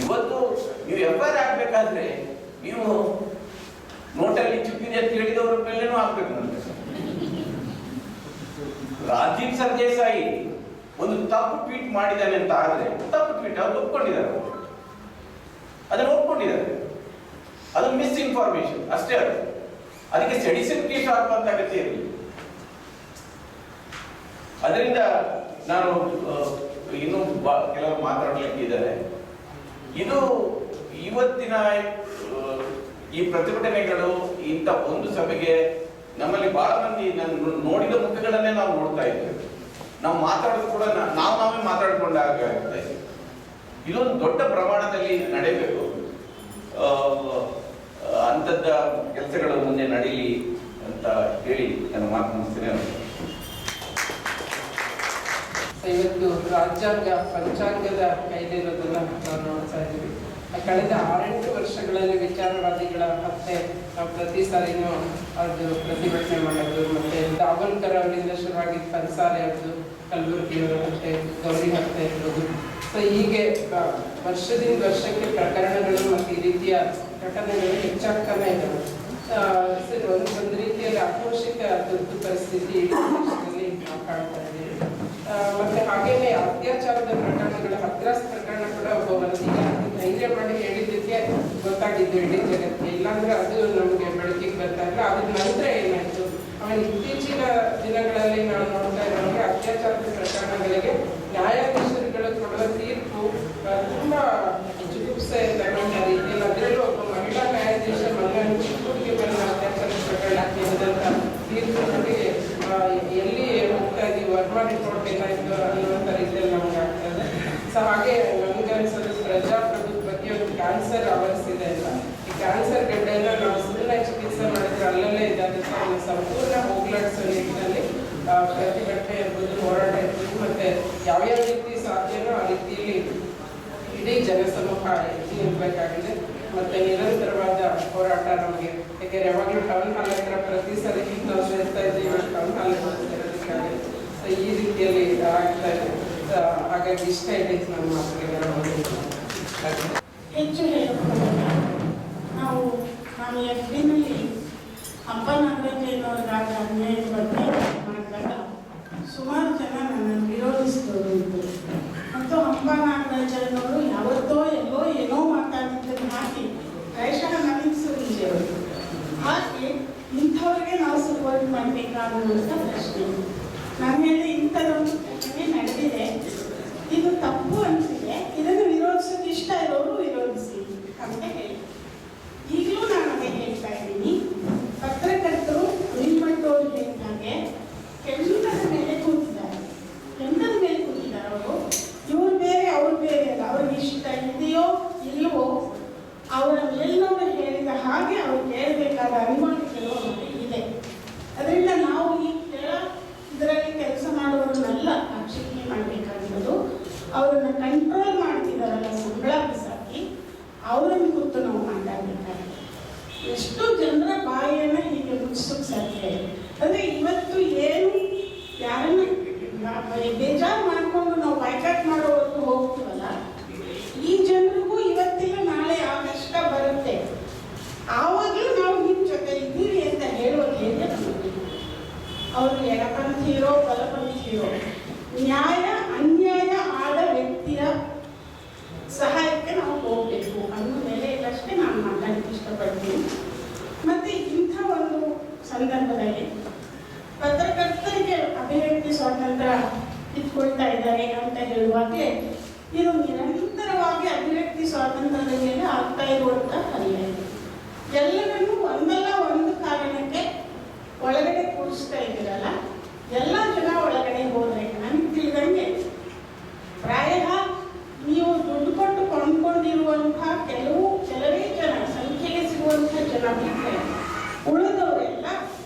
ಇವತ್ತು ನೀವು FIR ಆಗ್ಬೇಕಾದ್ರೆ ನೀವು ನೋಟಲ್ಲಿ ಚಿಪ್ಪಿದೆ ಅಂತ ಹೇಳಿದವರ ಮೇಲೇನೂ ಆಗ್ಬೇಕು. ನನಗೆ ರಾಜೀವ್ ಸರ್ದೇಸಾಯಿ ಒಂದು ತಪ್ಪು ಟ್ವೀಟ್ ಮಾಡಿದ್ದಾನೆ ಅಂತ ಆದ್ರೆ, ತಪ್ಪು ಟ್ವೀಟ್ ಅವ್ರು ಒಪ್ಕೊಂಡಿದ್ದಾರೆ, ಅದನ್ನು ಒಪ್ಕೊಂಡಿದ್ದಾರೆ. ಅದು ಮಿಸ್ ಇನ್ಫಾರ್ಮೇಶನ್ ಅಷ್ಟೇ. ಅದಕ್ಕೆ ಸೆಡಿಷನ್ ಕೇಸ್ ಹಾಕುವಂತ ಅಗತ್ಯ ಇರಲಿಲ್ಲ. ಅದರಿಂದ ನಾನು ಇನ್ನೂ ಕೆಲವರು ಮಾತಾಡಲಿಕ್ಕಿದ್ದಾರೆ. ಇದು ಇವತ್ತಿನ ಈ ಪ್ರತಿಭಟನೆಗಳು, ಇಂಥ ಒಂದು ಸಭೆಗೆ ನಮ್ಮಲ್ಲಿ ಬಹಳ ಮಂದಿ ನೋಡಿದ ಮುಖಗಳನ್ನೇ ನಾವು ನೋಡ್ತಾ ಇದ್ದೇವೆ. ನಾವು ಮಾತಾಡೋದು ಕೂಡ ನಾವೇ ಮಾತಾಡಿಕೊಂಡಾಗ ಆಗ್ತಾ ಇದೆ. ಇದೊಂದು ದೊಡ್ಡ ಪ್ರಮಾಣದಲ್ಲಿ ನಡೆಯಬೇಕು. ಅಂಥದ್ದ ಕೆಲಸಗಳು ಮುಂದೆ ನಡೀಲಿ ಅಂತ ಹೇಳಿ ನಾನು ಮಾತು ಮುಗಿಸ್ತೇನೆ. ಇವತ್ತು ರಾಜ್ಯಾಂಗ ಪಂಚಾಂಗದ ಕೈಲಿರೋದನ್ನ ನಾವು ನೋಡ್ತಾ ಇದ್ದೀವಿ. ಕಳೆದ 6-8 ವರ್ಷಗಳಲ್ಲಿ ವಿಚಾರವಾದಿಗಳ ಹತ್ಯೆ ನಾವು ಪ್ರತಿ ಸಾರಿನೂ ಅದು ಪ್ರತಿಭಟನೆ ಮಾಡೋದು. ಮತ್ತೆ ದಾವಲ್ಕರ್ ಅವರಿಂದ ಶುರುವಾಗಿದ್ದ ಪನ್ಸಾರೆ ಅವ್ರದ್ದು, ಕಲಬುರ್ಗಿಯವರ ಹತ್ಯೆ, ಗೌರಿ ಹತ್ಯೆ ಇರ್ಬೋದು. ಸೊ ಹೀಗೆ ವರ್ಷದಿಂದ ವರ್ಷಕ್ಕೆ ಪ್ರಕರಣಗಳು ಮತ್ತು ಈ ರೀತಿಯ ಘಟನೆಗಳು ಹೆಚ್ಚಾಗ್ತಾನೆ ಇದ್ದಾವೆ. ಒಂದು ರೀತಿಯಲ್ಲಿ ಆಕ್ರೋಶಿತ ತುರ್ತು ಪರಿಸ್ಥಿತಿ ಇಡೀ ದೇಶದಲ್ಲಿ ನಾವು ಕಾಣ್ತಾ ಇದ್ದೀವಿ. ಮತ್ತೆ ಹಾಗೇನೆ ಅತ್ಯಾಚಾರದ ಪ್ರಕರಣಗಳ, ಹತ್ರಾಸ್ ಪ್ರಕರಣ ಕೂಡ ಒಬ್ಬ ವರದಿಗೆ ಧೈರ್ಯ ಮಾಡಿ ಹೇಳಿದ್ದಕ್ಕೆ ಗೊತ್ತಾಗಿದ್ದು ಇಡೀ ಜಗತ್ತಿಗೆ. ಇಲ್ಲಾಂದ್ರೆ ಅದು ನಮಗೆ ಬೆಳಕಿಗೆ ಬರ್ತಾ ಇಲ್ಲ. ಅದ್ರ ನಂತರ ಏನಾಯ್ತು, ಆಮೇಲೆ ಇತ್ತೀಚಿನ ದಿನಗಳಲ್ಲಿ ನಾವು ನೋಡ್ತಾ ಇರೋಂಗೆ ಅತ್ಯಾಚಾರದ ಪ್ರಕರಣಗಳಿಗೆ ನ್ಯಾಯಾಧೀಶರುಗಳು ಕೊಡುವ ತೀರ್ಪು ತುಂಬಾ ಜುಗುಪ್ಸೆ ತಗೊಂಡ ರೀತಿಯಲ್ಲಿ. ಅದರಲ್ಲೂ ಒಬ್ಬ ಮಹಿಳಾ ನ್ಯಾಯಾಧೀಶ ಮಗನ ಚಿಕ್ಕೂರಿಗೆ ಬಂದ ಅತ್ಯಾಚಾರ ಪ್ರಕರಣ ತೀರ್ಪು ನೋಡಿ ಎಲ್ಲಿ ಹೋಗ್ತಾ ಇದೀವಿ ಪ್ರಜಾಪ್ರಭುತ್ವಕ್ಕೆ ಒಂದು ಕ್ಯಾನ್ಸರ್ ಆವರಿಸಿದೆ ಅಂತ. ಈ ಕ್ಯಾನ್ಸರ್ ಗಡ್ಡೆಯನ್ನು ನಾವು ಸುಮ್ಮನೆ ಚಿಕಿತ್ಸೆ ಮಾಡಿದ್ರೆ ಅಲ್ಲಲ್ಲೇ ಇದ್ದಾಗುತ್ತೆ, ಅದನ್ನು ಸಂಪೂರ್ಣ ಹೋಗ್ಲಾಡಿಸೋ ನಿಟ್ಟಿನಲ್ಲಿ ಪ್ರತಿಭಟನೆ ಇರ್ಬೋದು, ಹೋರಾಟ ಇರ್ಬೋದು, ಮತ್ತೆ ಯಾವ್ಯಾವ ರೀತಿ ಸಾಧ್ಯನೋ ಆ ರೀತಿಯಲ್ಲಿ ಇಡೀ ಜನಸಮೂಹ ಎತ್ತಿ ನಿಲ್ಬೇಕಾಗಿದೆ. ಮತ್ತೆ ನಿರಂತರವಾದ ಹೋರಾಟ ನಮಗೆ, ಯಾಕೆಂದ್ರೆ ಯಾವಾಗಲೂ ಟೌನ್ ಹಾಲ್ ಹತ್ರ ಪ್ರತಿ ಸರಿ ನಾವು ಸೇರ್ತಾ ಇದ್ದೀವಿ, ಟೌನ್ ಹಾಲ್ ಸೇರೋದಕ್ಕಾಗಿ ಸೊ ಈ ರೀತಿಯಲ್ಲಿ ಆಗ್ತಾ ಇದೆ. ಹಾಗಾಗಿ ಇಷ್ಟ ಇದೆ ನಮ್ಮ ಮಾತುಗಳಿಗೆ. ಹೆಚ್ಚು ಹೇಳಬಹುದು, ನಾನು ಎಫ್ ಡಿನಲ್ಲಿ ಹಬ್ಬ ನಾಗರಾಜಯ್ಯನವ್ರಿಗಾದ ಅನ್ಯಾಯದ ಬಗ್ಗೆ ಮಾಡಿದಾಗ ಸುಮಾರು ಜನ ನನ್ನನ್ನು ವಿರೋಧಿಸಿದವರು ಇದ್ದರು. ಮತ್ತು ಹಬ್ಬ ನಾಗರಾಜಯ್ಯನವರು ಯಾವತ್ತೋ ಎಲ್ಲೋ ಏನೋ ಮಾತಾಡಿದ್ದನ್ನು ಹಾಕಿ ಪ್ರಾಯಶಃ ನನಗೆ ಸುರಿಸಿದರು. ಹಾಗೆ ಇಂಥವ್ರಿಗೆ ನಾವು ಸಪೋರ್ಟ್ ಮಾಡಬೇಕಾಗುವಂಥ ಪ್ರಶ್ನೆ. ನಾನು ಹೇಳಿ ಇಂಥದ್ದೊಂದು ಪ್ರಶ್ನೆ ನಡೆದಿದೆ, ಇದು ತಪ್ಪು ಅನಿಸಿದೆ, ಇದನ್ನು ವಿರೋಧಿಸೋಕೆ ಇಷ್ಟ ಇರೋರು ವಿರೋಧಿಸಿ ಅಂತ ಹೇಳಿ ಈಗಲೂ ನಾನು ಅದೇ ಹೇಳ್ತಾ ಇದ್ದೀನಿ. ಪತ್ರಕರ್ತರು ಮೇಲ್ಮಟ್ಟವರು ಹೇಳಿದಾಗೆ ಕೆಂಡದ ಮೇಲೆ ಕೂತಿದ್ದಾರೆ, ಕೆಂಡದ ಮೇಲೆ ಕೂತಿದ್ದಾರೆ ಅವರು. ಇವ್ರು ಬೇರೆ ಅವ್ರು ಬೇರೆ ಅಲ್ಲ, ಅವ್ರಿಗೆ ಇಷ್ಟ ಇದೆಯೋ ಇಲ್ಲವೋ ಅವರ ಮೇಲ್ನವರು ಹೇಳಿದ ಹಾಗೆ ಅವ್ರು ಕೇಳಬೇಕಾದ ಅನಿವಾರ್ಯತೆಗಳು ಅವರಿಗೆ ಇದೆ. ಅದರಿಂದ ನಾವು ಈ ಇದರಲ್ಲಿ ಕೆಲಸ ಮಾಡುವವರನ್ನೆಲ್ಲ ಆಕ್ಷೇಪಣೆ ಮಾಡಬೇಕಾಗಿರೋದು, ಅವರನ್ನು ಕಂಟ್ರೋಲ್ ಮಾಡ್ತಿದ್ದಾರಲ್ಲ ಸಂಬಳ ಬಿಸಾಕಿ ಅವರನ್ನು ಕುರಿತು ನಾವು ಮಾತಾಡಬೇಕಾಗಿದೆ. ಎಷ್ಟು ಜನರ ಬಾಯಿಯನ್ನು ಹೀಗೆ ಮುಚ್ಚಿಸೋಕೆ ಸಾಧ್ಯ ಇದೆ ಅಂದರೆ ಇವತ್ತು ಏನು ಯಾರನ್ನ ಬೇಜಾರು ಮಾಡಿಕೊಂಡು ನಾವು ಬಾಯ್ಕಾಟ್ ಮಾಡೋವರೆಗೂ ಹೋಗ್ತೀವಲ್ಲ, ಈ ಜನರಿಗೂ ಇವತ್ತಿಲ್ಲ ನಾಳೆ ಆ ಕಷ್ಟ ಬರುತ್ತೆ. ಆವಾಗಲೂ ನಾವು ನಿಮ್ಮ ಜೊತೆ ಇದ್ದೀವಿ ಅಂತ ಹೇಳೋದು ಹೇಗೆ ನಮಗೆ? ಅವರು ಎಡಪಂಥೀರೋ ಬಲಪಂಥೀರೋ, ನ್ಯಾಯ ಅನ್ಯಾಯ ಆದ ವ್ಯಕ್ತಿಯ ಸಹಾಯಕ್ಕೆ ನಾವು ಹೋಗಬೇಕು ಅನ್ನೋ ನೆಲೆಯಲ್ಲಷ್ಟೇ ನಾನು ಮಾತಾಡಲಿಕ್ಕೆ ಇಷ್ಟಪಡ್ತೀನಿ. ಮತ್ತು ಇಂಥ ಒಂದು ಸಂದರ್ಭದಲ್ಲಿ ಪತ್ರಕರ್ತರಿಗೆ ಅಭಿವ್ಯಕ್ತಿ ಸ್ವಾತಂತ್ರ್ಯ ಇಟ್ಕೊಳ್ತಾ ಇದ್ದಾರೆ ಅಂತ ಹೇಳುವಾಗೆ ಇದು ನಿರಂತರವಾಗಿ ಅಭಿವ್ಯಕ್ತಿ ಸ್ವಾತಂತ್ರ್ಯದ ಮೇಲೆ ಆಗ್ತಾ ಇರುವಂಥ ಅನ್ಯಾಯ. ಎಲ್ಲರನ್ನೂ ಒಂದಲ್ಲ ಒಂದು ಕಾರಣಕ್ಕೆ ಒಳಗಡೆ ಕೂರಿಸ್ತಾ ಇದ್ದೀರಲ್ಲ, ಎಲ್ಲ ಜನ ಒಳಗಡೆ ಹೋದರೆ ನನಗೆ ತಿಳಿದಂಗೆ ಪ್ರಾಯ ನೀವು ದುಡ್ಡು ಕೊಟ್ಟು ಕೊಂಡ್ಕೊಂಡಿರುವಂತಹ ಕೆಲವೇ ಜನ ಸಂಖ್ಯೆಗೆ ಸಿಗುವಂಥ ಜನ ಬಿಟ್ಟರೆ ಉಳಿದವರೆಲ್ಲ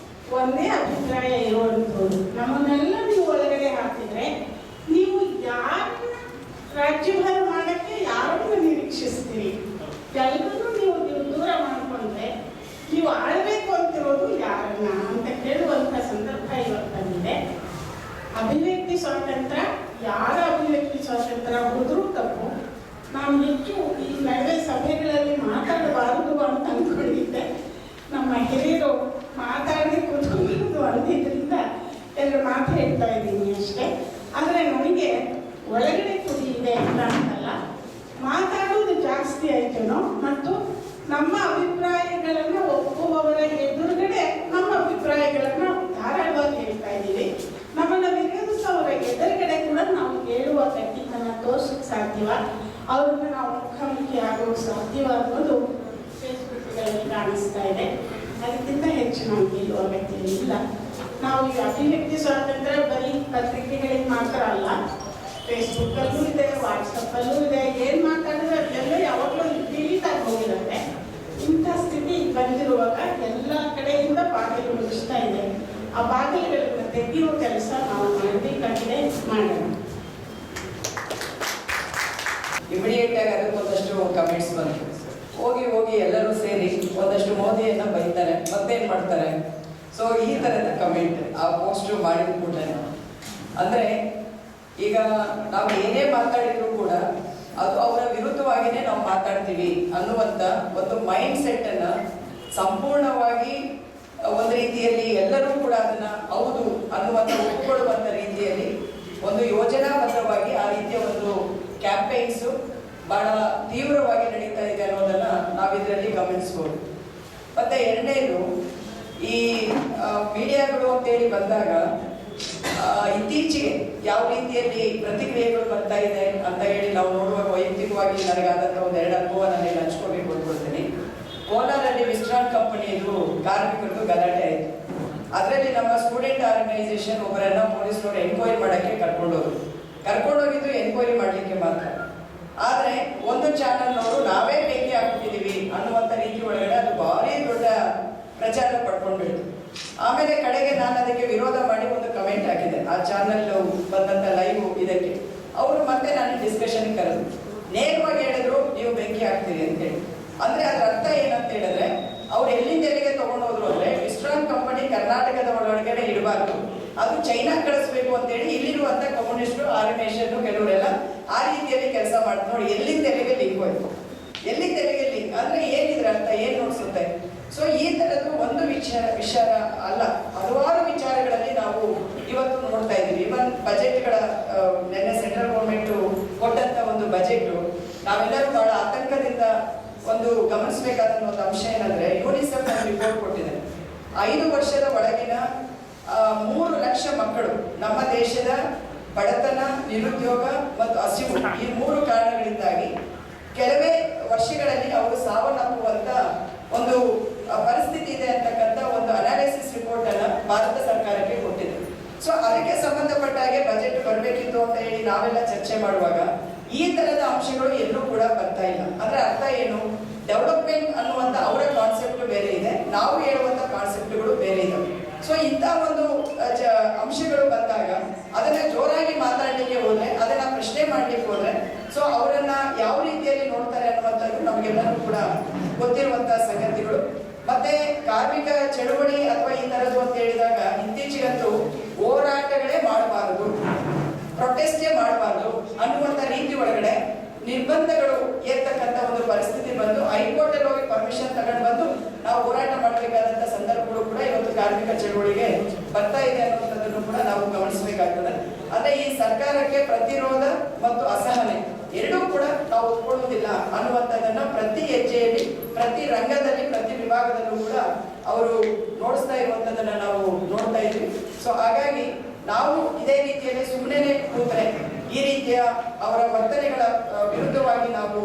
ಒಂದೇ ಅಭಿಪ್ರಾಯ ಇರುವಂಥದ್ದು. ನಮ್ಮನ್ನೆಲ್ಲ ನೀವು ಒಳಗಡೆ ಹಾಕಿದರೆ ನೀವು ಯಾರನ್ನ ರಾಜ್ಯಭಾರ ಮಾಡೋಕ್ಕೆ ಯಾರನ್ನು ನಿರೀಕ್ಷಿಸ್ತೀರಿ? ಎಲ್ಲರನ್ನೂ ನೀವು ದೂರ ಮಾಡಿಕೊಂಡ್ರೆ ನೀವು ಆಳ್ಬೇಕು ಅಂತಿರೋದು ಯಾರನ್ನ ಅಂತ ಕೇಳುವಂಥ ಸಂದರ್ಭ ಇವತ್ತಂದಿದೆ. ಅಭಿವ್ಯಕ್ತಿ ಸ್ವಾತಂತ್ರ್ಯ, ಯಾರ ಅಭಿವ್ಯಕ್ತಿ ಸ್ವಾತಂತ್ರ್ಯ ಹೋದರೂ ತಪ್ಪು. ನಾನು ಹೆಚ್ಚು ಈ ನಡುವೆ ಸಭೆಗಳಲ್ಲಿ ಮಾತಾಡಬಾರದು ಅಂತ ಅಂದ್ಕೊಂಡಿದ್ದೆ. ನಮ್ಮ ಹಿರಿಯರು ಮಾತಾಡದೆ ಕೂತ್ಕೊಂಡಿದ್ದು ಅಂದಿದ್ದರಿಂದ ಎರಡು ಮಾತು ಹೇಳ್ತಾ ಇದ್ದೀನಿ ಅಷ್ಟೇ. ಆದರೆ ನನಗೆ ಒಳಗಡೆ ಕುಡಿ ಇದೆ ಅಂತ ಅಂತಲ್ಲ, ಮಾತಾಡೋದು ಜಾಸ್ತಿ ಆಯ್ತೇನೋ, ಮತ್ತು ನಮ್ಮ ಅಭಿಪ್ರಾಯಗಳನ್ನು ಒಪ್ಪುವವರ ಎದುರುಗಡೆ ನಮ್ಮ ಅಭಿಪ್ರಾಯಗಳನ್ನು ಧಾರಾಳವಾಗಿ ಹೇಳ್ತಾ ಇದ್ದೀವಿ. ನಮ್ಮನ್ನು ವಿರೋಧಿಸೋರ ಎದುರುಗಡೆ ಕೂಡ ನಾವು ಹೇಳುವ ಗಟ್ಟಿತನ ತೋರ್ಸೋಕ್ಕೆ ಸಾಧ್ಯವ, ಅವ್ರನ್ನ ನಾವು ಮುಖಾಮುಖಿ ಆಗೋಕ್ಕೆ ಸಾಧ್ಯವ ಅನ್ನೋದು ಫೇಸ್ಬುಕ್ಗಳಲ್ಲಿ ಕಾಣಿಸ್ತಾ ಇದೆ. ಅದಕ್ಕಿಂತ ಹೆಚ್ಚು ನಾವು ಹೇಳುವ ಅಗತ್ಯ ಇಲ್ಲ. ನಾವು ಈ ಅಭಿವ್ಯಕ್ತಿ ಸ್ವಾತಂತ್ರ್ಯ ಬರೀ ಪತ್ರಿಕೆಗಳಿಗೆ ಮಾತ್ರ ಅಲ್ಲ, ಫೇಸ್ಬುಕ್ಕಲ್ಲೂ ಇದೆ, ವಾಟ್ಸಪ್ಪಲ್ಲೂ ಇದೆ. ಏನು ಮಾತಾಡಿದ್ರೆ ಅದೆಲ್ಲ ಯಾವಾಗಲೂ ಡಿಲೀಟ್ ಆಗಿ ಹೋಗಿರುತ್ತೆ. ಇಂಥ ಸ್ಥಿತಿ ಬಂದಿರುವಾಗ ಎಲ್ಲ ಕಡೆಯಿಂದ ಬಾಗಿಲು ಮುಗಿಸ್ತಾ ಇದೆ. ಆ ಬಾಗಿಲುಗಳನ್ನು ತೆಗೆಯುವ ಕೆಲಸ ನಾವು ಮಾಡಬೇಕಾಗಿದೆ, ಮಾಡೋಣ. ಇಮಿಡಿಯೇಟ್ ಆಗಿ ಅದಕ್ಕೆ ಒಂದಷ್ಟು ಕಮೆಂಟ್ಸ್ ಬಂತು. ಹೋಗಿ ಎಲ್ಲರೂ ಸೇರಿ ಒಂದಷ್ಟು ಮೋದಿಯನ್ನ ಬೈತಾರೆ, ಮತ್ತೇನು ಮಾಡ್ತಾರೆ. ಸೊ ಈ ಥರದ ಕಮೆಂಟ್ ಆ ಪೋಸ್ಟ್ ಮಾಡಿದ ಕೂಡಲೇ ಅಂದರೆ ಈಗ ನಾವು ಏನೇ ಮಾತಾಡಿದ್ರು ಕೂಡ ಅದು ಅವರ ವಿರುದ್ಧವಾಗಿಯೇ ನಾವು ಮಾತಾಡ್ತೀವಿ ಅನ್ನುವಂಥ ಒಂದು ಮೈಂಡ್ ಸೆಟ್ಟನ್ನು ಸಂಪೂರ್ಣವಾಗಿ ಒಂದು ರೀತಿಯಲ್ಲಿ ಎಲ್ಲರೂ ಕೂಡ ಅದನ್ನು ಹೌದು ಅನ್ನುವಂಥ ಒಪ್ಪಿಕೊಳ್ಳುವಂಥ ರೀತಿಯಲ್ಲಿ ಒಂದು ಯೋಜನಾಬದ್ಧವಾಗಿ ಆ ರೀತಿಯ ಒಂದು ಕ್ಯಾಂಪೇನ್ಸು ಬಹಳ ತೀವ್ರವಾಗಿ ನಡೀತಾ ಇದೆ ಅನ್ನೋದನ್ನು ನಾವಿದರಲ್ಲಿ ಗಮನಿಸ್ಬೋದು. ಮತ್ತು ಎರಡನೇದು ಈ ಮೀಡಿಯಾಗಳು ಅಂತೇಳಿ ಬಂದಾಗ ಇತ್ತೀಚೆಗೆ ಯಾವ ರೀತಿಯಲ್ಲಿ ಪ್ರತಿಕ್ರಿಯೆಗಳು ಬರ್ತಾ ಇದೆ ಅಂತ ಹೇಳಿ ನಾವು ನೋಡುವಾಗ ವೈಯಕ್ತಿಕವಾಗಿ ನನಗಾದಂಥ ಒಂದೆರಡು ಅನುಭವ ನಾನು ಹಂಚ್ಕೋಬೇಕು ಅಂದ್ಕೊಳ್ತೀನಿ. ಕೋಲಾರಲ್ಲಿ ವಿಸ್ಟ್ರಾನ್ ಕಂಪನಿಯದು ಕಾರ್ಮಿಕರದ್ದು ಗಲಾಟೆ ಆಯಿತು. ಅದರಲ್ಲಿ ನಮ್ಮ ಸ್ಟೂಡೆಂಟ್ ಆರ್ಗನೈಸೇಷನ್ ಒಬ್ಬರನ್ನ ಪೊಲೀಸ್ನವರು ಎನ್ಕ್ವೈರಿ ಮಾಡೋಕ್ಕೆ ಕರ್ಕೊಂಡೋಗಿದ್ದು ಎನ್ಕ್ವೈರಿ ಮಾಡಲಿಕ್ಕೆ ಮಾತ್ರ. ಆದರೆ ಒಂದು ಚಾನಲ್ನವರು ನಾವೇ ಬೆಂಕಿ ಹಾಕ್ಬಿಟ್ಟಿದ್ದೀವಿ ಅನ್ನುವಂಥ ರೀತಿ ಒಳಗಡೆ ಅದು ಭಾರಿ ದೊಡ್ಡ ಪ್ರಚಾರ ಪಡ್ಕೊಂಡ್ಬಿಡ್ತು. ಆಮೇಲೆ ಕಡೆಗೆ ನಾನು ಅದಕ್ಕೆ ವಿರೋಧ ಮಾಡಿ ಒಂದು ಕಮೆಂಟ್ ಹಾಕಿದೆ ಆ ಚಾನಲ್ ಬಂದಂಥ ಲೈವ್ ಇದಕ್ಕೆ. ಅವರು ಮತ್ತೆ ನಾನು ಡಿಸ್ಕಷನ್ಗೆ ಕರೆದು ನೇರವಾಗಿ ಹೇಳಿದ್ರು ನೀವು ಬೆಂಕಿ ಹಾಕ್ತೀರಿ ಅಂತೇಳಿ. ಅಂದರೆ ಅದರ ಅರ್ಥ ಏನಂತ ಹೇಳಿದ್ರೆ ಅವ್ರು ಎಲ್ಲಿಂದ ಎಲ್ಲಿಗೆ ತೊಗೊಂಡೋದ್ರು ಅಂದರೆ ವಿಸ್ಟ್ರಾನ್ ಕಂಪನಿ ಕರ್ನಾಟಕದ ಒಳಗಡೆ ಇಡಬಾರ್ದು, ಅದು ಚೈನಾ ಕಳಿಸ್ಬೇಕು ಅಂತೇಳಿ ಇಲ್ಲಿರುವಂಥ ಕಮ್ಯುನಿಸ್ಟರು ಆರ್ಗನೈಸೇಷನ್ ಕೆಲವರೆಲ್ಲ ಆ ರೀತಿಯಲ್ಲಿ ಕೆಲಸ ಮಾಡ್ತಾರೆ. ನೋಡಿ ಎಲ್ಲಿಂದ ಎಲ್ಲಿಗೆ ಲಿಂಕ್ ಹೋಯ್ತು, ಎಲ್ಲಿಂದ ಎಲ್ಲಿಗೆ ಲಿಂಕ್ ಅಂದರೆ ಏನಿದ್ರ ಅರ್ಥ ಏನು ನೋಡಿಸುತ್ತೆ. ಸೊ ಈ ಥರದ್ದು ಒಂದು ವಿಚಾರ ಅಲ್ಲ, ಹಲವಾರು ವಿಚಾರಗಳಲ್ಲಿ ನಾವು ಇವತ್ತು ನೋಡ್ತಾ ಇದ್ದೀವಿ. ಇವನ್ ಬಜೆಟ್ಗಳ ನಿನ್ನೆ ಸೆಂಟ್ರಲ್ ಗೌರ್ಮೆಂಟ್ ಕೊಟ್ಟಂತ ಒಂದು ಬಜೆಟ್ ನಾವೆಲ್ಲರೂ ಬಹಳ ಆತಂಕದಿಂದ ಒಂದು ಗಮನಿಸಬೇಕಾದ ಒಂದು ಅಂಶ ಏನಂದ್ರೆ ಯುನಿಸೆಫ್ ರಿಪೋರ್ಟ್ ಕೊಟ್ಟಿದೆ. 5 ವರ್ಷದ ಒಳಗಿನ 3 ಲಕ್ಷ ಮಕ್ಕಳು ನಮ್ಮ ದೇಶದ ಬಡತನ, ನಿರುದ್ಯೋಗ ಮತ್ತು ಹಸಿವು ಈ 3 ಕಾರಣಗಳಿಂದಾಗಿ ಕೆಲವೇ ವರ್ಷಗಳಲ್ಲಿ ಅವರು ಸಾವನ್ನಪ್ಪುವಂತ ಒಂದು ಪರಿಸ್ಥಿತಿ ಇದೆ ಅಂತಕ್ಕಂಥ ಒಂದು ಅನಾಲಿಸಿಸ್ ರಿಪೋರ್ಟ್ ಅನ್ನ ಭಾರತ ಸರ್ಕಾರಕ್ಕೆ ಕೊಟ್ಟಿದೆ. ಸೊ ಅದಕ್ಕೆ ಸಂಬಂಧಪಟ್ಟ ಹಾಗೆ ಬಜೆಟ್ ಬರಬೇಕಿತ್ತು ಅಂತ ಹೇಳಿ ನಾವೆಲ್ಲ ಚರ್ಚೆ ಮಾಡುವಾಗ ಈ ತರದ ಅಂಶಗಳು ಎಲ್ಲೂ ಕೂಡ ಬರ್ತಾ ಇಲ್ಲ. ಅಂದ್ರೆ ಅರ್ಥ ಏನು, ಡೆವಲಪ್ಮೆಂಟ್ ಅನ್ನುವಂಥ ಅವರ ಕಾನ್ಸೆಪ್ಟ್ ಬೇರೆ ಇದೆ, ನಾವು ಹೇಳುವಂಥ ಕಾನ್ಸೆಪ್ಟ್ಗಳು ಬೇರೆ ಇದಾವೆ. ಸೊ ಇಂಥ ಒಂದು ಅಂಶಗಳು ಬಂದಾಗ ಅದನ್ನ ಜೋರಾಗಿ ಮಾತಾಡಲಿಕ್ಕೆ ಹೋದ್ರೆ, ಅದನ್ನ ಪ್ರಶ್ನೆ ಮಾಡ್ಲಿಕ್ಕೆ ಹೋದ್ರೆ ಸೊ ಅವರನ್ನ ಯಾವ ರೀತಿಯಲ್ಲಿ ನೋಡ್ತಾರೆ ಅನ್ನುವಂಥದ್ದು ನಮಗೆಲ್ಲರೂ ಕೂಡ ಗೊತ್ತಿರುವಂತಹ ಸಂಗತಿಗಳು. ಮತ್ತೆ ಕಾರ್ಮಿಕ ಚಳುವಳಿ ಅಥವಾ ಈ ತರದ್ದು ಅಂತ ಹೇಳಿದಾಗ ಇತ್ತೀಚೆಗಂತೂ ಹೋರಾಟಗಳೇ ಮಾಡಬಾರದು, ಪ್ರೊಟೆಸ್ಟೇ ಮಾಡಬಾರದು ಅನ್ನುವಂಥ ರೀತಿ ಒಳಗಡೆ ನಿರ್ಬಂಧಗಳು ಏರ್ತಕ್ಕಂಥ ಒಂದು ಪರಿಸ್ಥಿತಿ ಬಂದು ಹೈಕೋರ್ಟ್ ಅಲ್ಲಿ ಹೋಗಿ ಪರ್ಮಿಷನ್ ತಗೊಂಡು ಬಂದು ನಾವು ಹೋರಾಟ ಮಾಡಬೇಕಾದಂಥ ಸಂದರ್ಭಗಳು ಕೂಡ ಇವತ್ತು ಕಾರ್ಮಿಕ ಚಳುವಳಿಗೆ ಬರ್ತಾ ಇದೆ ಅನ್ನುವಂಥದ್ದನ್ನು ಕೂಡ ನಾವು ಗಮನಿಸಬೇಕಾಗ್ತದೆ. ಅಂದ್ರೆ ಈ ಸರ್ಕಾರಕ್ಕೆ ಪ್ರತಿರೋಧ ಮತ್ತು ಅಸಹನೆ ಎರಡೂ ಕೂಡ ನಾವು ಒಪ್ಕೊಳ್ಳುವುದಿಲ್ಲ ಅನ್ನುವಂಥದ್ದನ್ನ ಪ್ರತಿ ಹೆಜ್ಜೆಯಲ್ಲಿ, ಪ್ರತಿ ರಂಗದಲ್ಲಿ, ಪ್ರತಿ ವಿಭಾಗದಲ್ಲೂ ಕೂಡ ಅವರು ನೋಡಿಸ್ತಾ ಇರುವಂಥದ್ದನ್ನ ನಾವು ನೋಡ್ತಾ ಇದ್ವಿ. ಸೊ ಹಾಗಾಗಿ ನಾವು ಇದೇ ರೀತಿಯಲ್ಲಿ ಸುಮ್ಮನೆ ಕೂತ್ರೆ ಈ ರೀತಿಯ ಅವರ ವರ್ತನೆಗಳ ವಿರುದ್ಧವಾಗಿ ನಾವು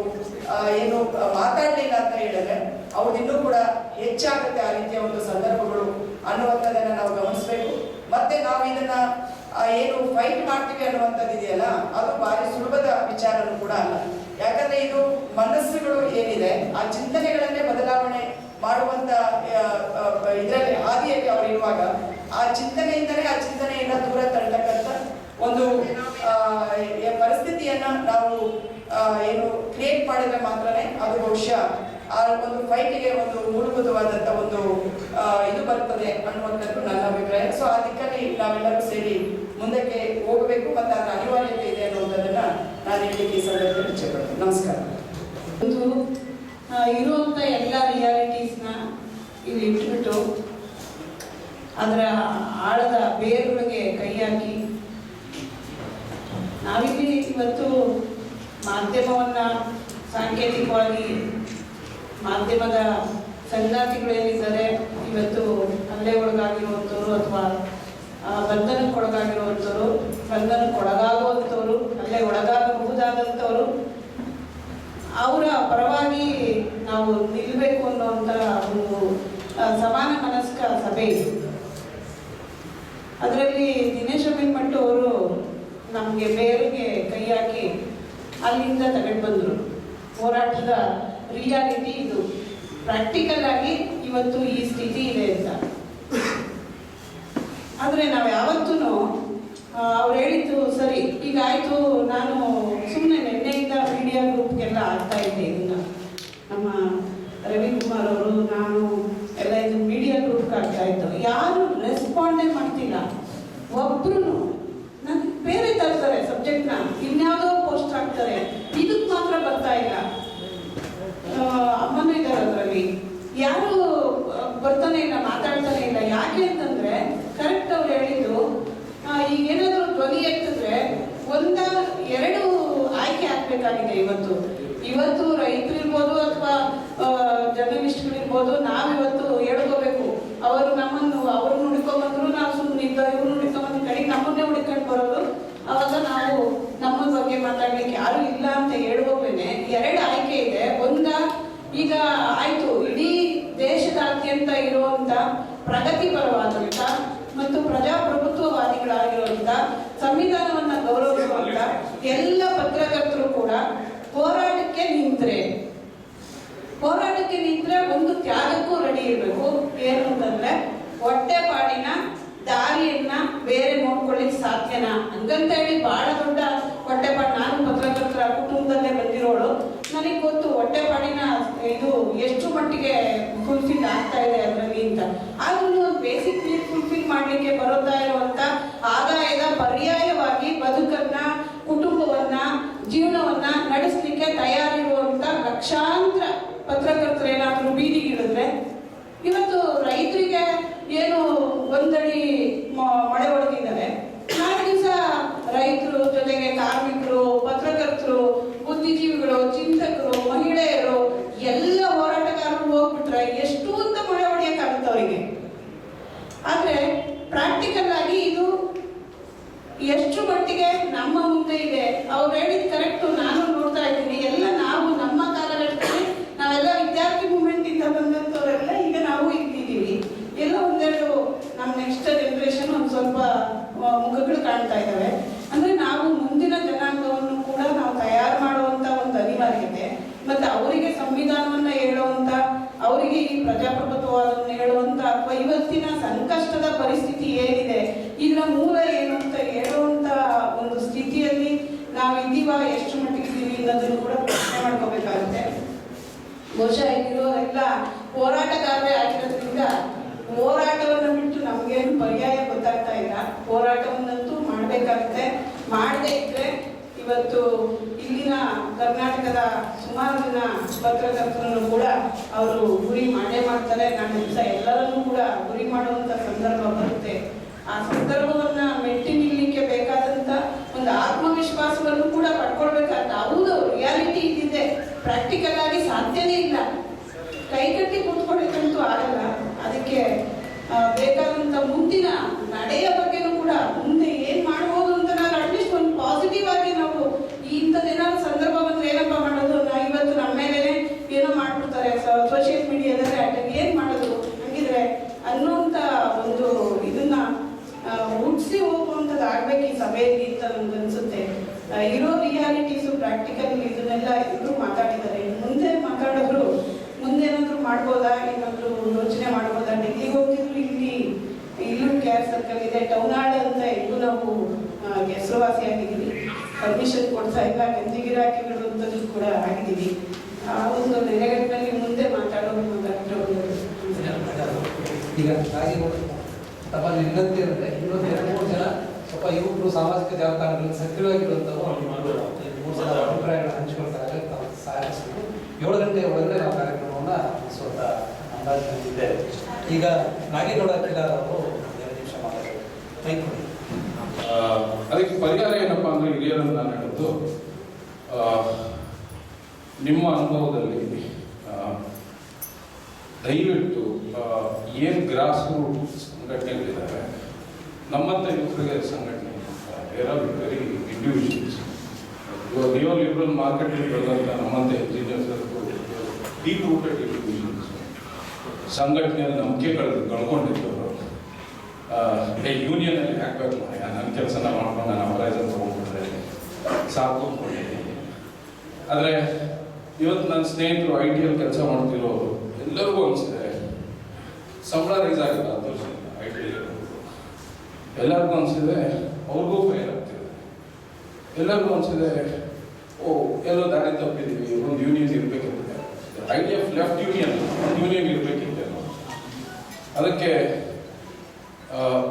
ಏನು ಮಾತಾಡಲಿಲ್ಲ ಅಂತ ಹೇಳಿದ್ರೆ ಅವ್ರು ಇನ್ನೂ ಕೂಡ ಹೆಚ್ಚಾಗುತ್ತೆ ಆ ರೀತಿಯ ಒಂದು ಸಂದರ್ಭಗಳು ಅನ್ನುವಂಥದ್ದನ್ನ ನಾವು ಗಮನಿಸಬೇಕು. ಮತ್ತೆ ನಾವು ಇದನ್ನ ಏನು ಫೈಟ್ ಮಾಡ್ತೀವಿ ಅನ್ನುವಂಥದ್ದು ಇದೆಯಲ್ಲ ಅದು ಭಾರಿ ಸುಲಭದ ವಿಚಾರನೂ ಕೂಡ ಅಲ್ಲ. ಯಾಕಂದ್ರೆ ಇದು ಮನಸ್ಸುಗಳು ಏನಿದೆ ಆ ಚಿಂತನೆಗಳನ್ನೇ ಬದಲಾವಣೆ ಮಾಡುವಂತ ಇದರಲ್ಲಿ ಹಾದಿಯಲ್ಲಿ ಅವರು ಇರುವಾಗ ಆ ಚಿಂತನೆಯಿಂದಲೇ ಆ ಚಿಂತನೆಯನ್ನ ದೂರ ತಳ್ಳತಕ್ಕಂಥ ಒಂದು ಪರಿಸ್ಥಿತಿಯನ್ನ ನಾವು ಏನು ಕ್ರಿಯೇಟ್ ಮಾಡಿದ್ರೆ ಮಾತ್ರನೇ ಅದು ಬಹುಶಃ ಆ ಒಂದು ಫೈಟಿಗೆ ಒಂದು ಮೂಲಭೂತವಾದಂಥ ಒಂದು ಇದು ಬರ್ತದೆ ಅನ್ನುವಂಥದ್ದು ನನ್ನ ಅಭಿಪ್ರಾಯ. ಸೊ ಆ ದಿಕ್ಕಲ್ಲಿ ನಾವೆಲ್ಲರೂ ಸೇರಿ ಮುಂದಕ್ಕೆ ಹೋಗಬೇಕು ಮತ್ತು ಅದರ ಅನಿವಾರ್ಯತೆ ಇದೆ ಅನ್ನುವಂಥದ್ದನ್ನ ನಾನು ಹೇಳಲಿಕ್ಕೆ ಈ ಸಂದರ್ಭದಲ್ಲಿ ಇಚ್ಛೆಪಡ್ತೀನಿ. ನಮಸ್ಕಾರ. ಒಂದು ಇರುವಂಥ ಎಲ್ಲ ರಿಯಾಲಿಟೀಸ್ನ ಇಲ್ಲಿ ಇಟ್ಬಿಟ್ಟು ಅದರ ಆಳದ ಬೇರುಗಳಿಗೆ ಕೈ ಹಾಕಿ ನಾವಿಲ್ಲಿ ಇವತ್ತು ಮಾಧ್ಯಮವನ್ನು ಸಾಂಕೇತಿಕವಾಗಿ ಮಾಧ್ಯಮದ ಸಂಗಾತಿಗಳೇನಿದ್ದಾರೆ ಇವತ್ತು ಹಲ್ಲೆ ಒಳಗಾಗಿರುವಂಥವ್ರು ಅಥವಾ ಬಂಧನಕ್ಕೊಳಗಾಗಿರುವಂಥವ್ರು, ಬಂಧನಕ್ಕೊಳಗಾಗುವಂಥವ್ರು, ಹಲ್ಲೆ ಒಳಗಾಗಬಹುದಾದಂಥವ್ರು, ಅವರ ಪರವಾಗಿ ನಾವು ನಿಲ್ಲಬೇಕು ಅನ್ನುವಂಥ ಒಂದು ಸಮಾನ ಮನಸ್ಕ ಸಭೆ ಇದೆ. ಅದರಲ್ಲಿ ದಿನೇಶ್ ಅಮೀನ್ಮಠ್ ಅವರು ನಮಗೆ ಬೇರಿಗೆ ಕೈ ಹಾಕಿ ಅಲ್ಲಿಂದ ತಗೊಂಡು ಬಂದರು. ಹೋರಾಟದ ರಿಯಾಲಿಟಿ ಇದು, ಪ್ರಾಕ್ಟಿಕಲ್ ಆಗಿ ಇವತ್ತು ಈ ಸ್ಥಿತಿ ಇದೆ ಅಂತ. ಆದರೆ ನಾವು ಯಾವತ್ತೂ ಅವ್ರು ಹೇಳಿದ್ದು ಸರಿ, ಈಗ ಆಯಿತು, ನಾನು ಸುಮ್ಮನೆ ನಿನ್ನೆಯಿಂದ ಮೀಡಿಯಾ ಗ್ರೂಪ್ಗೆಲ್ಲ ಆಗ್ತಾ ಇದ್ದೆ. ಇದನ್ನು ನಮ್ಮ ರವಿಕುಮಾರ್ ಅವರು ನಾನು ಎಲ್ಲ ಇದು ಮೀಡಿಯಾ ಗ್ರೂಪ್ಗೆ ಆಗ್ತಾ ಇತ್ತು. ಯಾರು ರೆಸ್ಪಾಂಡೇ ಮಾಡ್ತಿಲ್ಲ, ಒಬ್ರು ನನಗೆ ಬೇರೆ ತರ್ತಾರೆ ಸಬ್ಜೆಕ್ಟ್ನ, ಇನ್ಯಾವುದೋ ಪೋಸ್ಟ್ ಹಾಕ್ತಾರೆ, ಇದಕ್ಕೆ ಮಾತ್ರ ಬರ್ತಾ ಇಲ್ಲ. ಅಮ್ಮನೂ ಇದ್ದಾರೆ ಅದರಲ್ಲಿ, ಯಾರು ಬರ್ತಾನೆ ಇಲ್ಲ, ಮಾತಾಡ್ತಾನೆ ಇಲ್ಲ. ಯಾಕೆ ಅಂತಂದ್ರೆ ಕರೆಕ್ಟ್ ಅವ್ರು ಹೇಳಿದ್ದು, ಈಗೇನಾದರೂ ಧ್ವನಿ ಎತ್ತಿದ್ರೆ 1-2 ಆಯ್ಕೆ ಹಾಕ್ಬೇಕಾಗಿದೆ. ಇವತ್ತು ರೈತರಿರ್ಬೋದು ಅಥವಾ ಜರ್ನಲಿಸ್ಟ್ಗಳಿರ್ಬೋದು, ನಾವಿವತ್ತು ಹೇಳ್ಕೋಬೇಕು. ಅವರು ನಮ್ಮನ್ನು ಅವ್ರು ಹುಡ್ಕೊಂಡ್ಬಂದ್ರು, ನಾವು ಸುಮ್ಮನೆ ಇವ್ರು ಹುಡ್ಕೊಂಡ್ಬಂದು ಕಡೆ ನಮ್ಮನ್ನೇ ಹುಡ್ಕೊಂಡು ಬರೋದು. ಅವಾಗ ನಾವು ನಮ್ಮ ಬಗ್ಗೆ ಮಾತಾಡ್ಲಿಕ್ಕೆ ಯಾರು ಇಲ್ಲ ಅಂತ ಹೇಳುವವೇನೆ 2 ಆಯ್ಕೆ ಇದೆ. ಈಗ ಆಯ್ತು, ಇಡೀ ದೇಶದಾದ್ಯಂತ ಇರುವಂತ ಪ್ರಗತಿಪರವಾದಂತ ಮತ್ತು ಪ್ರಜಾಪ್ರಭುತ್ವವಾದಿಗಳಾಗಿರುವಂತ ಸಂವಿಧಾನವನ್ನ ಗೌರವಿಸುವಂತ ಎಲ್ಲ ಪತ್ರಕರ್ತರು ಕೂಡ ಹೋರಾಟಕ್ಕೆ ನಿಂತ್ರೆ ಒಂದು ತ್ಯಾಗಕ್ಕೂ ರೆಡಿ ಇರಬೇಕು. ಏನು ಅಂತಂದ್ರೆ ಹೊಟ್ಟೆಪಾಡಿನ ದಾರಿಯನ್ನ ಬೇರೆ ನೋಡ್ಕೊಳ್ಳಿಕ್ ಸಾಧ್ಯನಾ ಹಂಗಂತ ಹೇಳಿ ಬಹಳ ದೊಡ್ಡ ಹೊಟ್ಟೆಪಾಡು. ನಾನು ಪತ್ರಕರ್ತರ ಕುಟುಂಬದಲ್ಲೇ ಬಂದಿರೋಳು, ನನಗೆ ಗೊತ್ತು ಹೊಟ್ಟೆಪಾಡಿನ ಇದು ಎಷ್ಟು ಮಟ್ಟಿಗೆ ಫುಲ್ಫಿಲ್ ಆಗ್ತಾ ಇದೆ ಅದರಲ್ಲಿ ಅಂತ. ಆದ್ರೂ ಒಂದು ಬೇಸಿಕ್ ನೀಡ್ ಫುಲ್ಫಿಲ್ ಮಾಡ್ಲಿಕ್ಕೆ ಬರುತ್ತಾ ಇರುವಂತ ಆದಾಯದ ಪರ್ಯಾಯವಾಗಿ ಬದುಕನ್ನ, ಕುಟುಂಬವನ್ನ, ಜೀವನವನ್ನ ನಡೆಸಲಿಕ್ಕೆ ತಯಾರಿರುವಂತ ಲಕ್ಷಾಂತರ ಪತ್ರಕರ್ತರೇನಾದ್ರೂ ಬೀದಿಗಿಳಿದ್ರೆ, ಇವತ್ತು ರೈತರಿಗೆ ಏನು ಒಂದಡಿ ಮಳೆ ಹೊಡೆದಿದ್ದಾರೆ, ನಾಳೆ ದಿವಸ ರೈತರು ಜೊತೆಗೆ ಕಾರ್ಮಿಕರು, ಪತ್ರಕರ್ತರು, ಬುದ್ಧಿಜೀವಿಗಳು, ಚಿಂತಕರು, ಮಹಿಳೆಯರು ಎಲ್ಲ ಹೋರಾಟಗಾರರು ಹೋಗ್ಬಿಟ್ರೆ ಎಷ್ಟು ಅಂತ ಮಳೆ ಹೊಡೆಯಕ್ಕಾಗುತ್ತೆ ಅವರಿಗೆ. ಆದ್ರೆ ಪ್ರಾಕ್ಟಿಕಲ್ ಆಗಿ ಇದು ಎಷ್ಟು ಮಟ್ಟಿಗೆ ನಮ್ಮ ಮುಂದೆ ಇದೆ. ಅವ್ರು ಹೇಳಿದ್ ಕರೆಕ್ಟು, ನಾನು ನೋಡ್ತಾ ಇದ್ದೀನಿ. ಎಲ್ಲ ನಾವು ನಮ್ಮ ಕಾಲಘಟ್ಟದಲ್ಲಿ ನಾವೆಲ್ಲ ವಿದ್ಯಾರ್ಥಿ ಮೂವ್ಮೆಂಟ್ ಇಂದ ಬಂದಂತವರೆಲ್ಲ ಈಗ ನಾವು ಇದ್ದೀವಿ. ಎಲ್ಲ ಒಂದೆರಡು ನಮ್ಮ ನೆಕ್ಸ್ಟ್ ಜನರೇಷನ್ ಒಂದು ಸ್ವಲ್ಪ ಮುಖಗಳು ಕಾಣ್ತಾ ಇದ್ದಾವೆ. ಅಂದ್ರೆ ನಾವು ಮುಂದಿನ ಜನಾಂಗವನ್ನು ಕೂಡ ನಾವು ತಯಾರು ಮಾಡುವಂತ ಒಂದು ಅನಿವಾರ್ಯತೆ, ಮತ್ತೆ ಅವರಿಗೆ ಸಂವಿಧಾನವನ್ನ ಹೇಳುವಂತ, ಅವರಿಗೆ ಈ ಪ್ರಜಾಪ್ರಭುತ್ವವನ್ನು ಹೇಳುವಂತ, ಅಥವಾ ಇವತ್ತಿನ ಸಂಕಷ್ಟದ ಪರಿಸ್ಥಿತಿ ಏನಿದೆ, ಇದರ ಮೂಲ ಏನು ಅಂತ ಹೇಳುವಂತ ಒಂದು ಸ್ಥಿತಿಯಲ್ಲಿ ನಾವು ಇದ್ದೀವಾ, ಎಷ್ಟು ಮಟ್ಟಿಗೆ ಇದ್ದೀವಿ ಅನ್ನೋದನ್ನು ಕೂಡ ಪ್ರಶ್ನೆ ಮಾಡ್ಕೋಬೇಕಾಗುತ್ತೆ. ಬಹುಶಃ ಇರೋರೆಲ್ಲ ಹೋರಾಟಗಾರರೇ ಆಗಿರೋದ್ರಿಂದ ಹೋರಾಟವನ್ನು ಬಿಟ್ಟು ನಮ್ಗೇನು ಪರ್ಯಾಯ ಗೊತ್ತಾಗ್ತಾ ಇಲ್ಲ. ಹೋರಾಟವನ್ನಂತೂ ಮಾಡಬೇಕಾಗುತ್ತೆ. ಮಾಡದೇ ಇದ್ರೆ ಇವತ್ತು ಇಲ್ಲಿನ ಕರ್ನಾಟಕದ ಸುಮಾರು ಜನ ಪತ್ರಕರ್ತರನ್ನು ಕೂಡ ಅವರು ಗುರಿ ಮಾಡೇ ಮಾಡ್ತಾರೆ. ನಾಳೆ ದಿವಸ ಎಲ್ಲರನ್ನೂ ಕೂಡ ಗುರಿ ಮಾಡುವಂತ ಸಂದರ್ಭ ಬರುತ್ತೆ. ಆ ಸಂದರ್ಭವನ್ನ ಮೆಟ್ಟಿ ನಿಲ್ಲಲಿಕ್ಕೆ ಬೇಕಾದಂತ ಒಂದು ಆತ್ಮವಿಶ್ವಾಸವನ್ನು ಕೂಡ ಪಡ್ಕೊಳ್ಬೇಕಾಗುತ್ತೆ. ಹೌದು, ರಿಯಾಲಿಟಿ ಇದ್ದಿದೆ, ಪ್ರಾಕ್ಟಿಕಲ್ ಆಗಿ ಸಾಧ್ಯನೇ ಇಲ್ಲ. ಕೈಕಟ್ಟಿ ಕೂತ್ಕೊಳ್ಳಿಕ್ಕಂತೂ ಆಗಲ್ಲ. ಅದಕ್ಕೆ ಬೇಕಾದಂತ ಮುಂದಿನ ನಡೆಯ ಬಗ್ಗೆನೂ ಕೂಡ ಮುಂದೆ ಏನ್ ಮಾಡ್ಬೋದು ಅಂತ ನಾವು ಅಟ್ಲೀಸ್ಟ್ ಒಂದು ಪಾಸಿಟಿವ್ ಆಗಿ ನಾವು ಇಂಥದ್ದೇನಾದ್ರು ಸಂದರ್ಭ ಬಂದ್ರೆ ಏನಪ್ಪ ಮಾಡೋದು, ಇವತ್ತು ನಮ್ಮ ಮೇಲೆ ಏನೋ ಮಾಡ್ಬಿಡ್ತಾರೆ ಸೋಷಿಯಲ್ ಮೀಡಿಯಾದಲ್ಲಿ, ಅಟ್ಟಾಗ ಏನ್ ಮಾಡೋದು ಹಂಗಿದ್ರೆ ಅನ್ನೋಂಥ ಒಂದು ಇದನ್ನ ಹುಟ್ಟಿಸಿ ಹೋಗುವಂಥದ್ದು ಆಗ್ಬೇಕು ಈ ಸಭೆಯಲ್ಲಿ ಅಂತ ನಮ್ಗೆ ಅನ್ಸುತ್ತೆ. ಇರೋ ರಿಯಾಲಿಟೀಸು, ಪ್ರಾಕ್ಟಿಕಲ್ ಇದನ್ನೆಲ್ಲ ಇದ್ರು ಮಾತಾಡಿದ್ದಾರೆ. ಮುಂದೆ ಮಾತಾಡೋರು ಮುಂದೇನಾದ್ರು ಮಾಡ್ಬೋದಾ, ಏನಾದ್ರು ಯೋಚನೆ ಮಾಡ್ಬೋದಾ? ಡೆಲ್ಲಿಗೆ ಹೋಗ್ತಿದ್ರು, ಇಲ್ಲೂ ಕೇರ್ ಸರ್ಕಲ್ ಇದೆ, ಟೌನ್ ಹಾಲ್ ಅಂತ ಇಲ್ಲೂ ನಾವು ಹೆಸರುವಾಸಿಯಾಗಿದ್ದೀವಿ. ಪರ್ಮಿಷನ್ ಕೊಡ್ತಾ ಇಲ್ಲ, ಗಂಜಿ ಗಿರಾಕಿಗಳು ಅಂತದ್ದು ಕೂಡ ಆಗಿದ್ದೀವಿ. ಆ ಒಂದು ನೆಲೆಗಟ್ಟಿನಲ್ಲಿ ಮುಂದೆ ಮಾತಾಡೋದು ಈಗ ತಮ್ಮಲ್ಲಿ ವಿನಂತಿ ಇರುತ್ತೆ, ಇನ್ನೊಂದು 2-3 ಜನ ಸ್ವಲ್ಪ ಯುವಕರು ಸಾಮಾಜಿಕ ಜಾಲತಾಣಗಳಲ್ಲಿ ಸಕ್ರಿಯವಾಗಿರುವಂಥವು 3 ಜನ ಅಭಿಪ್ರಾಯಗಳನ್ನು ಹಂಚಿಕೊಳ್ತಾರೆ. ತಾವು ಸಹಾಯಿಸಬೇಕು. 7 ಗಂಟೆ ಒಳಗಡೆ ನಾವು ಕಾರ್ಯಕ್ರಮವನ್ನು ಮುಗಿಸುವಂಥ ಅಂದಾಜಿನಲ್ಲಿದೆ. ಈಗ ನಾಗೇಗೌಡ ಕಿಲಾರ್ ಅವರು 2 ನಿಮಿಷ ಮಾತಾಡಬೇಕು. ಅದಕ್ಕೆ ಪರಿಹಾರ ಏನಪ್ಪಾ ಅಂದ್ರೆ ಹಿರಿಯರನ್ನು ನಾನು ಹೇಳಿದ್ದು, ನಿಮ್ಮ ಅನುಭವದಲ್ಲಿ ದಯವಿಟ್ಟು ಏನು ಗ್ರಾಸ್ ರೂಟ್ ಸಂಘಟನೆಗಳಿದ್ದಾವೆ, ನಮ್ಮಂಥ ಯುವಕರಿಗೆ ಸಂಘಟನೆ ವೆರಿ ಇಂಡಿವಿಜುವಲ್ಸ್, ಇವಾಗ ನಿಯೋ ಲಿಬರಲ್ ಮಾರ್ಕೆಟಲ್ಲಿ ಬೆಳೆದಂಥ ನಮ್ಮಂಥ ಇಂಜಿನಿಯರ್ಸ್ ಡೀಪ್ ರೂಟೆಡ್ ಇಂಡಿವಿಜುವಲ್ಸ್, ಸಂಘಟನೆಯಲ್ಲಿ ನಂಬಿಕೆ ಕಳ್ಕೊಂಡಿದ್ದವರು, ಯೂನಿಯನಲ್ಲಿ ಹಾಕ್ಬೇಕು, ನನ್ನ ಕೆಲಸನ ಮಾಡ್ಕೊಂಡು ನಾನು ಅಪರೈಸರ್ ತೊಗೊಂಡ್ಬಿಟ್ರೆ ಸಾಕು ಅಂದ್ಕೊಂಡಿದ್ದೀನಿ. ಆದರೆ ಇವತ್ತು ನನ್ನ ಸ್ನೇಹಿತರು IT-ಯಲ್ಲಿ ಕೆಲಸ ಮಾಡ್ತಿರೋರು ಎಲ್ಲರಿಗೂ ಅನಿಸಿದೆ ಸಂಬಳ ರೈಸ್ ಆಗಿಲ್ಲ 10 ವರ್ಷದಿಂದ IT-ಯಲ್ಲಿ. ಎಲ್ಲರಿಗೂ ಅನಿಸಿದೆ ಅವ್ರಿಗೂ ಫೈಲ್ ಆಗ್ತಿದೆ. ಎಲ್ಲರಿಗೂ ಅನಿಸಿದೆ ಎಲ್ಲೋ ದಾರಿ ತಪ್ಪಿದ್ದೀವಿ, ಒಂದು ಯೂನಿಯನ್ ಇರಬೇಕಿದೆ. IDF ಲೆಫ್ಟ್ ಯೂನಿಯನ್ ಇರಬೇಕಿದೆ. ಅದಕ್ಕೆ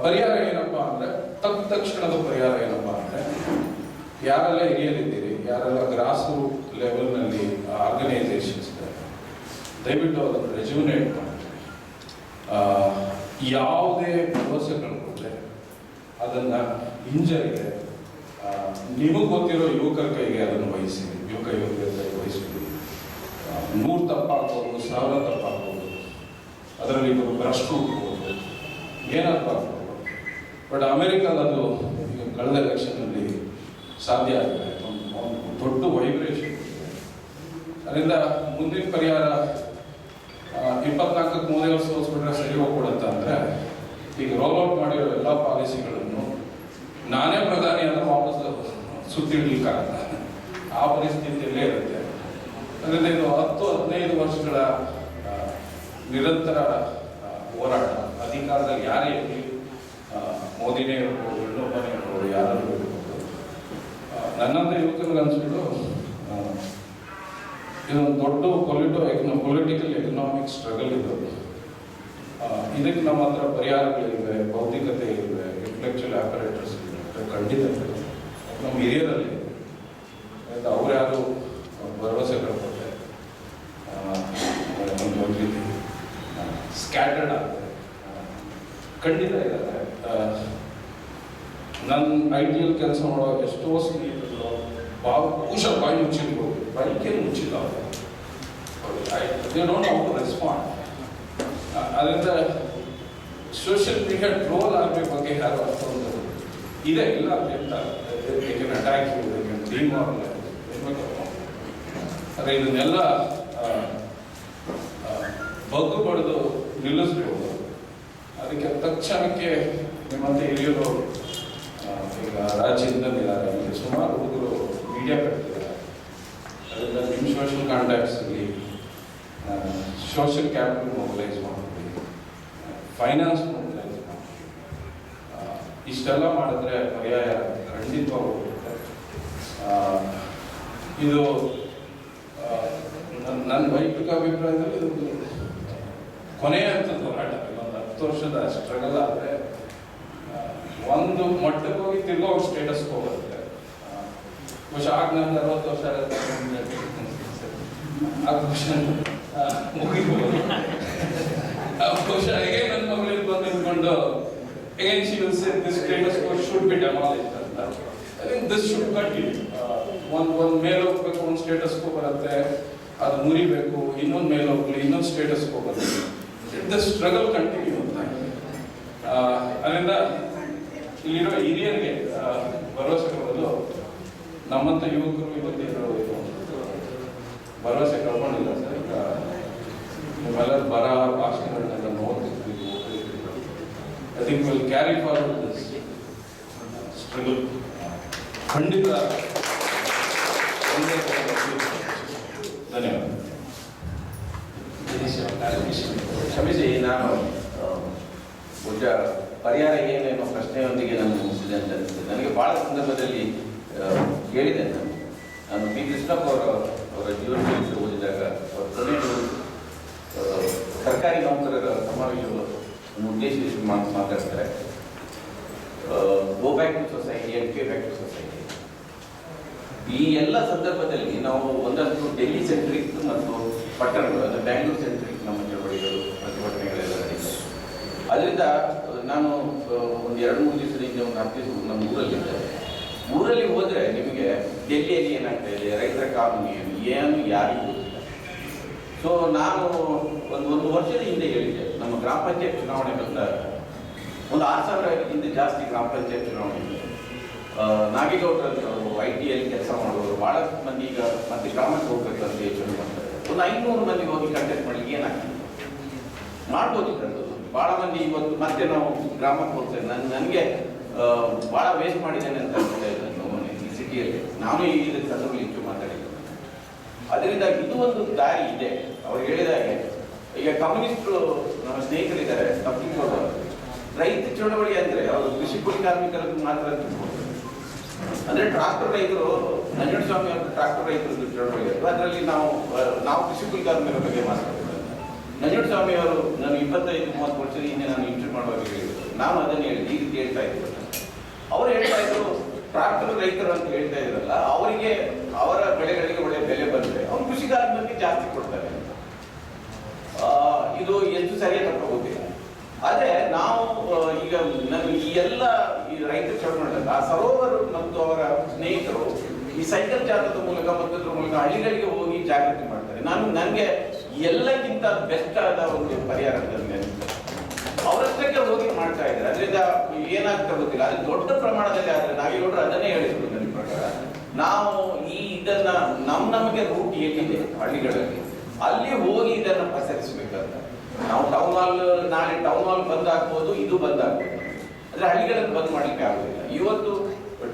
ಪರಿಹಾರ ಏನಪ್ಪ ಅಂದರೆ, ತಕ್ಷಣದ ಪರಿಹಾರ ಏನಪ್ಪ ಅಂದರೆ, ಯಾರೆಲ್ಲ ಹಿರಿಯರಿದ್ದೀರಿ, ಯಾರೆಲ್ಲ ಗ್ರಾಸ್ ರೂಟ್ ಲೆವೆಲ್ನಲ್ಲಿ ಆರ್ಗನೈಸೇಷನ್ಸ್ ಇದೆ, ದಯವಿಟ್ಟು ಅದನ್ನು ರೆಜ್ಯೂನೇಟ್ ಮಾಡಿ. ಯಾವುದೇ ಭರವಸೆ ಕಳ್ಕೊಂಡ್ರೆ ಅದನ್ನು ಹಿಂಜರಿಗೆ ನಿಮಗೆ ಗೊತ್ತಿರೋ ಯುವಕರ ಕೈಗೆ ಅದನ್ನು ವಹಿಸಿ, ಯುವಕರ ಕೈಗೆ ವಹಿಸ್ಬಿಡಿ. 100 ತಪ್ಪಾಗ್ಬೋದು, 1000 ತಪ್ಪಾಗ್ಬೋದು, ಅದರಲ್ಲಿ ಭ್ರಷ್ಟು ಹೋಗ್ಬೋದು, ಏನಾದ್ರು ಆಗ್ಬೋದು. ಬಟ್ ಅಮೆರಿಕದ ಅದು ಈಗ ಕಳೆದ ಎಲೆಕ್ಷನ್ನಲ್ಲಿ ಸಾಧ್ಯ ಆಗಿದೆ, ಒಂದು ದೊಡ್ಡ ವೈಬ್ರೇಷನ್ ಇದೆ. ಅದರಿಂದ ಮುಂದಿನ ಪರಿಹಾರ 24ಕ್ಕೆ 3 ವರ್ಷ ಸೋಲ್ಸ್ಬಿಟ್ರೆ ಸರಿ ಹೋಗ್ಬಿಡುತ್ತೆ ಅಂದರೆ, ಈಗ ರೋಲ್ಔಟ್ ಮಾಡಿರೋ ಎಲ್ಲ ಪಾಲಿಸಿಗಳನ್ನು ನಾನೇ ಪ್ರಧಾನಿ ಆದರೆ ವಾಪಸ್ ಸುತ್ತಿಡ್ಲಿಕ್ಕಾಗಲ್ಲ. ಆ ಪರಿಸ್ಥಿತಿಯಲ್ಲೇ ಇರುತ್ತೆ. ಅದರಿಂದ ಇದು 10-15 ವರ್ಷಗಳ ನಿರಂತರ ಹೋರಾಟ. ಅಧಿಕಾರದಲ್ಲಿ ಯಾರೇ ಇರಲಿ, ಮೋದಿನೇ ಇರ್ಬೋದು, ಇನ್ನೊಬ್ಬನೇ ಇರ್ಬೋದು, ಯಾರಾದರೂ ಇರ್ಬೋದು, ನನ್ನಂತ ಯುವಕನಿಗೆ ಅನ್ಸ್ಬಿಟ್ಟು ಇದೊಂದು ದೊಡ್ಡ ಪೊಲಿಟಿಕಲ್ ಎಕನಾಮಿಕ್ ಸ್ಟ್ರಗಲ್ ಇದು. ಇದಕ್ಕೆ ನಮ್ಮ ಹತ್ರ ಪರಿಹಾರಗಳಿವೆ, ಬೌದ್ಧಿಕತೆ ಇವೆ, ಇಂಟೆಲೆಕ್ಚುಯಲ್ ಆಪರೇಟರ್ಸ್ ಇವೆ, ಖಂಡಿತ ಇದೆ. ನಮ್ಮ ಹಿರಿಯರಲ್ಲಿ ಅವ್ರು ಯಾರು ಭರವಸೆಗಳು ಕೊಟ್ಟೆ ಒಂದು ರೀತಿ ಸ್ಕ್ಯಾಟರ್ಡ್ ಆಗುತ್ತೆ, ಖಂಡಿತ ಇದ್ದಾರೆ. ನನ್ನ ಐಟಿಯಲ್ಲಿ ಕೆಲಸ ಮಾಡೋ ಎಷ್ಟೋ ಸ್ನೇಹಿತರು ಬಹುಶಃ ಬಾಯಿ ಮುಚ್ಚಿದ್ರು, ಬೈಕೇನು ಮುಚ್ಚಿಲ್ಲ ಅವರು, they don't how to respond. ಅದರಿಂದ ಸೋಷಿಯಲ್ ಮೀಡಿಯಾ ಟ್ರೋಲ್ ಆಗಬೇಕು ಬಗ್ಗೆ ಯಾರು ಅಷ್ಟೊಂದು ಇದೆ ಇಲ್ಲ ಅಂತ ಅಟ್ಯಾಕ್ ಆದರೆ ಇದನ್ನೆಲ್ಲ ಬಗ್ಗು ಪಡೆದು ನಿಲ್ಲಿಸ್ಬೋದು. ಅದಕ್ಕೆ ತಕ್ಷಣಕ್ಕೆ ನಿಮ್ಮಂತೆ ಹಿರಿಯರು ಈಗ ರಾಜ್ಯದಿಂದಲಿದ್ದಾರೆ, ಇಲ್ಲಿ ಸುಮಾರು ಹುಡುಗರು ಮೀಡಿಯಾ ಕಟ್ತಿದ್ದಾರೆ. ಅದರಿಂದ ನಿಮ್ಮ ಸೋಷಿಯಲ್ ಕಾಂಟ್ಯಾಕ್ಟ್ಸಲ್ಲಿ ಸೋಷಿಯಲ್ ಕ್ಯಾಪಿಟಲ್ ಮೊಬಿಲೈಸ್ ಮಾಡ್ತೀವಿ, ಫೈನಾನ್ಸ್ ಮೊಬಿಲೈಸ್ ಮಾಡ್ತೀವಿ. ಇಷ್ಟೆಲ್ಲ ಮಾಡಿದ್ರೆ ಪರ್ಯಾಯ ಖಂಡಿತವಾಗೂ ಇದು ನನ್ನ ವೈಯಕ್ತಿಕ ಅಭಿಪ್ರಾಯದಲ್ಲಿ ಇದೊಂದು ಕೊನೆಯ ಹಂತದ ಹೋರಾಟ. ಒಂದು 10 ವರ್ಷದ ಸ್ಟ್ರಗಲ್ ಆದರೆ ಒಂದು ಮಟ್ಟಕ್ಕೆ ಹೋಗಿ ತಿರ್ಗೋ ಸ್ಟೇಟಸ್ಗೆ ಹೋಗುತ್ತೆ. ಬಹುಶಃ ಆಗ ನಂದು 60 ವರ್ಷ ಆ ಕ್ವಶನ್ ಮುಗಿಬೋದು. ಬಹುಶಃ ಹೇಗೆ ನನ್ನ ಮಗಳಿಗೆ ಬಂದು ನಿಂತ್ಕೊಂಡು again she will say this status quo should be demolished ಅಂತ. I think this should continue. ಒಂದು ಮೇಲೆ ಹೋಗ್ಬೇಕು, ಒಂದು ಸ್ಟೇಟಸ್ ಕೋ ಬರುತ್ತೆ, ಅದು ಮುರಿಬೇಕು, ಇನ್ನೊಂದು ಮೇಲೆ ಹೋಗ್ಲಿ, ಇನ್ನೊಂದು ಸ್ಟೇಟಸ್ ಕೋ ಬರುತ್ತೆ. ದ ಸ್ಟ್ರಗಲ್ ಕಂಟಿನ್ಯೂ ಅಂತ. ಅದರಿಂದ ಇಲ್ಲಿರೋ ಹಿರಿಯರಿಗೆ ಭರವಸೆ ಕೊಡೋದು, ನಮ್ಮಂಥ ಯುವಕರು ಇವತ್ತಿರೋ ಇದು ಭರವಸೆ ಕಳ್ಕೊಂಡಿಲ್ಲ ಸರ್. ಈಗ ನಿಮ್ಮೆಲ್ಲರೂ ಬರಹ ಭಾಷಣಗಳನ್ನೆಲ್ಲ ನೋಡ್ತಿರ್ತೀವಿ. I think will carry forward this struggle. ಖಂಡಿತ ಧನ್ಯವಾದ. ಕ್ಷಮಿಸಿ, ನಾನು ಬಹುಶಃ ಪರಿಹಾರ ಏನೇನೋ ಪ್ರಶ್ನೆಯೊಂದಿಗೆ ನಾನು ಮುಗಿಸಿದೆ ಅಂತ ಅನಿಸ್ತದೆ. ನನಗೆ ಭಾಳ ಸಂದರ್ಭದಲ್ಲಿ ಕೇಳಿದೆ. ನಾನು ಪಿ ಕೃಷ್ಣಪ್ಪ ಅವರ ಜೀವನ ಚರಿತ್ರೆ ಓದಿದಾಗ ಕೊನೆಯವರು ಸರ್ಕಾರಿ ನೌಕರರ ಸಮಾವೇಶವನ್ನು ಉದ್ದೇಶಿಸಿ ಮಾತಾಡ್ತಾರೆ. Go back to society and give back to society. ಈ ಎಲ್ಲ ಸಂದರ್ಭದಲ್ಲಿ ನಾವು ಒಂದಷ್ಟು ಡೆಲ್ಲಿ ಸೆಂಟ್ರಿಕ್ ಮತ್ತು ಪಟ್ಟಣಗಳು, ಅಂದರೆ ಬ್ಯಾಂಗ್ಳೂರು ಸೆಂಟ್ರಿಕ್ ನಮ್ಮ ಚಳವಳಿಗಳು, ಪ್ರತಿಭಟನೆಗಳೆಲ್ಲ ನಡೀತವೆ. ಅದರಿಂದ ನಾನು ಒಂದು 2-3 ದಿವಸದಿಂದ ಒಂದು 10 ದಿವಸ ನಮ್ಮ ಊರಲ್ಲಿದ್ದೆ. ಊರಲ್ಲಿ ಹೋದರೆ ನಿಮಗೆ ಡೆಲ್ಲಿಯಲ್ಲಿ ಏನಾಗ್ತಾ ಇದೆ, ರೈತರ ಕಾನೂನು ಏನು ಯಾರಿಗೂ ಗೊತ್ತಿಲ್ಲ. ಸೊ ನಾನು ಒಂದು ವರ್ಷದ ಹಿಂದೆ ಹೇಳಿದ್ದೆ, ನಮ್ಮ ಗ್ರಾಮ ಪಂಚಾಯತ್ ಚುನಾವಣೆ ಬಂದಾಗ ಒಂದು 6,000 ಹಿಂದೆ ಜಾಸ್ತಿ ಗ್ರಾಮ ಪಂಚಾಯತ್ ಚುನಾವಣೆ ಇದೆ. ನಾಗೇಗೌಡರಂತವರು IT-ಯಲ್ಲಿ ಕೆಲಸ ಮಾಡೋರು ಭಾಳಷ್ಟು ಮಂದಿ ಈಗ ಮತ್ತೆ ಗ್ರಾಮಕ್ಕೆ ಹೋಗ್ಬೇಕಂತ ಯೋಚನೆ ಮಾಡ್ತಾರೆ. ಒಂದು 500 ಮಂದಿ ಹೋಗಿ ಕಂಟೆಸ್ಟ್ ಮಾಡಲಿಕ್ಕೆ ಏನಾಗ್ತದೆ, ಮಾಡ್ಬೋದಿತ್ತು. ಭಾಳ ಮಂದಿ ಇವತ್ತು ಮತ್ತೆ ನಾವು ಗ್ರಾಮಕ್ಕೆ ಹೋಗ್ತೇವೆ. ನನಗೆ ಭಾಳ ವೇಸ್ಟ್ ಮಾಡಿದ್ದೇನೆ ಅಂತ ಅನ್ಸ್ತಾ ಇದೆ ಈ ಸಿಟಿಯಲ್ಲಿ. ನಾನು ಈ ಸಂದರ್ಭದಲ್ಲಿ ಹೆಚ್ಚು ಮಾತಾಡಿದ್ದೇನೆ. ಅದರಿಂದ ಇದು ಒಂದು ದಾರಿ ಇದೆ. ಅವ್ರು ಹೇಳಿದಾಗೆ ಈಗ ಕಮ್ಯುನಿಸ್ಟರು ನಮ್ಮ ಸ್ನೇಹಿತರಿದ್ದಾರೆ, ತಪ್ಪಿಕೊಂಡು ರೈತ ಚಳವಳಿ ಅಂದರೆ ಅವರು ಕೃಷಿ ಕೂಲಿ ಕಾರ್ಮಿಕರದ್ದು ಮಾತ್ರ ಅಂದರೆ ಟ್ರಾಕ್ಟರ್ ರೈತರು, ನಂಜುಂಡಸ್ವಾಮಿ ಅವರು ಟ್ರಾಕ್ಟರ್ ರೈತರದ್ದು ಚಳವಳಿ ಅದು. ಅದರಲ್ಲಿ ನಾವು ಕೃಷಿ ಕೂಲಿ ಕಾರ್ಮಿಕರ ಬಗ್ಗೆ ಮಾತಾಡ್ತೀವಿ. ನಂಜುಂಡಸ್ವಾಮಿ ಅವರು ನಾನು 25-30 ವರ್ಷದ ಹಿಂದೆ ನಾನು ಇಂಟರ್ವ್ಯೂ ಮಾಡುವಾಗ ಹೇಳಿದ್ರು. ನಾನು ಅದನ್ನು ಹೇಳಿ ಈ ರೀತಿ ಹೇಳ್ತಾ ಇದ್ರು. ಅವ್ರು ಹೇಳ್ತಾ ಇದ್ರು, ಟ್ರಾಕ್ಟರ್ ರೈತರು ಅಂತ ಹೇಳ್ತಾ ಇದ್ರಲ್ಲ, ಅವರಿಗೆ ಅವರ ಬೆಳೆಗಳಿಗೆ ಒಳ್ಳೆ ಬೆಲೆ ಬಂದರೆ ಅವ್ರು ಕೃಷಿ ಕಾರ್ಮಿಕರಿಗೆ ಜಾಸ್ತಿ ಕೊಡ್ತಾರೆ. ಇದು ಎಷ್ಟು ಸರಿಯಾಗಿ ತಪ್ಪ ಗೊತ್ತಿಲ್ಲ. ಆದರೆ ನಾವು ಈಗ ಈ ಎಲ್ಲ ಈ ರೈತ ಚಳವಳಿಯಲ್ಲಿ ಆ ಸರೋವರ ಮತ್ತು ಅವರ ಸ್ನೇಹಿತರು ಈ ಸೈಕಲ್ ಜಾಥಾದ ಮೂಲಕ ಮತ್ತದ್ರ ಮೂಲಕ ಹಳ್ಳಿಗಳಿಗೆ ಹೋಗಿ ಜಾಗೃತಿ ಮಾಡ್ತಾರೆ. ನನಗೆ ಎಲ್ಲಕ್ಕಿಂತ ಬೆಸ್ಟ್ ಆದ ಒಂದು ಪರಿಹಾರ ಅಂತ ಅವರಷ್ಟಕ್ಕೆ ಹೋಗಿ ಮಾಡ್ತಾ ಇದ್ದಾರೆ. ಅದರಿಂದ ಏನಾಗ್ತಾ ಗೊತ್ತಿಲ್ಲ. ಅದು ದೊಡ್ಡ ಪ್ರಮಾಣದಲ್ಲಿ ಆದರೆ ನಾಗೇಗೌಡರು ಅದನ್ನೇ ಹೇಳಿದ್ರು ನನ್ನ ಪ್ರಕಾರ. ನಾವು ಇದನ್ನ ನಮಗೆ ರೂಟ್ ಏನಿದೆ ಹಳ್ಳಿಗಳಲ್ಲಿ ಅಲ್ಲಿ ಹೋಗಿ ಇದನ್ನು ಪಸರಿಸಬೇಕಂತ. ನಾವು ಟೌನ್ ಹಾಲ್ ನಾಳೆ ಟೌನ್ ಹಾಲ್ ಬಂದ್ ಆಗ್ಬೋದು, ಇದು ಬಂದ್ ಆಗ್ಬೋದು, ಅಂದ್ರೆ ಹಳ್ಳಿಗಳನ್ನು ಬಂದ್ ಮಾಡ್ಲಿಕ್ಕೆ ಆಗುದಿಲ್ಲ. ಇವತ್ತು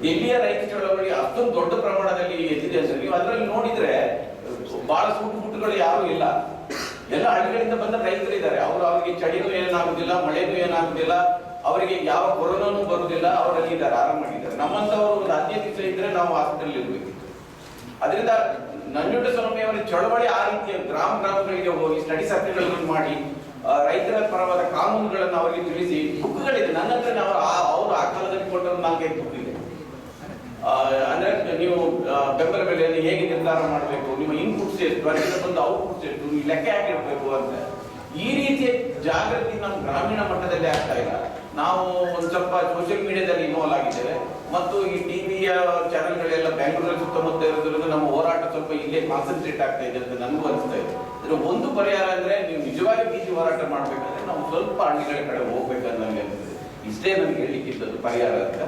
ಡೆಲ್ಲಿಯ ರೈತ ಚಳವಳಿ ಅಷ್ಟೊಂದು ದೊಡ್ಡ ಪ್ರಮಾಣದಲ್ಲಿ ಎದ್ದಿದೆ ಅಂದ್ರೆ ನೀವು ಅದರಲ್ಲಿ ನೋಡಿದ್ರೆ ಬಹಳ ಸೂಟುಗಳು ಯಾರು ಇಲ್ಲ. ಎಲ್ಲ ಹಳ್ಳಿಗಳಿಂದ ಬಂದ ರೈತರಿದ್ದಾರೆ. ಅವ್ರಿಗೆ ಚಳಿನೂ ಏನಾಗುದಿಲ್ಲ, ಮಳೆನೂ ಏನಾಗುದಿಲ್ಲ, ಅವರಿಗೆ ಯಾವ ಕೊರೋನಾನು ಬರುವುದಿಲ್ಲ, ಅವರಲ್ಲಿ ಇದ್ದಾರೆ, ಆರಾಮಾಗಿದ್ದಾರೆ. ನಮ್ಮಂತವರು ಒಂದು 15 ದಿವಸ ಇದ್ರೆ ನಾವು ಹಾಸ್ಪಿಟಲ್ ಇರ್ಬೇಕಿತ್ತು. ಅದರಿಂದ ನಂಜುಂಡಸ್ವಾಮಿಯವರ ಚಳವಳಿ ಆ ರೀತಿಯ ಗ್ರಾಮಗಳಿಗೆ ಹೋಗಿ ಸ್ಟಡಿ ಸರ್ಕಲ್ಗಳನ್ನು ಮಾಡಿ ರೈತರ ಪರವಾದ ಕಾನೂನುಗಳನ್ನು ಅವರಿಗೆ ತಿಳಿಸಿ, ಬುಕ್ಗಳಿದೆ ನನ್ನ ಹತ್ರ. ಅವರು ಆ ಕಾಲದಲ್ಲಿ ಕೊಟ್ಟರು 4-5 ಬುಕ್ ಇದೆ. ಅಂದ್ರೆ ನೀವು ಬೆಂಬಲ ಬೆಲೆಯನ್ನು ಹೇಗೆ ನಿರ್ಧಾರ ಮಾಡಬೇಕು, ನಿಮ್ಮ ಇನ್ಪುಟ್ಸ್ ಎಷ್ಟು, ಅದರಿಂದ ಬಂದು ಔಟ್ಪುಟ್ಸ್ ಎಷ್ಟು, ನೀವು ಲೆಕ್ಕ ಹಾಕಿರ್ಬೇಕು ಅಂತ ಈ ರೀತಿಯ ಜಾಗೃತಿ ನಮ್ಮ ಗ್ರಾಮೀಣ ಮಟ್ಟದಲ್ಲಿ ಆಗ್ತಾ ಇಲ್ಲ. ನಾವು ಒಂದು ಸ್ವಲ್ಪ ಸೋಷಿಯಲ್ ಮೀಡಿಯಾದಲ್ಲಿ ಇನ್ವಾಲ್ವ್ ಆಗಿದ್ದೇವೆ ಮತ್ತು ಈ ಟಿವಿಯ ಚಾನೆಲ್ಗಳೆಲ್ಲ ಬೆಂಗಳೂರಲ್ಲಿ ಸುತ್ತಮುತ್ತ ಇರೋದ್ರಿಂದ ನಮ್ಮ ಹೋರಾಟ ಸ್ವಲ್ಪ ಇಲ್ಲೇ ಕಾನ್ಸಂಟ್ರೇಟ್ ಆಗ್ತಾ ಇದೆ ಅಂತ ನನಗೂ ಅನಿಸ್ತಾ ಇದೆ. ಇದ್ರ ಒಂದು ಪರಿಹಾರ ಅಂದ್ರೆ ನೀವು ನಿಜವಾಗಿ ಬೀದಿ ಹೋರಾಟ ಮಾಡ್ಬೇಕಂದ್ರೆ ನಾವು ಸ್ವಲ್ಪ ಹಳ್ಳಿಗಳ ಕಡೆ ಹೋಗ್ಬೇಕಂತ ನನಗೆ ಅನಿಸ್ತದೆ. ಇಷ್ಟೇ ನನಗೆ ಹೇಳಲಿಕ್ಕಿದ್ದದ್ದು ಪರಿಹಾರ ಅಂತ.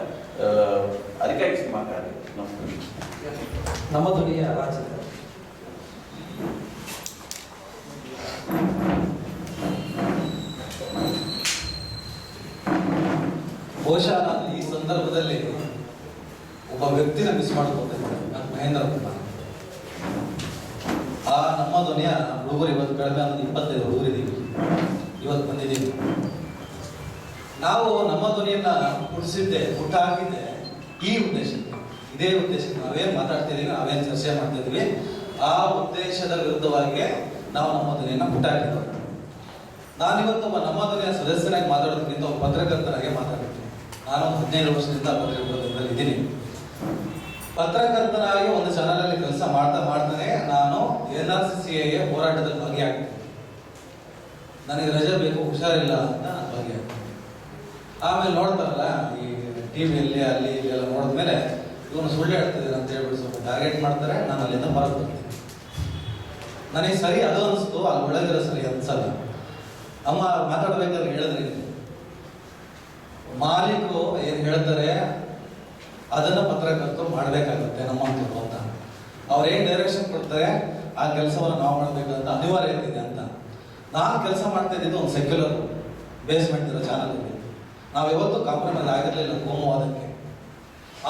ಅಧಿಕಾರಿ ಮಾತಾಡಿ. ನಮ್ಮ ಧ್ವನಿಯ ರಾಜ್ಯದ ಬಹುಶಃ ನಾನು ಈ ಸಂದರ್ಭದಲ್ಲಿ ಒಬ್ಬ ವ್ಯಕ್ತಿನ ಮಿಸ್ ಮಾಡ್ಕೊಳ್ತಿದ್ದೆ, ನಾನು ಮಹೇಂದ್ರ ಕುಮಾರ್. ಆ ನಮ್ಮ ಧ್ವನಿಯ ಹುಡುಗರು ಇವತ್ತು ಕಡಿಮೆ ಒಂದು 25 ಹುಡುಗರಿದ್ದೀವಿ, ಇವತ್ತು ಬಂದಿದ್ದೀವಿ. ನಾವು ನಮ್ಮ ಧ್ವನಿಯನ್ನ ಹುಟ್ಟು ಹಾಕಿದ್ದೆ ಈ ಉದ್ದೇಶಕ್ಕೆ, ಇದೇ ಉದ್ದೇಶಕ್ಕೆ. ನಾವೇನು ಮಾತಾಡ್ತಿದ್ದೀವಿ, ನಾವೇನು ಚರ್ಚೆ ಮಾಡ್ತಿದ್ವಿ, ಆ ಉದ್ದೇಶದ ವಿರುದ್ಧವಾಗಿ ನಾವು ನಮ್ಮ ಧ್ವನಿಯನ್ನ ಹುಟ್ಟಾಕಿದ್ದೇವೆ. ನಾನಿವತ್ತು ಒಬ್ಬ ನಮ್ಮ ಧ್ವನಿಯ ಸದಸ್ಯನಾಗಿ ಮಾತಾಡೋದಕ್ಕಿಂತ ಒಬ್ಬ ಪತ್ರಕರ್ತನಾಗೆ ಮಾತಾಡ್ತೀನಿ. ನಾನು 15 ವರ್ಷದಿಂದ ಪತ್ರಕರ್ತರಲ್ಲಿ ಇದ್ದೀನಿ. ಪತ್ರಕರ್ತನಾಗಿ ಒಂದು ಚಾನಲಲ್ಲಿ ಕೆಲಸ ಮಾಡ್ತಾನೆ ನಾನು NRCCA ಹೋರಾಟದಲ್ಲಿ ಭಾಗಿಯಾಗ್ತೀನಿ. ನನಗೆ ರಜೆ ಬೇಕು, ಹುಷಾರಿಲ್ಲ ಅಂತ ನಾನು ಭಾಗಿಯಾಗ್ತೀನಿ. ಆಮೇಲೆ ನೋಡ್ತಾರಲ್ಲ ಈ ಟಿವಿಯಲ್ಲಿ ಅಲ್ಲಿ ಇಲ್ಲಿ ಎಲ್ಲ ನೋಡಿದ್ಮೇಲೆ ಇವನು ಸುಳ್ಳು ಹೇಳ್ತಿದ್ದಾರೆ ಅಂತ ಹೇಳ್ಬಿಟ್ಟು ಸ್ವಲ್ಪ ಟಾರ್ಗೆಟ್ ಮಾಡ್ತಾರೆ. ನಾನು ಅಲ್ಲಿಂದ ಹೊರಗೆ ಬರ್ತೀನಿ. ನನಗೆ ಸರಿ ಅದು ಅನಿಸ್ತು, ಅಲ್ಲಿ ಒಳಗಿರೋ ಸರಿ ಅನ್ಸಲ್ಲ. ಅಮ್ಮ ಮಾತಾಡ್ಬೇಕಾದ್ರೆ ಹೇಳಿದ್ರಿ, ಮಾಲೀಕರು ಏನು ಹೇಳ್ತಾರೆ ಅದನ್ನ ಪತ್ರಕರ್ತರು ಮಾಡಬೇಕಾಗುತ್ತೆ ನಮ್ಮಂತರು ಅಂತ. ಅವ್ರು ಏನು ಡೈರೆಕ್ಷನ್ ಕೊಡ್ತಾರೆ ಆ ಕೆಲಸವನ್ನು ನಾವು ಮಾಡಬೇಕಂತ ಅನಿವಾರ್ಯತೆ ಇದೆ ಅಂತ. ನಾನು ಕೆಲಸ ಮಾಡ್ತಾ ಇದ್ದಿದ್ದು ಒಂದು ಸೆಕ್ಯುಲರ್ ಬೇಸ್ಮೆಂಟ್ ಇರೋ ಚಾನಲ್. ನಾವು ಯಾವತ್ತೂ ಕಾಂಪ್ರಮೈಸ್ ಆಗಿರಲಿಲ್ಲ ಕೋಮುವಾದಕ್ಕೆ.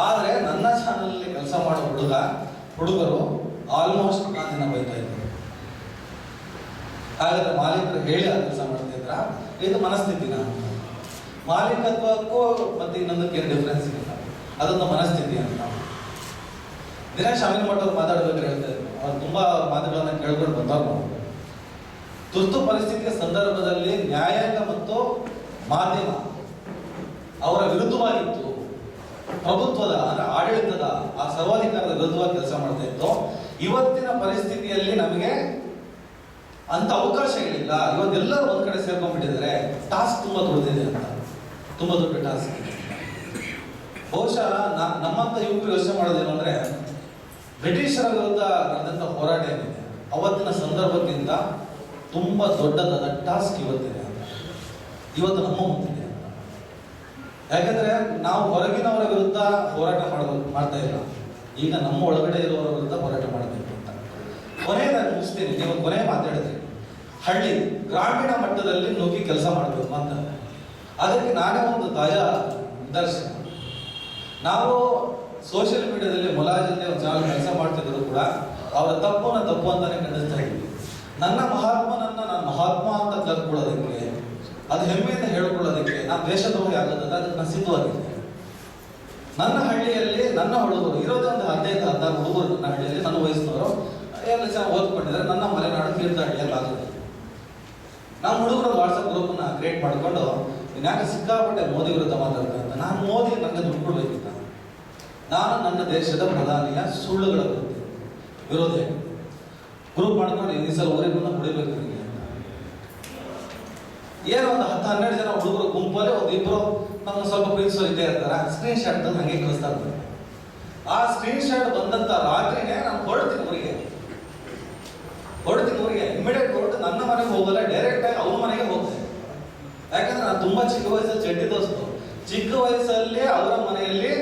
ಆದರೆ ನನ್ನ ಚಾನಲಲ್ಲಿ ಕೆಲಸ ಮಾಡೋ ಹುಡುಗರು ಆಲ್ಮೋಸ್ಟ್ ನಾನು ಬೈತಾ ಇದ್ದರು. ಹಾಗಾದ್ರೆ ಮಾಲೀಕರು ಹೇಳಿ ಆ ಕೆಲಸ ಮಾಡ್ತಾ ಇದ್ರ, ಇದು ಮನಸ್ಥಿತಿನ? ಮಾಲೀಕತ್ವಕ್ಕೂ ಮತ್ತೆ ಇನ್ನೊಂದಕ್ಕೆ ಏನು ಡಿಫ್ರೆನ್ಸ್ ಇಲ್ಲ, ಅದೊಂದು ಮನಸ್ಥಿತಿ ಅಂತ. ದಿನೇಶ್ ಅಮೀನ್ಮಠ್ ಅವ್ರು ಮಾತಾಡ್ಬೇಕಾದ್ರೆ ಹೇಳ್ತಾ ಇದ್ರು, ಅವ್ರು ತುಂಬಾ ಮಾತುಗಳನ್ನ ಕೇಳ್ಕೊಂಡು ಬಂದವ್ರು ನಾವು. ತುರ್ತು ಪರಿಸ್ಥಿತಿಯ ಸಂದರ್ಭದಲ್ಲಿ ನ್ಯಾಯಾಂಗ ಮತ್ತು ಮಾಧ್ಯಮ ಅವರ ವಿರುದ್ಧವಾಗಿತ್ತು, ಪ್ರಭುತ್ವದ ಅಂದ್ರೆ ಆಡಳಿತದ ಆ ಸರ್ವಾಧಿಕಾರದ ವಿರುದ್ಧವಾಗಿ ಕೆಲಸ ಮಾಡ್ತಾ ಇತ್ತು. ಇವತ್ತಿನ ಪರಿಸ್ಥಿತಿಯಲ್ಲಿ ನಮಗೆ ಅಂತ ಅವಕಾಶಗಳಿಲ್ಲ. ಇವತ್ತೆಲ್ಲರೂ ಒಂದ್ ಕಡೆ ಸೇರ್ಕೊಂಡ್ಬಿಟ್ಟಿದ್ದಾರೆ. ಟಾಸ್ಕ್ ತುಂಬಾ ದೊಡ್ಡದಿದೆ ಅಂತ, ತುಂಬಾ ದೊಡ್ಡ ಟಾಸ್ಕ್. ಬಹುಶಃ ನಮ್ಮಂತ ಯುವಕರು ಯೋಚನೆ ಮಾಡೋದೇನು ಅಂದ್ರೆ, ಬ್ರಿಟಿಷರ ವಿರುದ್ಧ ನಡೆದಂತ ಹೋರಾಟ ಏನಿದೆ ಅವತ್ತಿನ ಸಂದರ್ಭಕ್ಕಿಂತ ತುಂಬಾ ದೊಡ್ಡದಾದ ಟಾಸ್ಕ್ ಇವತ್ತಿದೆ ಅಂತ, ಇವತ್ತು ನಮ್ಮ ಮುಂದಿದೆ ಅಂತ. ಯಾಕಂದ್ರೆ ನಾವು ಹೊರಗಿನವರ ವಿರುದ್ಧ ಹೋರಾಟ ಮಾಡ್ತಾ ಇಲ್ಲ, ಈಗ ನಮ್ಮ ಒಳಗಡೆ ಇರುವವರ ವಿರುದ್ಧ ಹೋರಾಟ ಮಾಡಬೇಕು ಅಂತ. ಕೊನೆಯದಾಗಿ ಮುಗಿಸ್ತೀನಿ. ನೀವು ಕೊನೆ ಮಾತಾಡಿದ್ರಿ, ಹಳ್ಳಿ ಗ್ರಾಮೀಣ ಮಟ್ಟದಲ್ಲಿ ನುಗ್ಗಿ ಕೆಲಸ ಮಾಡಬೇಕು ಅಂತ. ಅದಕ್ಕೆ ನಾನೇ ಒಂದು ತಾಜಾ ನಿದರ್ಶನ. ನಾವು ಸೋಷಿಯಲ್ ಮೀಡಿಯಾದಲ್ಲಿ ಮುಲಾಜಲ್ಲಿ ಒಂದು ಚಾನಲ್ ಕೆಲಸ ಮಾಡ್ತಿದ್ರು ಕೂಡ ಅವರ ತಪ್ಪು ಅಂತಾನೆ ಖಂಡಿಸ್ತಾ ಇದ್ವಿ. ನನ್ನ ಮಹಾತ್ಮನನ್ನ ನಾನು ಮಹಾತ್ಮ ಅಂತ ಕಲ್ತ್ಕೊಳ್ಳೋದಕ್ಕೆ, ಅದು ಹೆಮ್ಮೆಯಿಂದ ಹೇಳ್ಕೊಳ್ಳೋದಕ್ಕೆ ನಾನು ದೇಶದ್ರೋಹಿ ಆಗೋದಲ್ಲ, ಅದಕ್ಕೆ ನಾನು ಸಿದ್ಧವಾಗಿದ್ದೆ. ನನ್ನ ಹಳ್ಳಿಯಲ್ಲಿ ನನ್ನ ಹುಡುಗರು ಇರೋದೇ ಒಂದು 15-16 ಹುಡುಗರು ನನ್ನ ಹಳ್ಳಿಯಲ್ಲಿ, ನನ್ನ ವಯಸ್ಸಿನವರು ಎಲ್ಲ ಚೆನ್ನಾಗಿ ಓದ್ಕೊಂಡಿದ್ದಾರೆ. ನನ್ನ ಮಲೆನಾಡು ತೀರ್ಥಹಳ್ಳಿಯಲ್ಲಿ ಆಗುತ್ತೆ. ನಮ್ಮ ಹುಡುಗರು ವಾಟ್ಸಪ್ ಗ್ರೂಪನ್ನ ಕ್ರಿಯೇಟ್ ಮಾಡಿಕೊಂಡು ಯಾಕೆ ಸಿಕ್ಕಾಪಟ್ಟೆ ಮೋದಿ ವಿರುದ್ಧ ಮಾತಾಡ್ತಾರೆ ಅಂತ. ನಾನು ಮೋದಿ ನನಗೆ ದುಡ್ಡು ಕೊಡ್ಬೇಕಿತ್ತ, ನಾನು ನನ್ನ ದೇಶದ ಪ್ರಧಾನಿಯ ಸುಳ್ಳುಗಳ ವಿರೋಧಿ ಗ್ರೂಪ್ ಮಾಡ್ಕೊಂಡು ಈ ಸಲ ಊರಿಗೆ ಬಂದು ಹೊಡಿಬೇಕು ನನಗೆ ಅಂತ. ಏನೋ ಒಂದು 10-12 ಜನ ಹುಡುಗರು ಗುಂಪಲ್ಲಿ ಒಂದು ಇಬ್ಬರು ನಮ್ಮ ಸ್ವಲ್ಪ ಪ್ರೀತಿಸೋ ಇದ್ದೇ ಇರ್ತಾರೆ. ಸ್ಕ್ರೀನ್ ಶಾಟ್ ತಂದು ಹಂಗೆ ಕಳಿಸ್ತಾ ಇರ್ತಾರೆ. ಆ ಸ್ಕ್ರೀನ್ ಶಾಟ್ ಬಂದಂತ ರಾತ್ರಿನೇ ನಾನು ಹೊರಡ್ತೀನಿ ಊರಿಗೆ, ಇಮಿಡಿಯೇಟ್ ಹೊರಟು ನನ್ನ ಮನೆಗೆ ಹೋಗಲ್ಲ, ಡೈರೆಕ್ಟ್ ಆಗಿ ಅವ್ರ ಮನೆಗೆ ಹೋಗ್ತೇನೆ. ಯಾಕಂದ್ರೆ ನಾನು ತುಂಬಾ ಚಿಕ್ಕ ವಯಸ್ಸಲ್ಲಿ ಚಡ್ಡಿ ದೋಸ್ತು. ಚಿಕ್ಕ ವಯಸ್ಸಲ್ಲಿ ಅವರ ಮನೆಯಲ್ಲಿ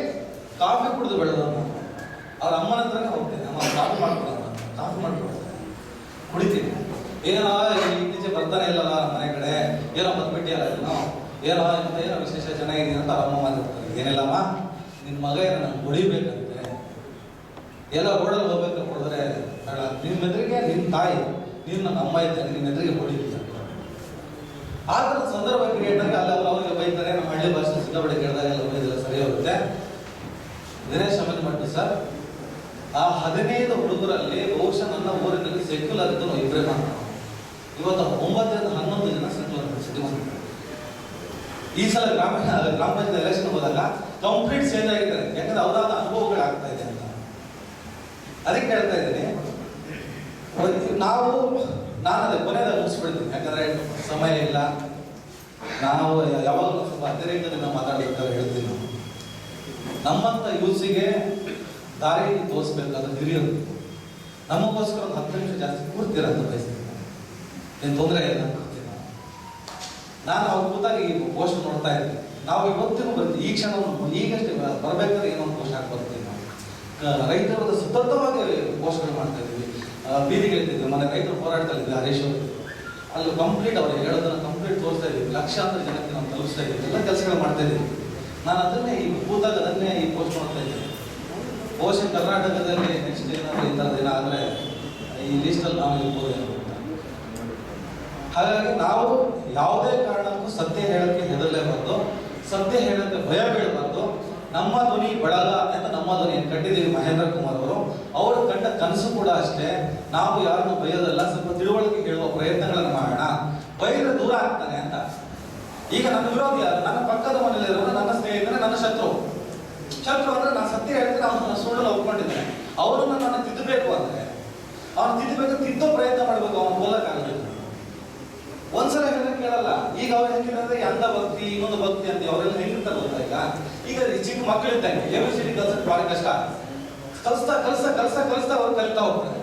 ಕಾಫಿ ಕುಡಿದು ಬೆಳೆದವನು. ಅವ್ರ ಅಮ್ಮನ ಹತ್ರನೇ ಹೋಗ್ತೇನೆ, ಅಮ್ಮ ಕಾಫಿ ಮಾಡ್ಕೊಡ್ತೇನೆ, ಕುಡಿತೀನಿ. ಏನೋ ಇತ್ತೀಚೆ ಬರ್ತಾನೆ ಇಲ್ಲ ಮನೆ ಕಡೆ, ಏನೋ ಬಂದ್ಬಿಟ್ಟಿಯಲ್ಲ ಏನೋ ವಿಶೇಷ ಚೆನ್ನಾಗಿದೆ ಅಂತ ಅಮ್ಮ ಮಾತಾಡ್ತಾರೆ. ಏನಿಲ್ಲಮ್ಮ, ನಿನ್ನ ಮಗ ಏನೋ ನಾನು ಕುಡಿಬೇಕಂತೆ, ಎಲ್ಲ ರೋಡಲ್ಲಿ ಹೋಗ್ಬೇಕು, ಹೊಡೆದ್ರೆ ಬೇಡ, ನಿನ್ನ ಎದುರಿಗೆ ನಿನ್ನ ತಾಯಿ ನೀನು ನನ್ನ ಅಮ್ಮ ಇದ್ದಾನೆ, ನಿನ್ನ ಎದುರಿಗೆ ಹೊಡಿಲಿಲ್ಲ. ಆ ಥರದ ಸಂದರ್ಭ ಕ್ರಿಯೇಟ್ ಆಗಿ ಅಲ್ಲಿ ಅವ್ರಿಗೆ ಬೈತಾರೆ. ನಮ್ಮ ಹಳ್ಳಿ ಭಾಷೆ ಸಿಕ್ಕಾಪಟ್ಟೆ ಕೇಳಿದಾಗ ಎಲ್ಲ ಬೈದೆಲ್ಲ ಸರಿ ಹೋಗುತ್ತೆ. ದಿನೇಶ್ ಅಮನ್ ಮಟ್ಟ ಸರ್, ಆ 15 ಹುಡುಗರಲ್ಲಿ ಬಹುಶಃ ನನ್ನ ಊರಿನಲ್ಲಿ ಸೆಕ್ಯುಲರ್ ಇದ್ದು ನಾವು ಇಬ್ಬರೇ ಮಾತ್ರ. ಇವತ್ತು 9ರಿಂದ 11 ಜನ ಸೆಕ್ಯುಲರ್ ಸಿಟಿಸನ್. ಈ ಸಲ ಗ್ರಾಮ ಪಂಚಾಯತ್ ಎಲೆಕ್ಷನ್ ಹೋದಾಗ ಕಂಪ್ಲೀಟ್ ಚೇಂಜ್ ಆಗಿದ್ದಾರೆ. ಯಾಕಂದ್ರೆ ಅವರಾದ ಅನುಭವಗಳು ಆಗ್ತಾ ಇದೆ ಅಂತ. ಅದಕ್ಕೆ ಹೇಳ್ತಾ ಇದ್ದೀನಿ, ನಾನು ಅದೇ ಕೊನೆಯದಾಗ ಮುಗಿಸ್ಬಿಡ್ತೀನಿ, ಯಾಕಂದ್ರೆ ಸಮಯ ಇಲ್ಲ. ನಾವು ಯಾವಾಗಲೂ ಸ್ವಲ್ಪ ಅತಿರೇಕದಿಂದ ಮಾತಾಡಬೇಕಾದ್ರೆ ಹೇಳ್ತೀನಿ, ನಮ್ಮಂಥ ಯೂಸಿಗೆ ದಾರಿ ತೋರಿಸ್ಬೇಕಾದ ಹಿರಿಯರು ನಮಗೋಸ್ಕರ ಒಂದು 10 ನಿಮಿಷ ಜಾಸ್ತಿ ಕೂರ್ತೀರ ಅಂತ ಬಯಸ್ತೀನಿ. ಏನು ತೊಂದರೆ ಇಲ್ಲ ಅಂತ ನಾನು ಅವ್ರ ಕೂತಾಗ ಈ ಪೋಸ್ಟ್ ನೋಡ್ತಾ ಇದ್ದೀನಿ. ನಾವು ಇವತ್ತಿಗೂ ಬರ್ತೀವಿ, ಈ ಕ್ಷಣ ಈಗಷ್ಟೇ ಬರಬೇಕಾದ್ರೆ ಏನೋ ಒಂದು ಪೋಸ್ಟ್ ಹಾಕಿ ಬರ್ತೀವಿ. ನಾವು ರೈತರ ಸತತವಾಗಿ ಪೋಸ್ಟ್ಗಳು ಮಾಡ್ತಾ ಇದ್ದೀವಿ, ಬೀದಿಗೆ ಇರ್ತಿದ್ವಿ. ಮನೆ ರೈತರು ಹೋರಾಡ್ತಾ ಹರೀಶ್ ಅವರು ಅಲ್ಲಿ ಕಂಪ್ಲೀಟ್ ಅವ್ರು ಹೇಳೋದನ್ನು ಕಂಪ್ಲೀಟ್ ತೋರಿಸ್ತಾ ಇದ್ದೀವಿ. ಲಕ್ಷಾಂತರ ಜನಕ್ಕೆ ನಾವು ತಲುಪಿಸ್ತಾ ಇದ್ದೀವಿ, ಎಲ್ಲ ಕೆಲಸಗಳು ಮಾಡ್ತಾ ಇದ್ದೀವಿ. ನಾನು ಅದನ್ನೇ ಈ ಕೂತಾಗ ಅದನ್ನೇ ಈ ಪೋಸ್ಟ್ ಮಾಡ್ತಾ ಇದ್ದೀನಿ. ಬಹುಶಃ ಕರ್ನಾಟಕದಲ್ಲಿ ನೆಕ್ಸ್ಟ್ ಏನಾದರೂ ಈ ಥರದ ದಿನ ಆದರೆ ಈ ಲೀಸ್ಟಲ್ಲಿ ನಾವು ಇರ್ಬೋದು ಅಂತ. ಹಾಗಾಗಿ ನಾವು ಯಾವುದೇ ಕಾರಣಕ್ಕೂ ಸತ್ಯ ಹೇಳೋಕ್ಕೆ ಹೆದರಲೇಬಾರ್ದು, ಸತ್ಯ ಹೇಳೋಕ್ಕೆ ಭಯ ಬೀಳಬಾರ್ದು. ನಮ್ಮ ಧ್ವನಿ ಬಳಗ ಅಂತ ನಮ್ಮ ಧ್ವನಿ ಕಟ್ಟಿದ್ದೀವಿ ಮಹೇಂದ್ರ ಕುಮಾರ್ ಅವರು ಕಂಡ ಕನಸು ಕೂಡ ಅಷ್ಟೇ. ನಾವು ಯಾರನ್ನು ಬೈಯೋದಲ್ಲ, ಸ್ವಲ್ಪ ತಿಳುವಳಿಕೆ ಹೇಳುವ ಪ್ರಯತ್ನಗಳನ್ನು ಮಾಡೋಣ. ಬೈದ್ರೆ ದೂರ ಆಗ್ತಾನೆ ಅಂತ. ಈಗ ನನ್ನ ವಿರೋಧಿ ಯಾರು? ನನ್ನ ಪಕ್ಕದ ಮನೆಯಲ್ಲಿರೋರು ನನ್ನ ಸ್ನೇಹಿತರೆ, ನನ್ನ ಶತ್ರು ಅಂದ್ರೆ ನಾನು ಸತ್ಯ ಹೇಳ್ತೀನಿ, ಅವನು ಸುಳ್ಳು ಒಪ್ಕೊಂಡಿದ್ದೇನೆ. ಅವರನ್ನು ನಾನು ತಿದ್ದಬೇಕು ಅಂದ್ರೆ ಅವನು ತಿದ್ದೋ ಪ್ರಯತ್ನ ಮಾಡಬೇಕು, ಅವನು ಹೋಲಕ್ಕಾಗಬೇಕು. ಒಂದ್ಸಲ ಹೆಂಗೆ ಕೇಳಲ್ಲ. ಈಗ ಅವ್ರು ಹೆಂಗಿದ್ರೆ ಅಂಧ ಭಕ್ತಿ ಇನ್ನೊಂದು ಭಕ್ತಿ ಅಂತ ಅವರೆಲ್ಲ ಹೆಂಗಿರ್ತಾರೆ ಗೊತ್ತಾ? ಈಗ ಚಿಕ್ಕ ಮಕ್ಕಳಿದ್ದಂಗೆ ABCD ಕಲ್ಸಕ್ಕೆ ಭಾಳ ಕಷ್ಟ. ಕಲಿಸ್ತಾ ಅವ್ರು ಕಲಿತಾ ಹೋಗ್ತಾರೆ.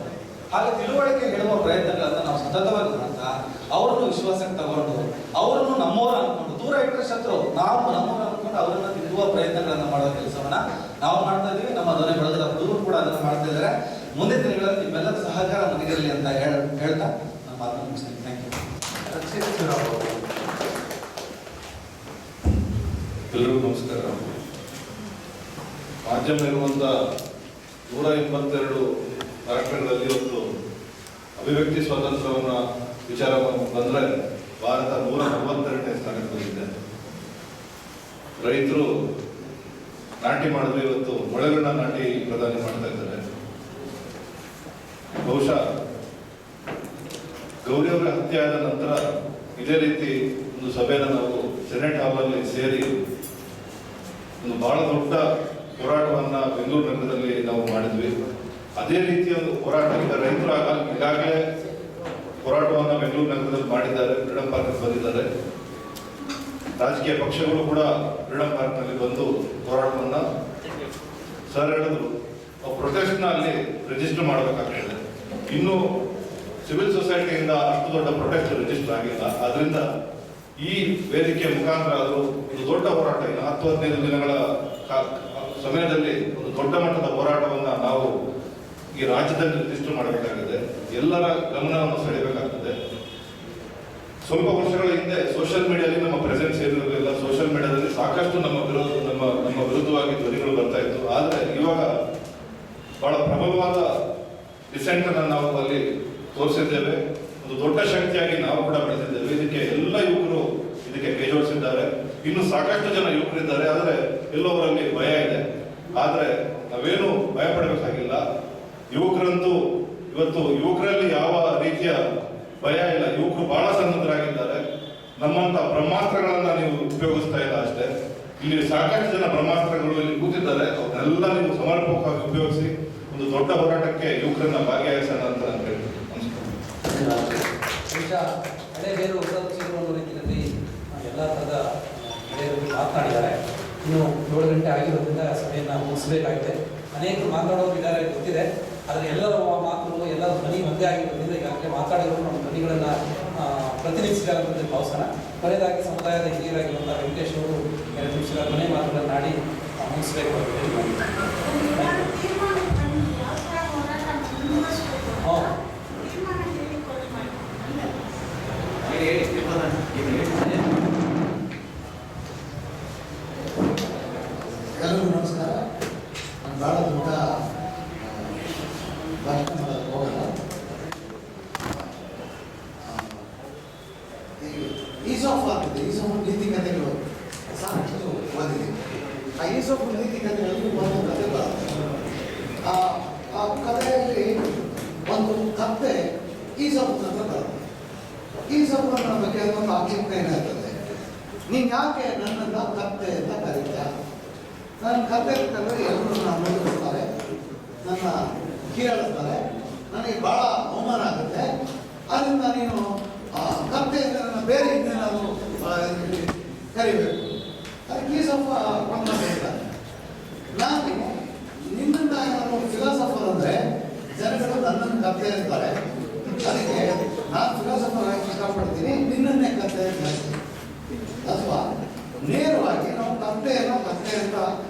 ಹಾಗೆ ತಿಳುವಳಿಕೆ ಹೇಳುವ ಪ್ರಯತ್ನಗಳನ್ನ ನಾವು ಸತತವಾಗಿ ಮಾಡ್ತಾ ಅವರನ್ನು ವಿಶ್ವಾಸಕ್ಕೆ ತಗೊಂಡು ಅವರನ್ನು ನಮ್ಮವರ ಅನ್ಕೊಂಡು, ದೂರ ಇಟ್ಟರೆ ಶತ್ರು, ನಾವು ನಮ್ಮವರ ಅನ್ಕೊಂಡು ಅವರನ್ನು ತಿದ್ದುವ ಪ್ರಯತ್ನಗಳನ್ನ ಮಾಡುವ ಕೆಲಸವನ್ನ ನಾವು ಮಾಡ್ತಾ ಇದೀವಿ. ನಮ್ಮ ಧ್ವನಿ ಬಳಗದ ಹುಡುಗರು ಕೂಡ ಅದನ್ನು ಮಾಡ್ತಾ ಇದ್ದಾರೆ. ಮುಂದಿನ ದಿನಗಳಲ್ಲಿ ನಿಮ್ಮೆಲ್ಲರ ಸಹಕಾರ ನನಗಿರಲಿ ಅಂತ ಹೇಳ್ತಾ ನಮ್ಮ ಮಾತನ್ನು ಮುಗಿಸ್ತೀನಿ. Thank you. ಎಲ್ಲರಿಗೂ ನಮಸ್ಕಾರ. ಮಾಧ್ಯಮ ಇರುವಂಥ 122 ರಾಷ್ಟ್ರಗಳಲ್ಲಿ ಇವತ್ತು ಅಭಿವ್ಯಕ್ತಿ ಸ್ವಾತಂತ್ರ್ಯವನ್ನ ವಿಚಾರ ಬಂದರೆ ಭಾರತ 142ನೇ ಸ್ಥಾನಕ್ಕೆ ಬಂದಿದೆ. ರೈತರು ನಾಟಿ ಮಾಡಿದ್ರೆ ಇವತ್ತು ಮೊಳೆಗಳನ್ನ ನಾಟಿ ಪ್ರಧಾನಿ ಮಾಡ್ತಾ ಇದ್ದಾರೆ. ಬಹುಶಃ ಗೌರಿ ಅವರ ಹತ್ಯೆ ಆದ ನಂತರ ಇದೇ ರೀತಿ ಒಂದು ಸಭೆಯನ್ನು ನಾವು ಸೆನೆಟ್ ಹಾಲಲ್ಲಿ ಸೇರಿ ಒಂದು ಬಹಳ ದೊಡ್ಡ ಹೋರಾಟವನ್ನ ಬೆಂಗಳೂರು ನಗರದಲ್ಲಿ ನಾವು ಮಾಡಿದ್ವಿ. ಅದೇ ರೀತಿಯ ಒಂದು ಹೋರಾಟ ಈಗ ರೈತರು ಈಗಾಗಲೇ ಹೋರಾಟವನ್ನ ಬೆಂಗಳೂರು ನಗರದಲ್ಲಿ ಮಾಡಿದ್ದಾರೆ, ಫ್ರೀಡಂ ಪಾರ್ಕ್ ಬಂದಿದ್ದಾರೆ. ರಾಜಕೀಯ ಪಕ್ಷಗಳು ಕೂಡ ಫ್ರೀಡಂ ಪಾರ್ಕ್ ನಲ್ಲಿ ಬಂದು ಹೋರಾಟವನ್ನ ಸರ್ ಹೇಳಿದ್ರು, ಪ್ರೊಟೆಸ್ಟ್ ನ ಅಲ್ಲಿ ರಿಜಿಸ್ಟರ್ ಮಾಡಬೇಕಾಗ್ತದೆ. ಇನ್ನು ಸಿವಿಲ್ ಸೊಸೈಟಿಯಿಂದ ಅಷ್ಟು ದೊಡ್ಡ ಪ್ರೊಟೆಸ್ಟ್ ರಿಜಿಸ್ಟರ್ ಆಗಿಲ್ಲ. ಆದ್ರಿಂದ ಈ ವೇದಿಕೆ ಮುಖಾಂತರ ಅದು ಒಂದು ದೊಡ್ಡ ಹೋರಾಟ, ಇನ್ನು 10-15 ದಿನಗಳ ಸಮಯದಲ್ಲಿ ಒಂದು ದೊಡ್ಡ ಮಟ್ಟದ ಹೋರಾಟವನ್ನ ನಾವು ಈ ರಾಜ್ಯದಲ್ಲಿ ರಿಜಿಸ್ಟರ್ ಮಾಡಬೇಕಾಗಿದೆ. ಎಲ್ಲರ ಗಮನವನ್ನು ಸೆಳೆಯಬೇಕಾಗ್ತದೆ. ಸ್ವಲ್ಪ ವರ್ಷಗಳ ಹಿಂದೆ ಸೋಷಿಯಲ್ ಮೀಡಿಯಾದಲ್ಲಿ ನಮ್ಮ ಪ್ರೆಸೆನ್ಸ್ ಏನಿರಲಿಲ್ಲ. ಸೋಷಿಯಲ್ ಮೀಡಿಯಾದಲ್ಲಿ ಸಾಕಷ್ಟು ನಮ್ಮ ವಿರುದ್ಧವಾಗಿ ಧ್ವನಿಗಳು ಬರ್ತಾ ಇತ್ತು. ಆದರೆ ಇವಾಗ ಬಹಳ ಪ್ರಬಲವಾದ ಡಿಸೆಂಟ್ ಅನ್ನು ನಾವು ಅಲ್ಲಿ ತೋರಿಸಿದ್ದೇವೆ. ಒಂದು ದೊಡ್ಡ ಶಕ್ತಿಯಾಗಿ ನಾವು ಕೂಡ ಬೆಳೆದಿದ್ದೇವೆ. ಇದಕ್ಕೆ ಎಲ್ಲ ಯುವಕರು ಇದಕ್ಕೆ ಕೈ ಜೋಡಿಸಿದ್ದಾರೆ. ಇನ್ನು ಸಾಕಷ್ಟು ಜನ ಯುವಕರಿದ್ದಾರೆ, ಆದರೆ ಎಲ್ಲವರಲ್ಲಿ ಭಯ ಇದೆ. ಆದರೆ ನಾವೇನು ಭಯ ಪಡಬೇಕಾಗಿಲ್ಲ. ಯುವಕರಂತೂ ಇವತ್ತು ಯುವಕರಲ್ಲಿ ಯಾವ ರೀತಿಯ ಭಯ ಇಲ್ಲ. ಯುವಕರು ಬಹಳ ಸನ್ನದ್ಧರಾಗಿದ್ದಾರೆ. ನಮ್ಮಂತ ಬ್ರಹ್ಮಾಸ್ತ್ರಗಳನ್ನ ನೀವು ಉಪಯೋಗಿಸ್ತಾ ಇಲ್ಲ ಅಷ್ಟೇ. ಇಲ್ಲಿ ಸಾಕಷ್ಟು ಜನ ಬ್ರಹ್ಮಾಸ್ತ್ರಗಳು ಇಲ್ಲಿ ಕೂತಿದ್ದಾರೆ. ಅವನ್ನೆಲ್ಲ ನೀವು ಸಮರ್ಪಕವಾಗಿ ಉಪಯೋಗಿಸಿ ಒಂದು ದೊಡ್ಡ ಹೋರಾಟಕ್ಕೆ ಯುವಕರನ್ನ ಭಾಗಿಯಾಗಿಸೋಣ ಅಂತ ನಾನು ಹೇಳ್ತೀನಿ. ಬಹುಶಃ ಹಳೆ ಬೇರು ಹೊಸ ರುಚಿಗಳು ಅನ್ನೋ ರೀತಿಯಲ್ಲಿ ಎಲ್ಲ ಥರದ ಹಳೆಯರು ಮಾತನಾಡಿದ್ದಾರೆ. ಇನ್ನು 7 ಗಂಟೆ ಆಗಿರೋದ್ರಿಂದ ಸಭೆಯನ್ನು ಮುಗಿಸಬೇಕಾಗಿದೆ. ಅನೇಕರು ಮಾತನಾಡೋರು ಇದ್ದಾರೆ ಗೊತ್ತಿದೆ, ಆದರೆ ಎಲ್ಲರ ಮಾತುಗಳು ಎಲ್ಲರ ಧ್ವನಿ ಒಂದೇ ಆಗಿರೋದ್ರಿಂದ ಈಗಾಗಲೇ ಮಾತಾಡಿರೋರು ನಮ್ಮ ಧ್ವನಿಗಳನ್ನು ಪ್ರತಿನಿಧಿಸಿದ್ದಾರೆ ಅಂತ ಭಾವಿಸೋಣ. ಕೊನೆಯದಾಗಿ ಸಮುದಾಯದ ಹಿರಿಯರಾಗಿರುವಂಥ ವೆಂಕಟೇಶ್ ಅವರು 2 ನಿಮಿಷಗಳ ಕೊನೆ ಮಾತುಗಳನ್ನು ಆಡಿ ಮುಗಿಸಬೇಕು ಅಂತ ಹೇಳಿ ಎಲ್ಲರಿಗೂ ನಮಸ್ಕಾರ. ನಾನು ಭಾಳ ದೊಡ್ಡ ಭಾಷಣ ಮಾಡೋದು ಹೋಗಲ್ಲ. ಈಸೋಫ್ ಆಗ್ತದೆ. ಈಸೋಫ್ ನೀತಿ ಕಥೆಗಳು ಸಾಕಷ್ಟು ಓದಿದೆ. ಆ ಈಸೋಫ್ ನೀತಿ ಕಥೆಗಳಲ್ಲಿ ಒಂದು ಕಥೆ ಬರುತ್ತೆ. ಆ ಕಥೆಯಲ್ಲಿ ಒಂದು ಕತ್ತೆ ಈಸೋಫ್ ಅಂತ ಬರುತ್ತೆ. ಈಸೋಫನ ಬಗ್ಗೆ ಒಂದು ಆಕ್ಷೇಪ ಏನಾಗ್ತದೆ, ನೀನು ಯಾಕೆ ನನ್ನನ್ನು ಕತ್ತೆ ಅಂತ ಕರೀತ? ನನ್ನ ಕತೆ ಕರೆದ್ರೆ ಎಲ್ಲರೂ ನನ್ನ ನೋಡಿರ್ತಾರೆ, ನನ್ನ ಕೀಳಾಡ್ತಾರೆ, ನನಗೆ ಭಾಳ ಅವಮಾನ ಆಗುತ್ತೆ. ಅದರಿಂದ ನೀನು ಕತೆ ನನ್ನ ಬೇರೆ ಇನ್ನೇನಾದರೂ ಕರಿಬೇಕು. ಅದಕ್ಕೆ ಈ ಸ್ವಲ್ಪ ಗಮನ ಹೇಳ್ತಾರೆ. ನಾನು ನಿನ್ನನ್ನು ನಾನು ಫಿಲಾಸಫರ್ ಅಂದರೆ ಜನಗಳು ನನ್ನನ್ನು ಕತೆ ಅಂತಾರೆ. ಅದಕ್ಕೆ ನಾನು ಫಿಲಾಸಫರ್ ಆಗಿ ಇಷ್ಟಪಡ್ತೀನಿ, ನಿನ್ನನ್ನೇ ಕತೆ ಅಂತ ಹೇಳ್ತೀನಿ. ಅಥವಾ ನೇರವಾಗಿ ನಾವು ಕತೆ ಅಂತ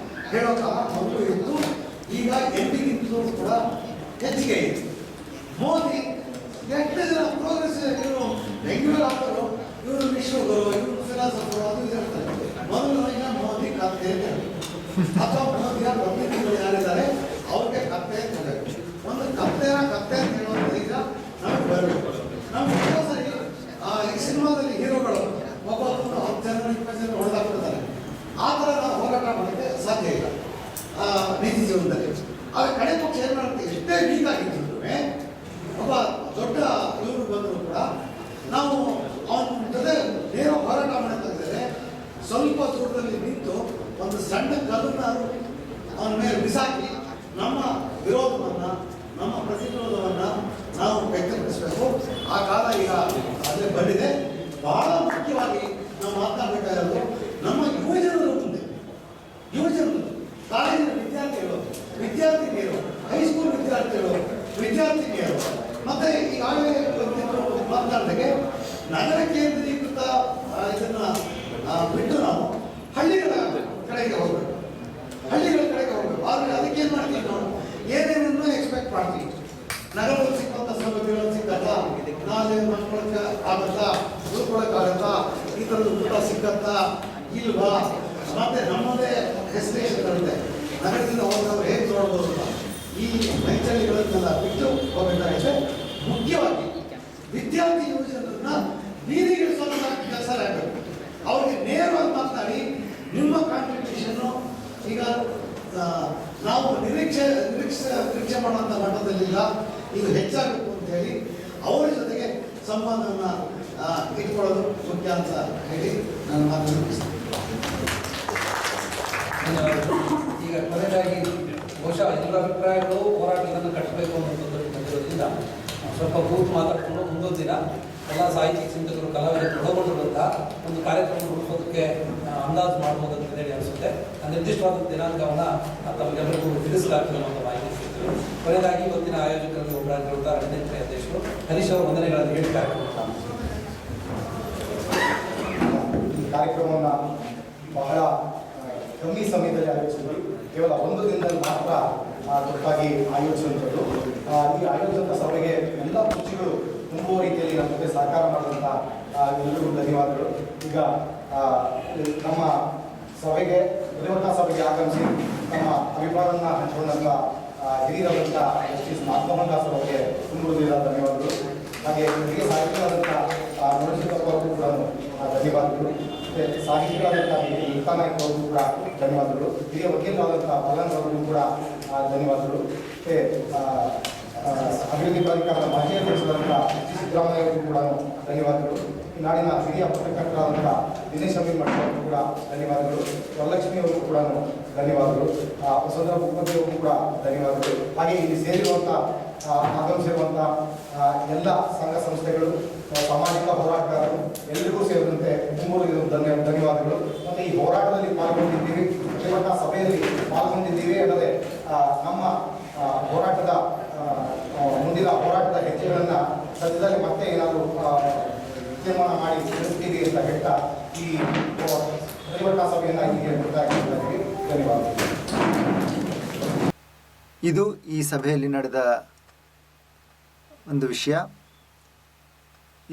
ಹೇಳೋ ಕಾಲ ಮೊದಲು ಇತ್ತು, ಈಗ ಎಂದಿಗಿಂತಲೂ ಕೂಡ ಹೆಚ್ಚಿಗೆ ಇದೆ. ಮೋದಿ ಎಷ್ಟು ಜನ ಪ್ರೋಗ್ರೆಸ್ ಇವರು ಬೆಂಗಳೂರು ಹಾಕೋರು, ಇವರು ವಿಶ್ವಗುರು, ಇವರು ಫಿಲಾಸಫರು, ಅದು ಹೇಳ್ತಾರೆ. ಮೊದಲು ಈಗ ಮೋದಿ ಕತೆ ಅಂತ ಹೇಳಿ, ಅಥವಾ ಮೋದಿಯ ಪ್ರತಿನಿಧಿಗಳು ಯಾರಿದ್ದಾರೆ ಅವ್ರಿಗೆ ಕತೆ ಅಂತ ಹೇಳಬೇಕು. ಒಂದು ಕತೆ ಅಂತ ಹೇಳುವಂಥ ಈಗ ನಮಗೆ ಬರಬೇಕು. ನಮ್ಗೆ ಸರಿ ಈ ಸಿನಿಮಾದಲ್ಲಿ ಹೀರೋಗಳು ಒಬ್ಬೊಬ್ಬರು 10 ಜನ 20 ಜನ ಹೊಡೆದಾಕ್ಬಿಡ್ತಾರೆ. ಆ ಥರ ನಾವು ಹೋರಾಟ ಮಾಡೋಕ್ಕೆ ಸಾಧ್ಯ ಇಲ್ಲ ನೀತಿ ಜೀವನದಲ್ಲಿ. ಆಗ ಕಡೆ ಪಕ್ಷ ಏನು ಮಾಡುತ್ತೆ, ಎಷ್ಟೇ ವೀಕ್ ಆಗಿದ್ರು ಒಬ್ಬ ದೊಡ್ಡ ಇವರು ಬಂದರೂ ಕೂಡ ನಾವು ಅವನ ಜೊತೆ ನೇರ ಹೋರಾಟ ಮಾಡೋಕ್ಕಾಗಿದ್ರೆ ಸ್ವಲ್ಪ ದೂರದಲ್ಲಿ ನಿಂತು ಒಂದು ಸಣ್ಣ ಕಲ್ಲನ್ನು ಅವನ ಮೇಲೆ ಬಿಸಾಕಿ ನಮ್ಮ ವಿರೋಧವನ್ನು, ನಮ್ಮ ಪ್ರತಿರೋಧವನ್ನು ನಾವು ವ್ಯಕ್ತಪಡಿಸಬೇಕು. ಆ ಕಾಲ ಈಗ ಅದೇ ಬಂದಿದೆ. ಬಹಳ ಮುಖ್ಯವಾಗಿ ನಾವು ಮಾತನಾಡಬೇಕಾಗಿರೋದು ನಮ್ಮ ಯುವಜನರ ಮುಂದೆ, ಯುವಜನರು, ಕಾಲೇಜಿನ ವಿದ್ಯಾರ್ಥಿನಿಯರು, ಹೈಸ್ಕೂಲ್ ವಿದ್ಯಾರ್ಥಿನಿಯರು ಮತ್ತೆ ಈಗಾಗಲೇ ಮಾತನಾಡಿದಾಗೆ ನಗರ ಕೇಂದ್ರೀಕೃತ ಇದನ್ನ ಬಿಟ್ಟು ನಾವು ಹಳ್ಳಿಗಳ ಕಡೆಗೆ ಹೋಗ್ಬೇಕು. ಆದರೆ ಅದಕ್ಕೇನು ಮಾಡ್ತೀವಿ ನಾವು, ಏನೇನನ್ನು ಎಕ್ಸ್ಪೆಕ್ಟ್ ಮಾಡ್ತೀವಿ. ನಗರದಲ್ಲಿ ಸಿಕ್ಕಂಥ ಸೌಲಭ್ಯಗಳು ಸಿಕ್ಕತ್ತಾ, ನಾಳೆ ಮಾಡ್ಕೊಳಕ್ಕೆ ಆಗತ್ತಾ, ಉಳ್ಕೊಳಕ್ಕಾಗತ್ತಾ, ಈ ಥರದ್ದು ಊಟ ಸಿಕ್ಕತ್ತಾ ಇಲ್ವಾ, ಮತ್ತೆ ನಮ್ಮದೇ ಹೆಸರೇಷನ್ಗಳಿದೆ. ನಗರದಿಂದ ಹೋದವರು ಹೇಗೆ ನೋಡ್ಬೋದು ಅಂತ ಈ ನೈಚಳ್ಳಿಗಳನ್ನೆಲ್ಲ ಬಿಟ್ಟು ಹೋಗಬೇಕಾಗಿದೆ. ಮುಖ್ಯವಾಗಿ ವಿದ್ಯಾರ್ಥಿ ಯುವಜನರನ್ನ ಬೀದಿಗಿಳಿಸೋದು ಕೆಲಸ ಆಗಬೇಕು. ಅವ್ರಿಗೆ ನೇರವಾಗಿ ಮಾತನಾಡಿ ನಿಮ್ಮ ಕಾಂಟ್ರಿಬ್ಯೂಷನ್ನು ಈಗ ನಾವು ನಿರೀಕ್ಷೆ ಮಾಡುವಂಥ ಮಟ್ಟದಲ್ಲಿಲ್ಲ, ಇದು ಹೆಚ್ಚಾಗಬೇಕು ಅಂತ ಹೇಳಿ ಅವರ ಜೊತೆಗೆ ಸಂವಾದವನ್ನು ಇಟ್ಕೊಳ್ಳೋದು ಮುಖ್ಯ ಅಂತ ಹೇಳಿ ನಾನು ಮಾತನ್ನು ಮುಗಿಸ್ತೇನೆ. ಈಗ ಕೊನೆಯದಾಗಿ ಬಹುಶಃ ಎಲ್ಲರ ಅಭಿಪ್ರಾಯಗಳು ಹೋರಾಟಗಳನ್ನು ಕಟ್ಟಬೇಕು ಅನ್ನೋದನ್ನು ಬಂದಿರೋದ್ರಿಂದ ಸ್ವಲ್ಪ ಕೂತು ಮಾತಾಡಿಕೊಂಡು ಮುಂದೊಂದು ದಿನ ಎಲ್ಲ ಸಾಹಿತ್ಯ ಚಿಂತಕರು, ಕಲಾವಿದರು ಒಳಗೊಂಡಿರುವಂತಹ ಒಂದು ಕಾರ್ಯಕ್ರಮ ರೂಪಿಸೋದಕ್ಕೆ ಅಂದಾಜು ಮಾಡ್ಬೋದು ಅಂತ ಹೇಳಿ ಅನಿಸುತ್ತೆ. ನಿರ್ದಿಷ್ಟವಾದ ದಿನಾಂಕವನ್ನು ತಮಗೆಲ್ಲರಿಗೂ ತಿಳಿಸಲಾಗ್ತದೆ ಅನ್ನೋ ಮಾಹಿತಿ ಸಿಗ್ತದೆ. ಕೊನೆಯದಾಗಿ ಇವತ್ತಿನ ಆಯೋಜಕರಲ್ಲಿ ಒಬ್ಬರಾಗಿರುವಂತಹ ರಣಜಿತ್ ಅಧ್ಯಕ್ಷರು ಹರೀಶ್ ಅವರ ವಂದನೆಗಳನ್ನು ಹೇಳಿ ಕಾರ್ಯಕ್ರಮವನ್ನು ಬಹಳ ಕಮ್ಮಿ ಸಮಯದಲ್ಲಿ ಆಯೋಜಿಸಿದ್ರು. ಕೇವಲ ಒಂದು ದಿನದಲ್ಲಿ ಮಾತ್ರ ಗೊತ್ತಾಗಿ ಆಯೋಜಿಸುವಂಥದ್ದು. ಈ ಆಯೋಜಕ ಸಭೆಗೆ ಎಲ್ಲ ಕುರ್ಚಿಗಳು ತುಂಬುವ ರೀತಿಯಲ್ಲಿ ನಮ್ಮ ಜೊತೆ ಸಹಕಾರ ಮಾಡಿದಂಥ ಎಲ್ಲರಿಗೂ ಧನ್ಯವಾದಗಳು. ಈಗ ನಮ್ಮ ಸಭೆಗೆ ಪ್ರತಿಭಟನಾ ಸಭೆಗೆ ಆಗಮಿಸಿ ನಮ್ಮ ಅಭಿಪ್ರಾಯವನ್ನು ಹಂಚಿಕೊಂಡಂಥ ಹಿರಿಯರಾದಂಥ ಜಸ್ಟಿಸ್ ಮನಮೋಹನ್ ದಾಸ್ ಅವರಿಗೆ ತುಂಬುವುದಿಲ್ಲ ಧನ್ಯವಾದಗಳು. ಹಾಗೆ ಹಿರಿಯ ಸಾಹಿತ್ಯವಾದಂಥ ನೋಡಿಸಿದವರಿಗೂ ಕೂಡ ಧನ್ಯವಾದಗಳು. ಮತ್ತು ಸಾಹಿತ್ಯವಾದಂಥ ಲತಾ ನಾಯ್ಕ ಅವರಿಗೂ ಕೂಡ ಧನ್ಯವಾದಗಳು. ಹಿರಿಯ ವಕೀಲರಾದಂಥ ಬಲನ್ ಅವರಿಗೂ ಕೂಡ ಧನ್ಯವಾದಗಳು. ಮತ್ತು ಅಭಿವೃದ್ಧಿ ಪ್ರಾಧಿಕಾರದ ಮಾಜಿ ಅಧ್ಯಕ್ಷರಾದಂಥ ಸಿದ್ದರಾಮಯ್ಯ ಅವರಿಗೂ ಕೂಡ ಧನ್ಯವಾದಗಳು. ನಾಡಿನ ಹಿರಿಯ ಪತ್ರಕರ್ತರಾದಂಥ ದಿನೇಶ್ ಅಮೀನ್ಮಠ ಅವರಿಗೂ ಕೂಡ ಧನ್ಯವಾದಗಳು. ವರಲಕ್ಷ್ಮಿ ಅವರಿಗೂ ಕೂಡ ಧನ್ಯವಾದಗಳು. ವಸುಂಧರಾ ಭೂಪತಿ ಅವರಿಗೂ ಕೂಡ ಧನ್ಯವಾದಗಳು. ಹಾಗೆ ಇಲ್ಲಿ ಸೇರಿರುವಂಥ ಆಗಮಿಸಿರುವಂಥ ಎಲ್ಲ ಸಂಘ ಸಂಸ್ಥೆಗಳು, ಸಾಮಾಜಿಕ ಹೋರಾಟಗಾರರು ಎಲ್ಲರಿಗೂ ಸೇರಿದಂತೆ ತುಂಬೂರು ಧನ್ಯವಾದಗಳು. ಮತ್ತು ಈ ಹೋರಾಟದಲ್ಲಿ ಪಾಲ್ಗೊಂಡಿದ್ದೀವಿ, ಪ್ರತಿಭಟನಾ ಸಭೆಯಲ್ಲಿ ಪಾಲ್ಗೊಂಡಿದ್ದೀವಿ ಅನ್ನೋದೇ ನಮ್ಮ ಹೋರಾಟದ ಮುಂದಿನ ಹೋರಾಟದ ಹೆಜ್ಜೆಗಳನ್ನು ಸದ್ಯದಲ್ಲಿ ಮತ್ತೆ ಏನಾದರೂ ತೀರ್ಮಾನ ಮಾಡಿ ತಿಳಿಸ್ತೀವಿ ಅಂತ ಹೇಳ್ತಾ ಈ ಪ್ರತಿಭಟನಾ ಸಭೆಯನ್ನು ಇಲ್ಲಿಗೆ ಮುಕ್ತಾಯಗೊಳಿಸಿದ್ದೀವಿ. ಧನ್ಯವಾದಗಳು. ಇದು ಈ ಸಭೆಯಲ್ಲಿ ನಡೆದ ಒಂದು ವಿಷಯ.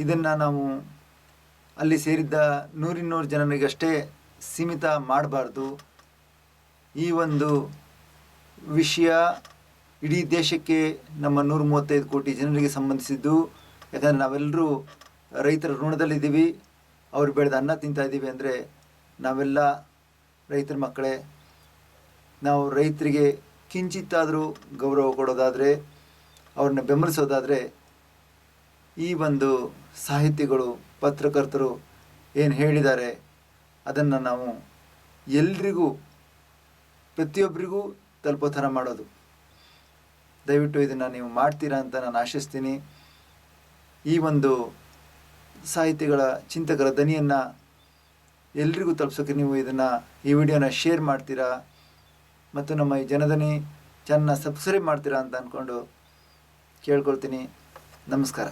ಇದನ್ನು ನಾವು ಅಲ್ಲಿ ಸೇರಿದ್ದ 100 ಜನರಿಗಷ್ಟೇ ಸೀಮಿತ ಮಾಡಬಾರ್ದು. ಈ ಒಂದು ವಿಷಯ ಇಡೀ ದೇಶಕ್ಕೆ, ನಮ್ಮ 135 ಕೋಟಿ ಜನರಿಗೆ ಸಂಬಂಧಿಸಿದ್ದು. ಯಾಕಂದರೆ ನಾವೆಲ್ಲರೂ ರೈತರ ಋಣದಲ್ಲಿದ್ದೀವಿ, ಅವ್ರು ಬೆಳೆದ ಅನ್ನ ತಿಂತಾ ಇದ್ದೀವಿ ಅಂದರೆ ನಾವೆಲ್ಲ ರೈತರ ಮಕ್ಕಳೇ. ನಾವು ರೈತರಿಗೆ ಕಿಂಚಿತ್ತಾದರೂ ಗೌರವ ಕೊಡೋದಾದರೆ, ಅವ್ರನ್ನ ಬೆಂಬಲಿಸೋದಾದರೆ, ಈ ಒಂದು ಸಾಹಿತಿಗಳು, ಪತ್ರಕರ್ತರು ಏನು ಹೇಳಿದ್ದಾರೆ ಅದನ್ನು ನಾವು ಎಲ್ರಿಗೂ, ಪ್ರತಿಯೊಬ್ಬರಿಗೂ ತಲುಪೋ ಥರ ಮಾಡೋದು. ದಯವಿಟ್ಟು ಇದನ್ನು ನೀವು ಮಾಡ್ತೀರಾ ಅಂತ ನಾನು ಆಶಿಸ್ತೀನಿ. ಈ ಒಂದು ಸಾಹಿತಿಗಳ, ಚಿಂತಕರ ದನಿಯನ್ನು ಎಲ್ರಿಗೂ ತಲುಪ್ಸೋಕ್ಕೆ ನೀವು ಈ ವಿಡಿಯೋನ ಶೇರ್ ಮಾಡ್ತೀರಾ ಮತ್ತು ನಮ್ಮ ಈ ಜನದನಿ ಚಾನಲ್ನ ಸಬ್ಸ್ಕ್ರೈಬ್ ಮಾಡ್ತೀರಾ ಅಂತ ಅಂದ್ಕೊಂಡು ಕೇಳ್ಕೊಳ್ತೀನಿ. ನಮಸ್ಕಾರ.